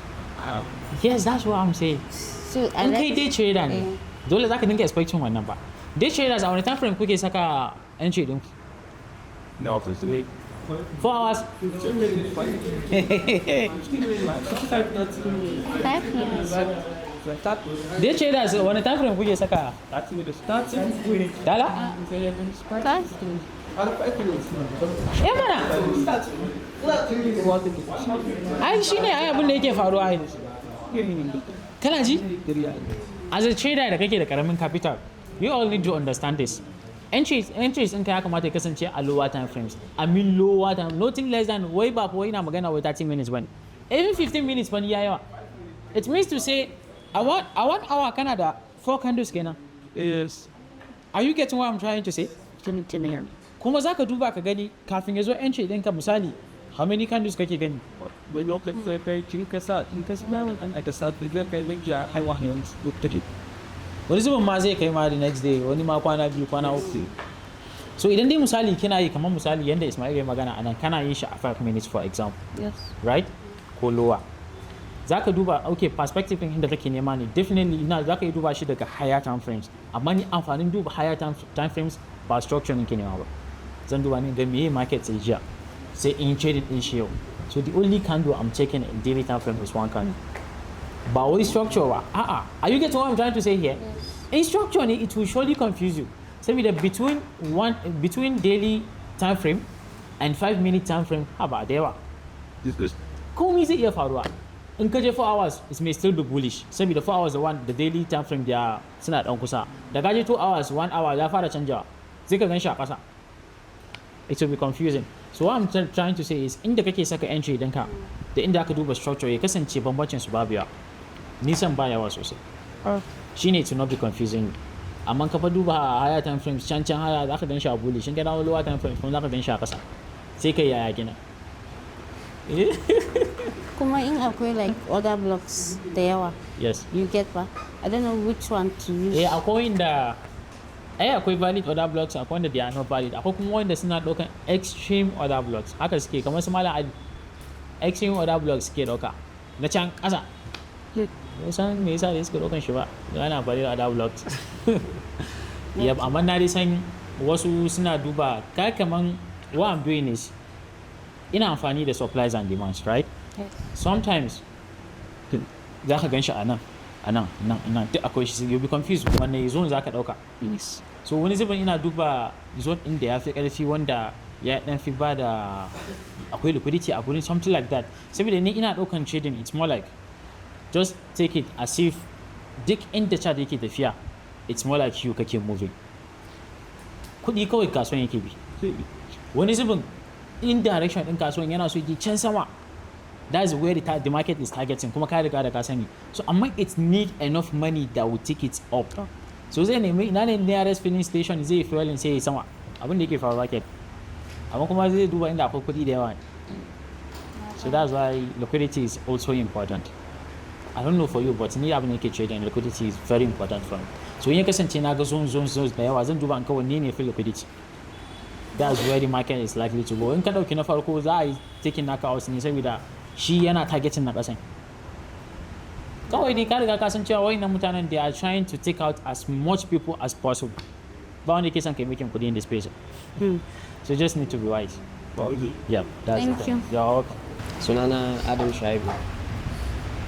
Yes, that's what I'm saying. So I In like kai day trader ne, dole za ka dinga expecting wannan ba. Day traders a wani time frame kuke saka entry ɗinku? No, obviously. 4 hours. 5 minutes. Day traders wani time frame kuke saka? 30 minutes. 30 minutes. Dala? 5 minutes. Eh mana. Ai shi ne ai abin da yake faruwa ai. Kana ji? As a trader da kake da karamin capital, you all need to understand this. Entries in ka ya kamata ya kasance a lower time frames. I mean lower time, nothing less than way back wai na magana wai 30 minutes ban. Even 15 minutes ban ya yawa. It means to say a one hour kana da 4 candles kenan. Yes. Are you getting what I'm trying to say? Kuma za ka duba ka gani kafin ya zo entry ɗinka misali, how many candles kake gani? Wani lokacin sai kai kin kasa in ka samu an aka sa da kai zai ja ai wahayin lokaci. Wani zubin ma zai kai ma the next day, wani ma kwana 2 kwana 3. So idan dai misali kina yi kamar misali yanda Ismail ya magana anan, kana yin shi a 5 minutes for example. Yes. Right? Ko lower. Za ka duba, okay, perspective ɗin inda kake nema ne, definitely za ka yi duba shi daga higher time frames. Amma ni amfanin duba higher time frames ba structure ɗin ke nema ba. Zan duba ne ga meye market sai jiya, sai in trading ɗin shi yau. So the only candle I'm checking in daily time frame is one candle. Ba wai structure ba. Are you getting what I'm trying to say here? Yes. In structure ne, it will surely confuse you. Saboda between daily time frame and 5 minute time frame, ba da yawa. Komai zai iya faruwa. In ka je 4 hours, it may still be bullish. Saboda 4 hours the daily time frame da suna dan kusa. Da ka je 2 hours, 1 hour ya fara canjawa. Sai ka gan shi a ƙasa. It will be confusing. So what I'm trying to say is inda kake saka entry ɗinka da inda aka duba structure ya kasance bambancin su babu yawa. Nisan ba yawa sosai. Shine to not be confusing. Amma ka fa duba higher time frames can higher za ka gan shi a bullish. In ka dawo lower time frames kuma za ka gan shi a ƙasa. Sai kai yaya gina. Kuma in akwai like other blocks da yawa. Yes. You get ba? I don't know which one to use. Akwai inda ai akwai valid order blocks, akwai wanda they are not valid, akwai kuma wanda suna ɗaukan extreme order blocks, haka suke kamar su malam Ali extreme order blocks suke ɗauka na can ƙasa. San me yasa da suke ɗaukan shi ba, ana valid order blocks. Yep, amma na dai san wasu suna duba kaman what I'm doing is ina amfani da supplies and demands, right? Yes. Sometimes za ka gan shi a nan duk akwai shi, you'll be confused wanne zone za ka ɗauka. Yes. So wani zubin ina duba zone ɗin da ya fi ƙarfi, wanda ya ɗan fi ba da akwai liquidity a gurin, something like that. Saboda ni ina ɗaukan trading, it's more like just take it as if duk inda chart yake tafiya, it's more like you kake moving. Kuɗi kawai kasuwan yake bi. Wani zubin in direction ɗin kasuwan yana so yake can sama, that's where the market is targeting, kuma ka riga da ka sani. So amma it need enough money that will take it up. So zai nemi ina ne nearest filling station zai fueling sai ya sama, abin da yake faruwa ke. Amma kuma zai duba inda akwai kuɗi da yawa. So that's why liquidity is also important. I don't know for you, but ni abin da yake trading, liquidity is very important for me. So in ya kasance na ga zones da yawa, zan duba in kawai ne fi liquidity. That's where the market is likely to go. In ka dauki na farko za a yi taking naka out ne saboda shi yana targeting na kasan. Kawai dai ka riga ka san cewa wayannan mutanen they are trying to take out as much people as possible. Ba wanda ke son kai making kudi in this space. So just need to be wise. Yeah, that's Thank you. You're welcome. Sunana Adam Shaibu.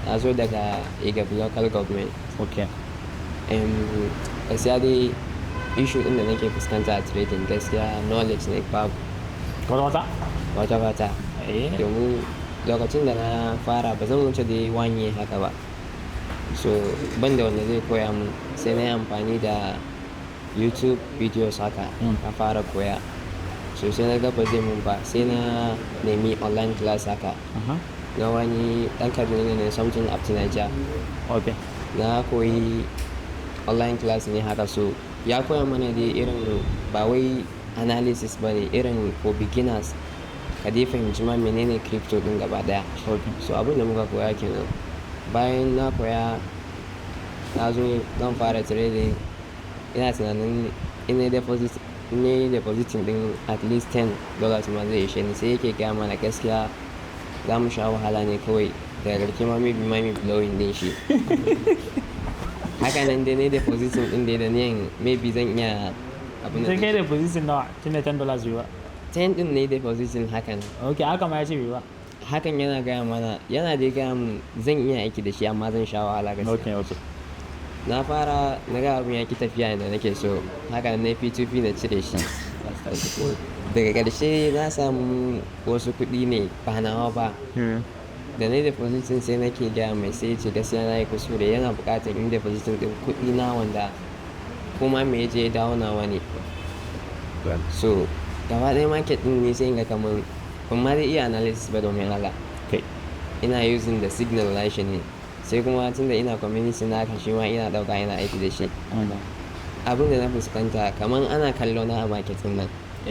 Na zo daga Igab local government. Okay. Gaskiya dai issue ɗin da nake fuskanta a trading gaskiya knowledge ne babu. Wata-wata. Domin lokacin da na fara ba zan wuce da wanye haka ba. So ban da wanda zai koya mun, sai na yi amfani da YouTube videos haka a fara koya. So sai na ga ba zai mun ba, sai na nemi online class haka. Na wani ɗan Kaduna ne, something up to Nigeria. Okay. Na koyi online class ne haka, so ya koya mana dai irin ba wai analysis ba ne, irin for beginners ka dai fahimci ma menene crypto din gaba daya. So abin da muka koya kenan. Bayan na koya, na zo zan fara trading, ina tunanin ina depositing din at least $10 ma zai ishe ni, sai yake gaya mana gaskiya za mu sha wahala ne kawai, daga ƙarshe ma maybe blowing din shi. Haka nan dai ne depositing din da niyan maybe zan iya abin da. Sai kai depositing nawa? Tunda $10 bai ba. 10 din ne depositing hakan. Okay, haka ma ya ce bai ba. Hakan yana gaya mana, yana dai gaya mun zan iya aiki da shi amma zan sha wahala gaskiya. Okay. Na fara na ga abin ya ki tafiya da nake so, haka na P2P na cire shi. Daga ƙarshe na samu wasu kuɗi ne ba nawa ba. Da na depositin sai nake gaya mai, sai ce gaskiya na yi kuskure, yana buƙatar in depositin ɗin kuɗi na wanda kuma me ya je dawo nawa ne. So gaba ɗaya market ɗin ne sai ga kamar ban ma dai iya analysis ba domin Allah. Ina using da signal na shi ne, sai kuma tunda ina community na haka shi ma ina ɗauka ina aiki da shi. Abin da na fuskanta kamar ana kallo na a market ɗin nan.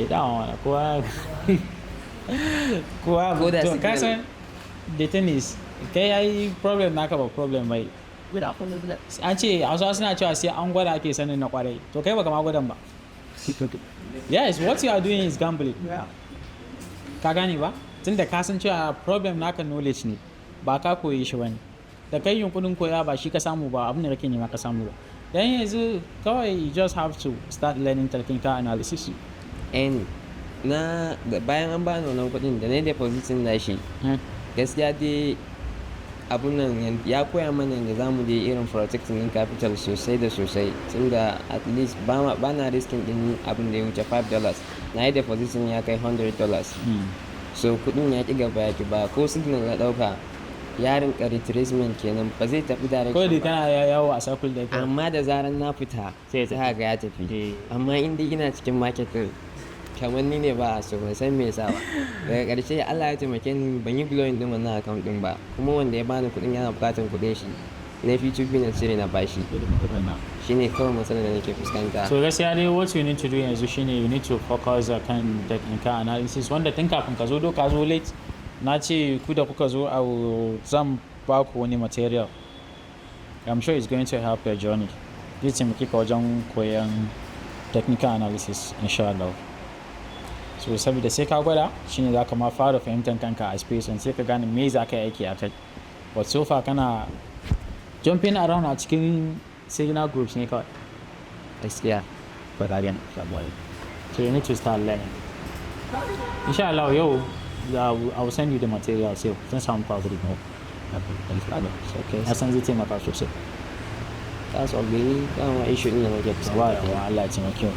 Dama kowa to kasan the thing is kai yayi problem naka ba problem bai. An ce Hausa suna cewa sai an gwada ake sanin na kwarai, to kai baka ma gwadan ba. Yes, what you are doing is gambling. Ka gane ba? Tunda ka san cewa problem naka knowledge ne, ba ka koyi shi bane. Da kai yunkurin koya ba shi ka samu ba, abin da kake nema ka samu ba. Dan yanzu kawai you just have to start learning technical analysis. And bayan an bani wannan kuɗin da na depositin na shi, gaskiya dai abun nan ya koya mana da zamu je irin protecting din capital sosai da sosai, tunda at least ba na risking din abin da ya wuce $5, na yi depositin ya kai $100. So kuɗin ya ki gaba ya ki ba, ko signal na ɗauka yarin retracement kenan ba zai tafi direct. Kawai kana yawo a circle da kai. Amma da zaran na fita sai ga ya tafi. Amma in dai ina cikin market din kamar ni ne ba so ban san me yasa ba. Daga ƙarshe Allah ya taimake ni ban yi blowing din wannan account din ba, kuma wanda ya bani kuɗin yana buƙatar kuɗin shi, na P2P na cire na bashi. Shine kawai matsalar da nake fuskanta. So gaskiya dai what you need to do yanzu shine you need to focus kan technical analysis, wanda tun kafin ka zo late. Na ce ku da kuka zo zan ba ku wani material. I'm sure it's going to help your journey. Zai taimake ka wajen koyan technical analysis insha Allah. So saboda sai ka gwada shine za ka ma fara fahimtar kanka a space sai ka gane me za ka yi aiki a kai. But so far kana jumping around a cikin signal groups ne kawai. Gaskiya ba ka gane sabuwa. So you need to start learning. Insha Allah yau I will send you the materials yau zan samu fabric no. Okay. Na san zai taimaka sosai. That's all. Issue in the market. Allah ya taimake mu.